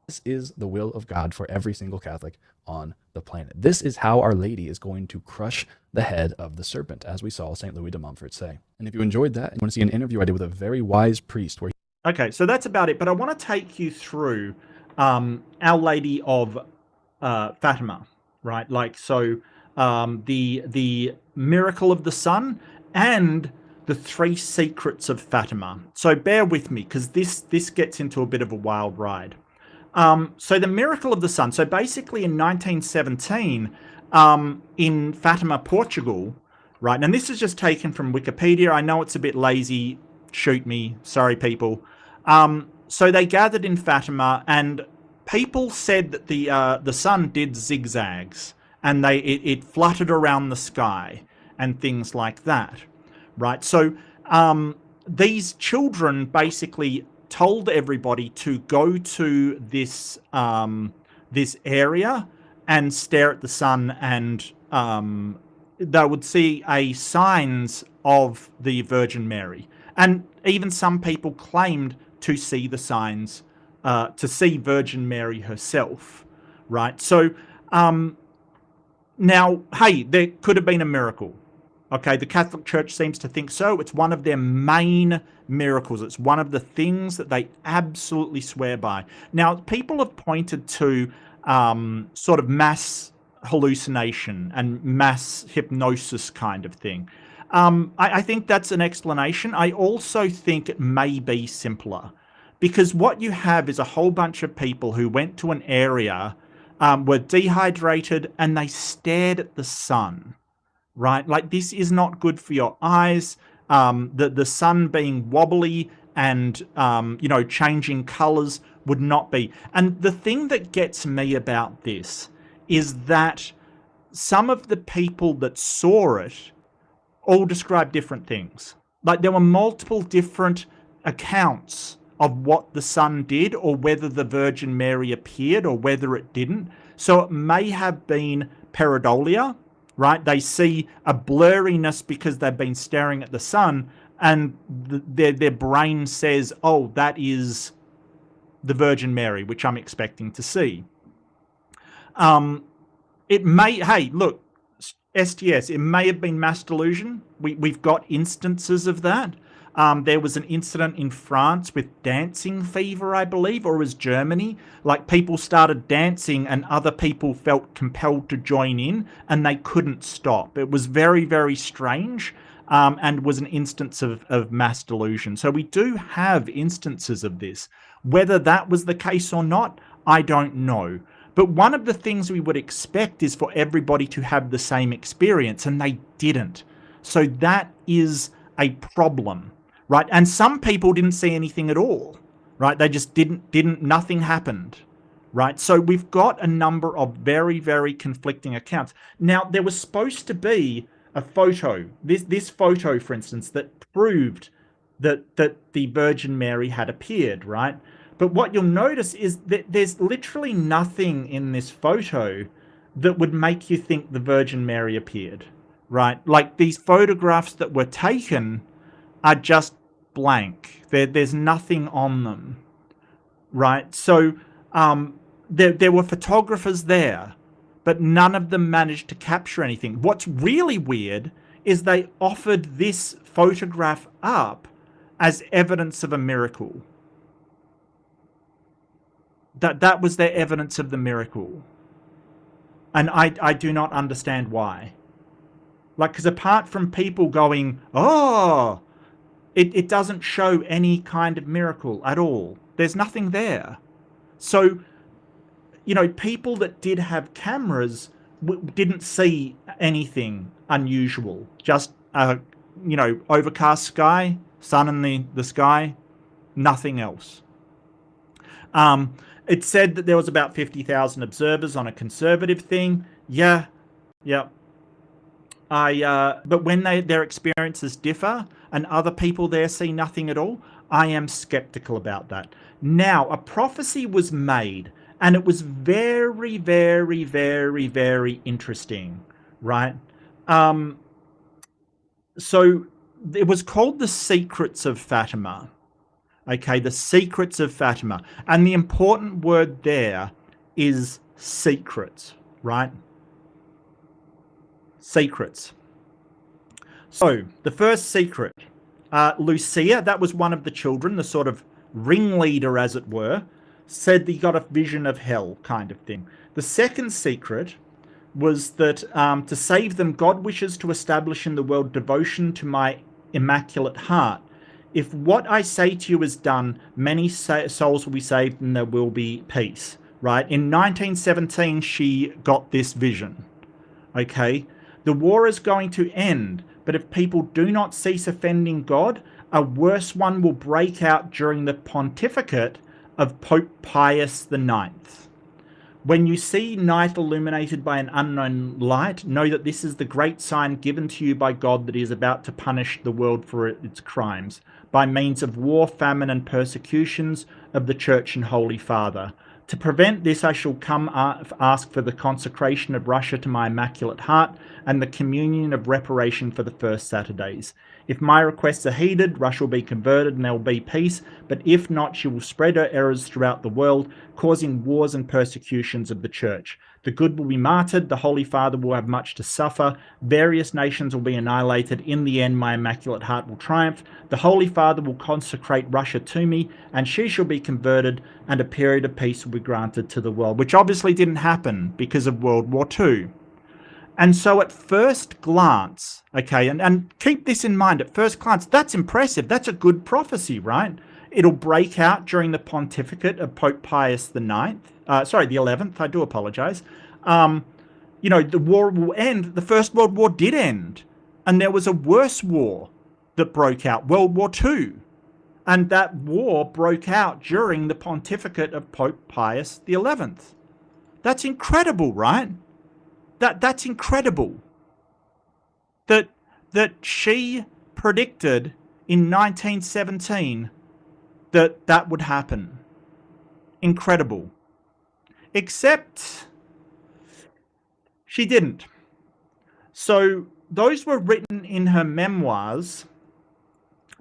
This is the will of God for every single Catholic on the planet. This is how Our Lady is going to crush the head of the serpent, as we saw St. Louis de Montfort say. And if you enjoyed that, and you want to see an interview I did with a very wise priest where Okay, so that's about it. But I want to take you through Our Lady of Fatima, right? Like, so the miracle of the sun and the three secrets of Fatima. So bear with me, because this gets into a bit of a wild ride. So the miracle of the sun. So basically, in 1917, in Fatima, Portugal, right? And this is just taken from Wikipedia. I know it's a bit lazy. Shoot me, sorry, people. So they gathered in Fatima, and people said that the sun did zigzags, and it fluttered around the sky and things like that, right? So these children basically told everybody to go to this area and stare at the sun, and they would see signs of the Virgin Mary. And even some people claimed to see the signs, to see Virgin Mary herself, right? So now, hey, there could have been a miracle. Okay, the Catholic Church seems to think so. It's one of their main miracles. It's one of the things that they absolutely swear by. Now, people have pointed to sort of mass hallucination and mass hypnosis kind of thing. I think that's an explanation. I also think it may be simpler, because what you have is a whole bunch of people who went to an area, were dehydrated, and they stared at the sun. Right? Like, this is not good for your eyes. The sun being wobbly and, changing colors would not be. And the thing that gets me about this is that some of the people that saw it all describe different things. Like, there were multiple different accounts of what the sun did, or whether the Virgin Mary appeared, or whether it didn't. So it may have been pareidolia, right? They see a blurriness because they've been staring at the sun, and their brain says, oh, that is the Virgin Mary, which I'm expecting to see. It may, hey, look, STS, it may have been mass delusion. We've got instances of that. There was an incident in France with dancing fever, I believe, or it was Germany. Like, people started dancing and other people felt compelled to join in, and they couldn't stop. It was very, very strange, and was an instance of mass delusion. So we do have instances of this. Whether that was the case or not, I don't know. But one of the things we would expect is for everybody to have the same experience, and they didn't. So that is a problem. Right, and some people didn't see anything at all. Right, they just didn't. Nothing happened. Right, so we've got a number of very, very conflicting accounts. Now, there was supposed to be a photo, this photo, for instance, that proved that the Virgin Mary had appeared. Right, but what you'll notice is that there's literally nothing in this photo that would make you think the Virgin Mary appeared. Right, like, these photographs that were taken are just blank. There's nothing on them, right? So there were photographers there, but none of them managed to capture anything. What's really weird is they offered this photograph up as evidence of a miracle. That was their evidence of the miracle. And I do not understand why. Like, because apart from people going, oh, it doesn't show any kind of miracle at all. There's nothing there. So, people that did have cameras didn't see anything unusual. Just, overcast sky, sun in the sky, nothing else. It said that there was about 50,000 observers on a conservative thing. Yeah. But when their experiences differ and other people there see nothing at all, I am skeptical about that. Now, a prophecy was made, and it was very, very, very, very interesting, right? So it was called The Secrets of Fatima. Okay, The Secrets of Fatima. And the important word there is secrets, right? Secrets. So, the first secret, Lucia, that was one of the children, the sort of ringleader, as it were, said that he got a vision of hell, kind of thing. The second secret was that to save them, God wishes to establish in the world devotion to my immaculate heart. If what I say to you is done, many souls will be saved and there will be peace. Right? In 1917, she got this vision. Okay? The war is going to end, but if people do not cease offending God, a worse one will break out during the pontificate of Pope Pius IX. When you see night illuminated by an unknown light, know that this is the great sign given to you by God that he is about to punish the world for its crimes, by means of war, famine, and persecutions of the Church and Holy Father. To prevent this, I shall come ask for the consecration of Russia to my Immaculate Heart and the communion of reparation for the first Saturdays. If my requests are heeded, Russia will be converted and there will be peace, but if not, she will spread her errors throughout the world, causing wars and persecutions of the Church. The good will be martyred, the Holy Father will have much to suffer, various nations will be annihilated, in the end my Immaculate Heart will triumph, the Holy Father will consecrate Russia to me, and she shall be converted, and a period of peace will be granted to the world, which obviously didn't happen because of World War II. And so at first glance, okay, and keep this in mind, at first glance, that's impressive, that's a good prophecy, right? It'll break out during the pontificate of Pope Pius the 11th, I do apologize. The war will end. The First World War did end. And there was a worse war that broke out, World War II. And that war broke out during the pontificate of Pope Pius the 11th. That's incredible, right? That's incredible. That she predicted in 1917 that would happen. Incredible. Except she didn't. So those were written in her memoirs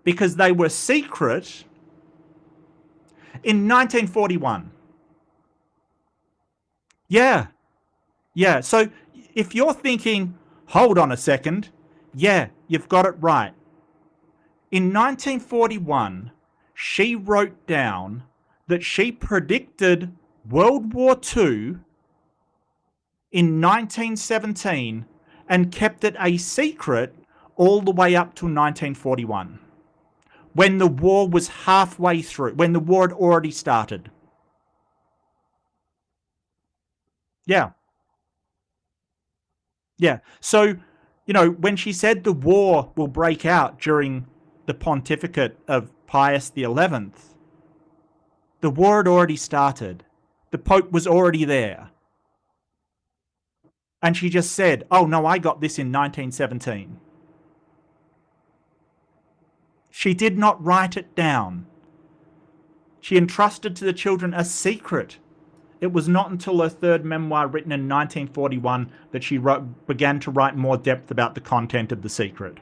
because they were secret in 1941. Yeah. So if you're thinking, hold on a second, yeah, you've got it right. In 1941, she wrote down that she predicted World War II in 1917 and kept it a secret all the way up to 1941, when the war was halfway through, when the war had already started. Yeah. So, when she said the war will break out during the pontificate of Pius the 11th, the war had already started. The Pope was already there. And she just said, oh no, I got this in 1917. She did not write it down. She entrusted to the children a secret. It was not until her third memoir, written in 1941, that she began to write more depth about the content of the secret.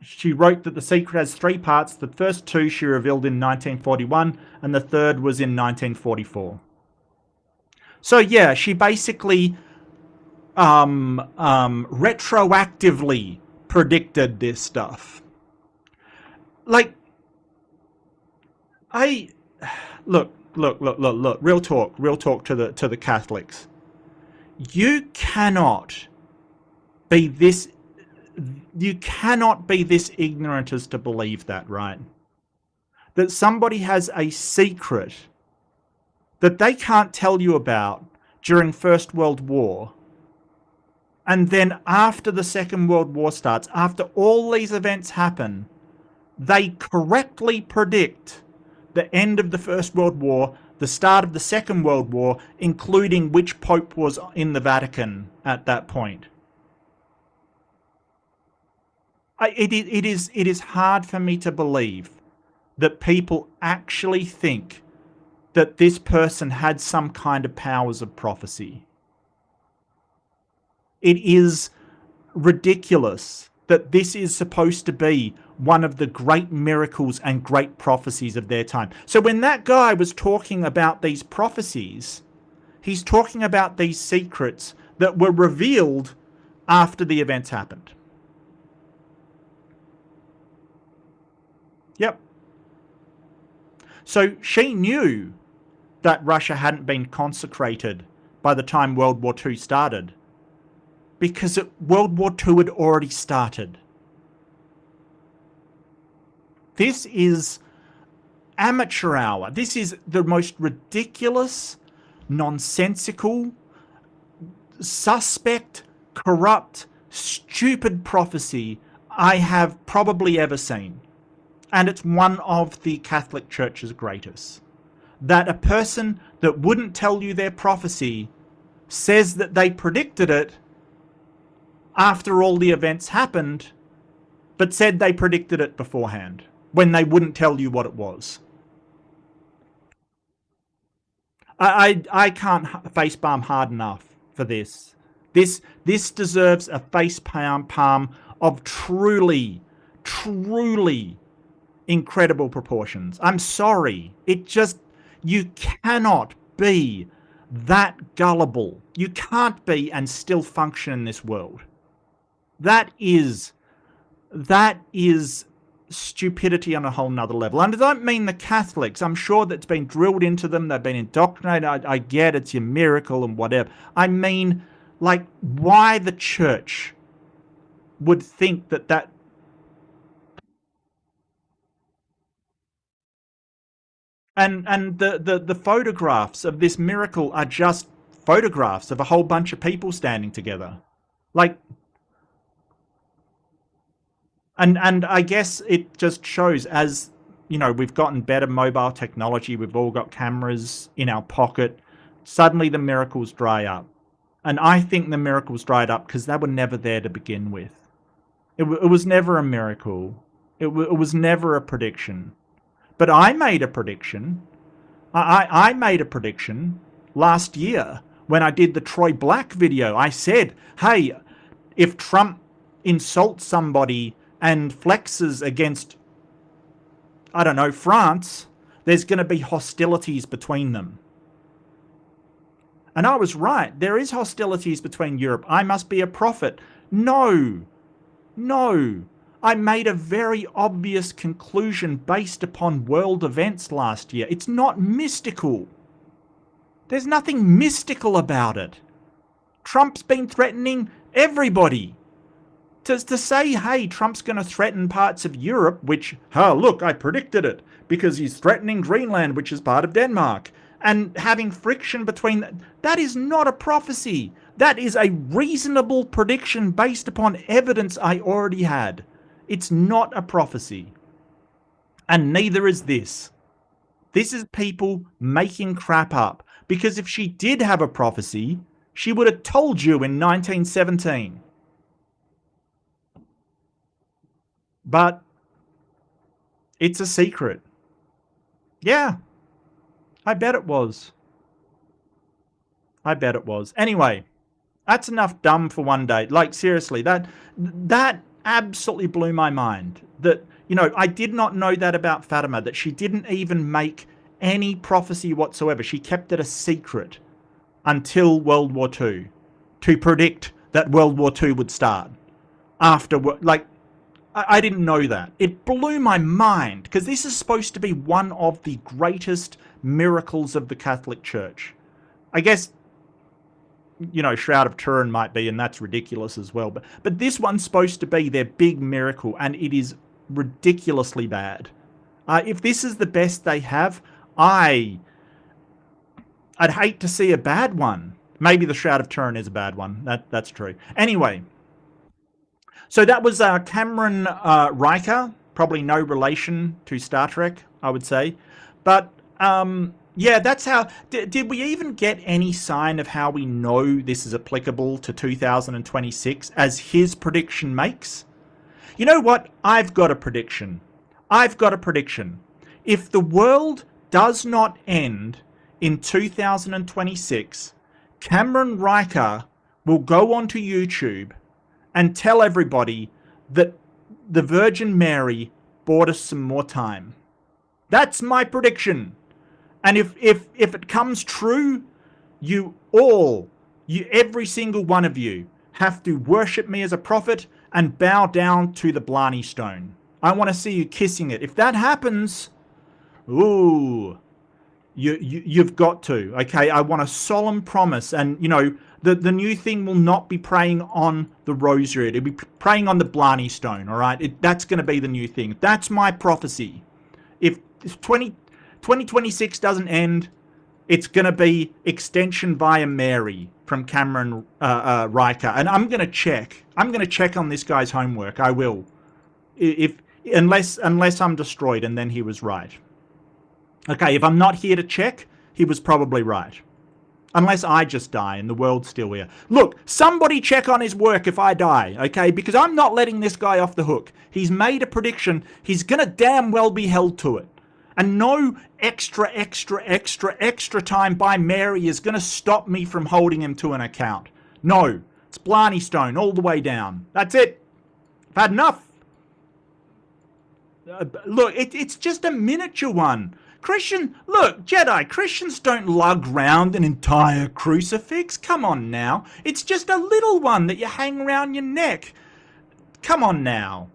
She wrote that the secret has three parts. The first two she revealed in 1941, and the third was in 1944. So yeah, she basically retroactively predicted this stuff. Like, look, real talk to the Catholics. You cannot be this ignorant as to believe that, right? That somebody has a secret that they can't tell you about during First World War, and then after the Second World War starts, after all these events happen, they correctly predict the end of the First World War, the start of the Second World War, including which pope was in the Vatican at that point. It is hard for me to believe that people actually think that this person had some kind of powers of prophecy. It is ridiculous that this is supposed to be one of the great miracles and great prophecies of their time. So when that guy was talking about these prophecies, he's talking about these secrets that were revealed after the events happened. Yep. So she knew that Russia hadn't been consecrated by the time World War II started, because World War II had already started. This is amateur hour. This is the most ridiculous, nonsensical, suspect, corrupt, stupid prophecy I have probably ever seen. And it's one of the Catholic Church's greatest. That a person that wouldn't tell you their prophecy says that they predicted it after all the events happened, but said they predicted it beforehand, when they wouldn't tell you what it was. I can't facepalm hard enough for this. This deserves a facepalm of truly, truly incredible proportions. I'm sorry. You cannot be that gullible. You can't be and still function in this world. That is stupidity on a whole nother level. And I don't mean the Catholics. I'm sure that's been drilled into them. They've been indoctrinated. I get it's your miracle and whatever. I mean, like, why the church would think that and the photographs of this miracle are just photographs of a whole bunch of people standing together. Like, and I guess it just shows, as you know, we've gotten better mobile technology, we've all got cameras in our pocket, suddenly the miracles dry up. And I think the miracles dried up because they were never there to begin with. It was never a miracle. It was never a prediction. But I made a prediction. I made a prediction last year when I did the Troy Black video. I said, hey, if Trump insults somebody and flexes against, I don't know, France, there's going to be hostilities between them. And I was right. There is hostilities between Europe. I must be a prophet. No. I made a very obvious conclusion based upon world events last year. It's not mystical. There's nothing mystical about it. Trump's been threatening everybody. To say, hey, Trump's going to threaten parts of Europe, which, oh, look, I predicted it, because he's threatening Greenland, which is part of Denmark, and having friction between that is not a prophecy. That is a reasonable prediction based upon evidence I already had. It's not a prophecy. And neither is this. This is people making crap up. Because if she did have a prophecy, she would have told you in 1917. But it's a secret. Yeah, I bet it was. Anyway, that's enough dumb for one day. Like, seriously, that absolutely blew my mind. That, you know, I did not know that about Fatima, that she didn't even make any prophecy whatsoever. She kept it a secret until World War II to predict that World War II would start. Like, I didn't know that. It blew my mind, because this is supposed to be one of the greatest miracles of the Catholic Church. I guess, you know, Shroud of Turin might be, and that's ridiculous as well. But this one's supposed to be their big miracle, and it is ridiculously bad. If this is the best they have, I'd hate to see a bad one. Maybe the Shroud of Turin is a bad one. That's true. Anyway, so that was Cameron Riker. Probably no relation to Star Trek, I would say. But yeah, that's how... Did we even get any sign of how we know this is applicable to 2026, as his prediction makes? You know what? I've got a prediction. If the world does not end in 2026, Cameron Riker will go onto YouTube and tell everybody that the Virgin Mary bought us some more time. That's my prediction. And if it comes true, every single one of you, have to worship me as a prophet and bow down to the Blarney Stone. I want to see you kissing it. If that happens, ooh, you've got to. Okay, I want a solemn promise. And, you know, the new thing will not be praying on the rosary. It'll be praying on the Blarney Stone, all right? That's going to be the new thing. That's my prophecy. If 2026 doesn't end, it's going to be extension via Mary from Cameron Riker. And I'm going to check. I'm going to check on this guy's homework. I will. Unless I'm destroyed, and then he was right. Okay, if I'm not here to check, he was probably right. Unless I just die and the world's still here. Look, somebody check on his work if I die, okay? Because I'm not letting this guy off the hook. He's made a prediction. He's going to damn well be held to it. And no extra time by Mary is going to stop me from holding him to an account. No, it's Blarney Stone all the way down. That's it. I've had enough. Look, it's just a miniature one. Look, Jedi, Christians don't lug round an entire crucifix. Come on now. It's just a little one that you hang around your neck. Come on now.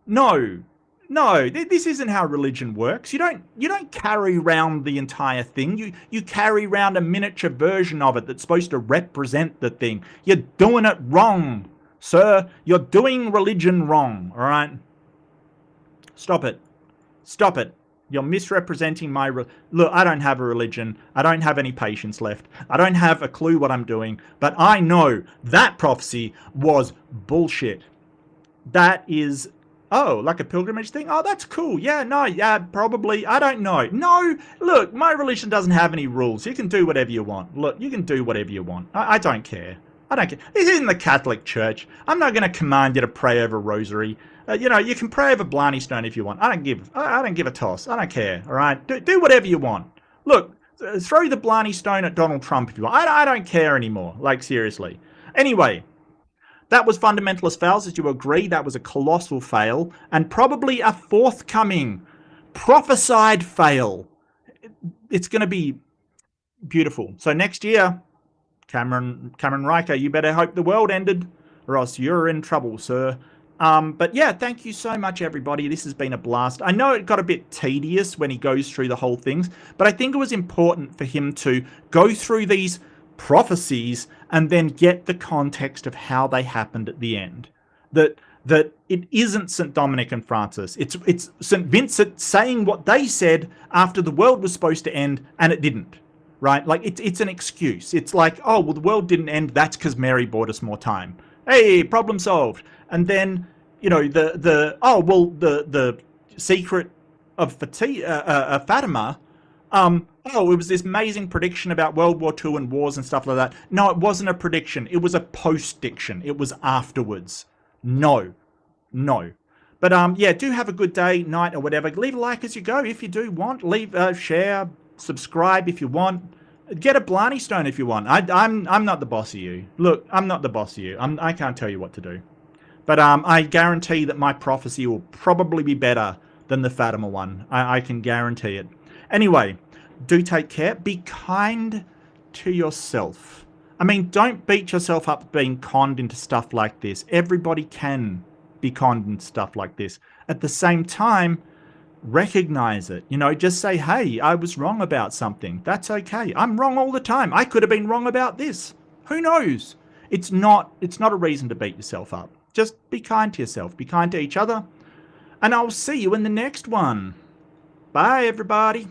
No, this isn't how religion works. You don't carry around the entire thing. You carry around a miniature version of it that's supposed to represent the thing. You're doing it wrong, sir. You're doing religion wrong, all right? Stop it. Stop it. You're misrepresenting my... Look, I don't have a religion. I don't have any patience left. I don't have a clue what I'm doing. But I know that prophecy was bullshit. That is... Oh, like a pilgrimage thing? Oh, that's cool. Yeah, no, yeah, probably. I don't know. No, look, my religion doesn't have any rules. You can do whatever you want. Look, you can do whatever you want. I don't care. I don't care. This isn't the Catholic Church. I'm not going to command you to pray over rosary. You know, you can pray over Blarney Stone if you want. I don't give a toss. I don't care. All right, do whatever you want. Look, throw the Blarney Stone at Donald Trump if you want. I don't care anymore. Like, seriously. Anyway, that was Fundamentalist fails. As you agree, that was a colossal fail, and probably a forthcoming prophesied fail. It's going to be beautiful. So next year, Cameron Riker, you better hope the world ended, or else you're in trouble, sir. But yeah, thank you so much, everybody. This has been a blast. I know it got a bit tedious when he goes through the whole things, but I think it was important for him to go through these prophecies and then get the context of how they happened at the end. That it isn't St. Dominic and Francis. It's St. Vincent saying what they said after the world was supposed to end and it didn't. Right? Like, it's an excuse. It's like, oh, well, the world didn't end. That's because Mary bought us more time. Hey, problem solved. And then, you know, the secret of Fatima, it was this amazing prediction about World War II and wars and stuff like that. No, it wasn't a prediction. It was a post-diction. It was afterwards. No. But yeah, do have a good day, night, or whatever. Leave a like as you go if you do want. Leave share, subscribe if you want. Get a Blarney Stone if you want. I'm not the boss of you. Look, I'm not the boss of you. I can't tell you what to do. But I guarantee that my prophecy will probably be better than the Fatima one. I can guarantee it. Anyway, do take care. Be kind to yourself. I mean, don't beat yourself up being conned into stuff like this. Everybody can be conned into stuff like this. At the same time, recognize it. You know, just say, hey, I was wrong about something. That's okay. I'm wrong all the time. I could have been wrong about this. Who knows? It's not a reason to beat yourself up. Just be kind to yourself. Be kind to each other. And I'll see you in the next one. Bye, everybody.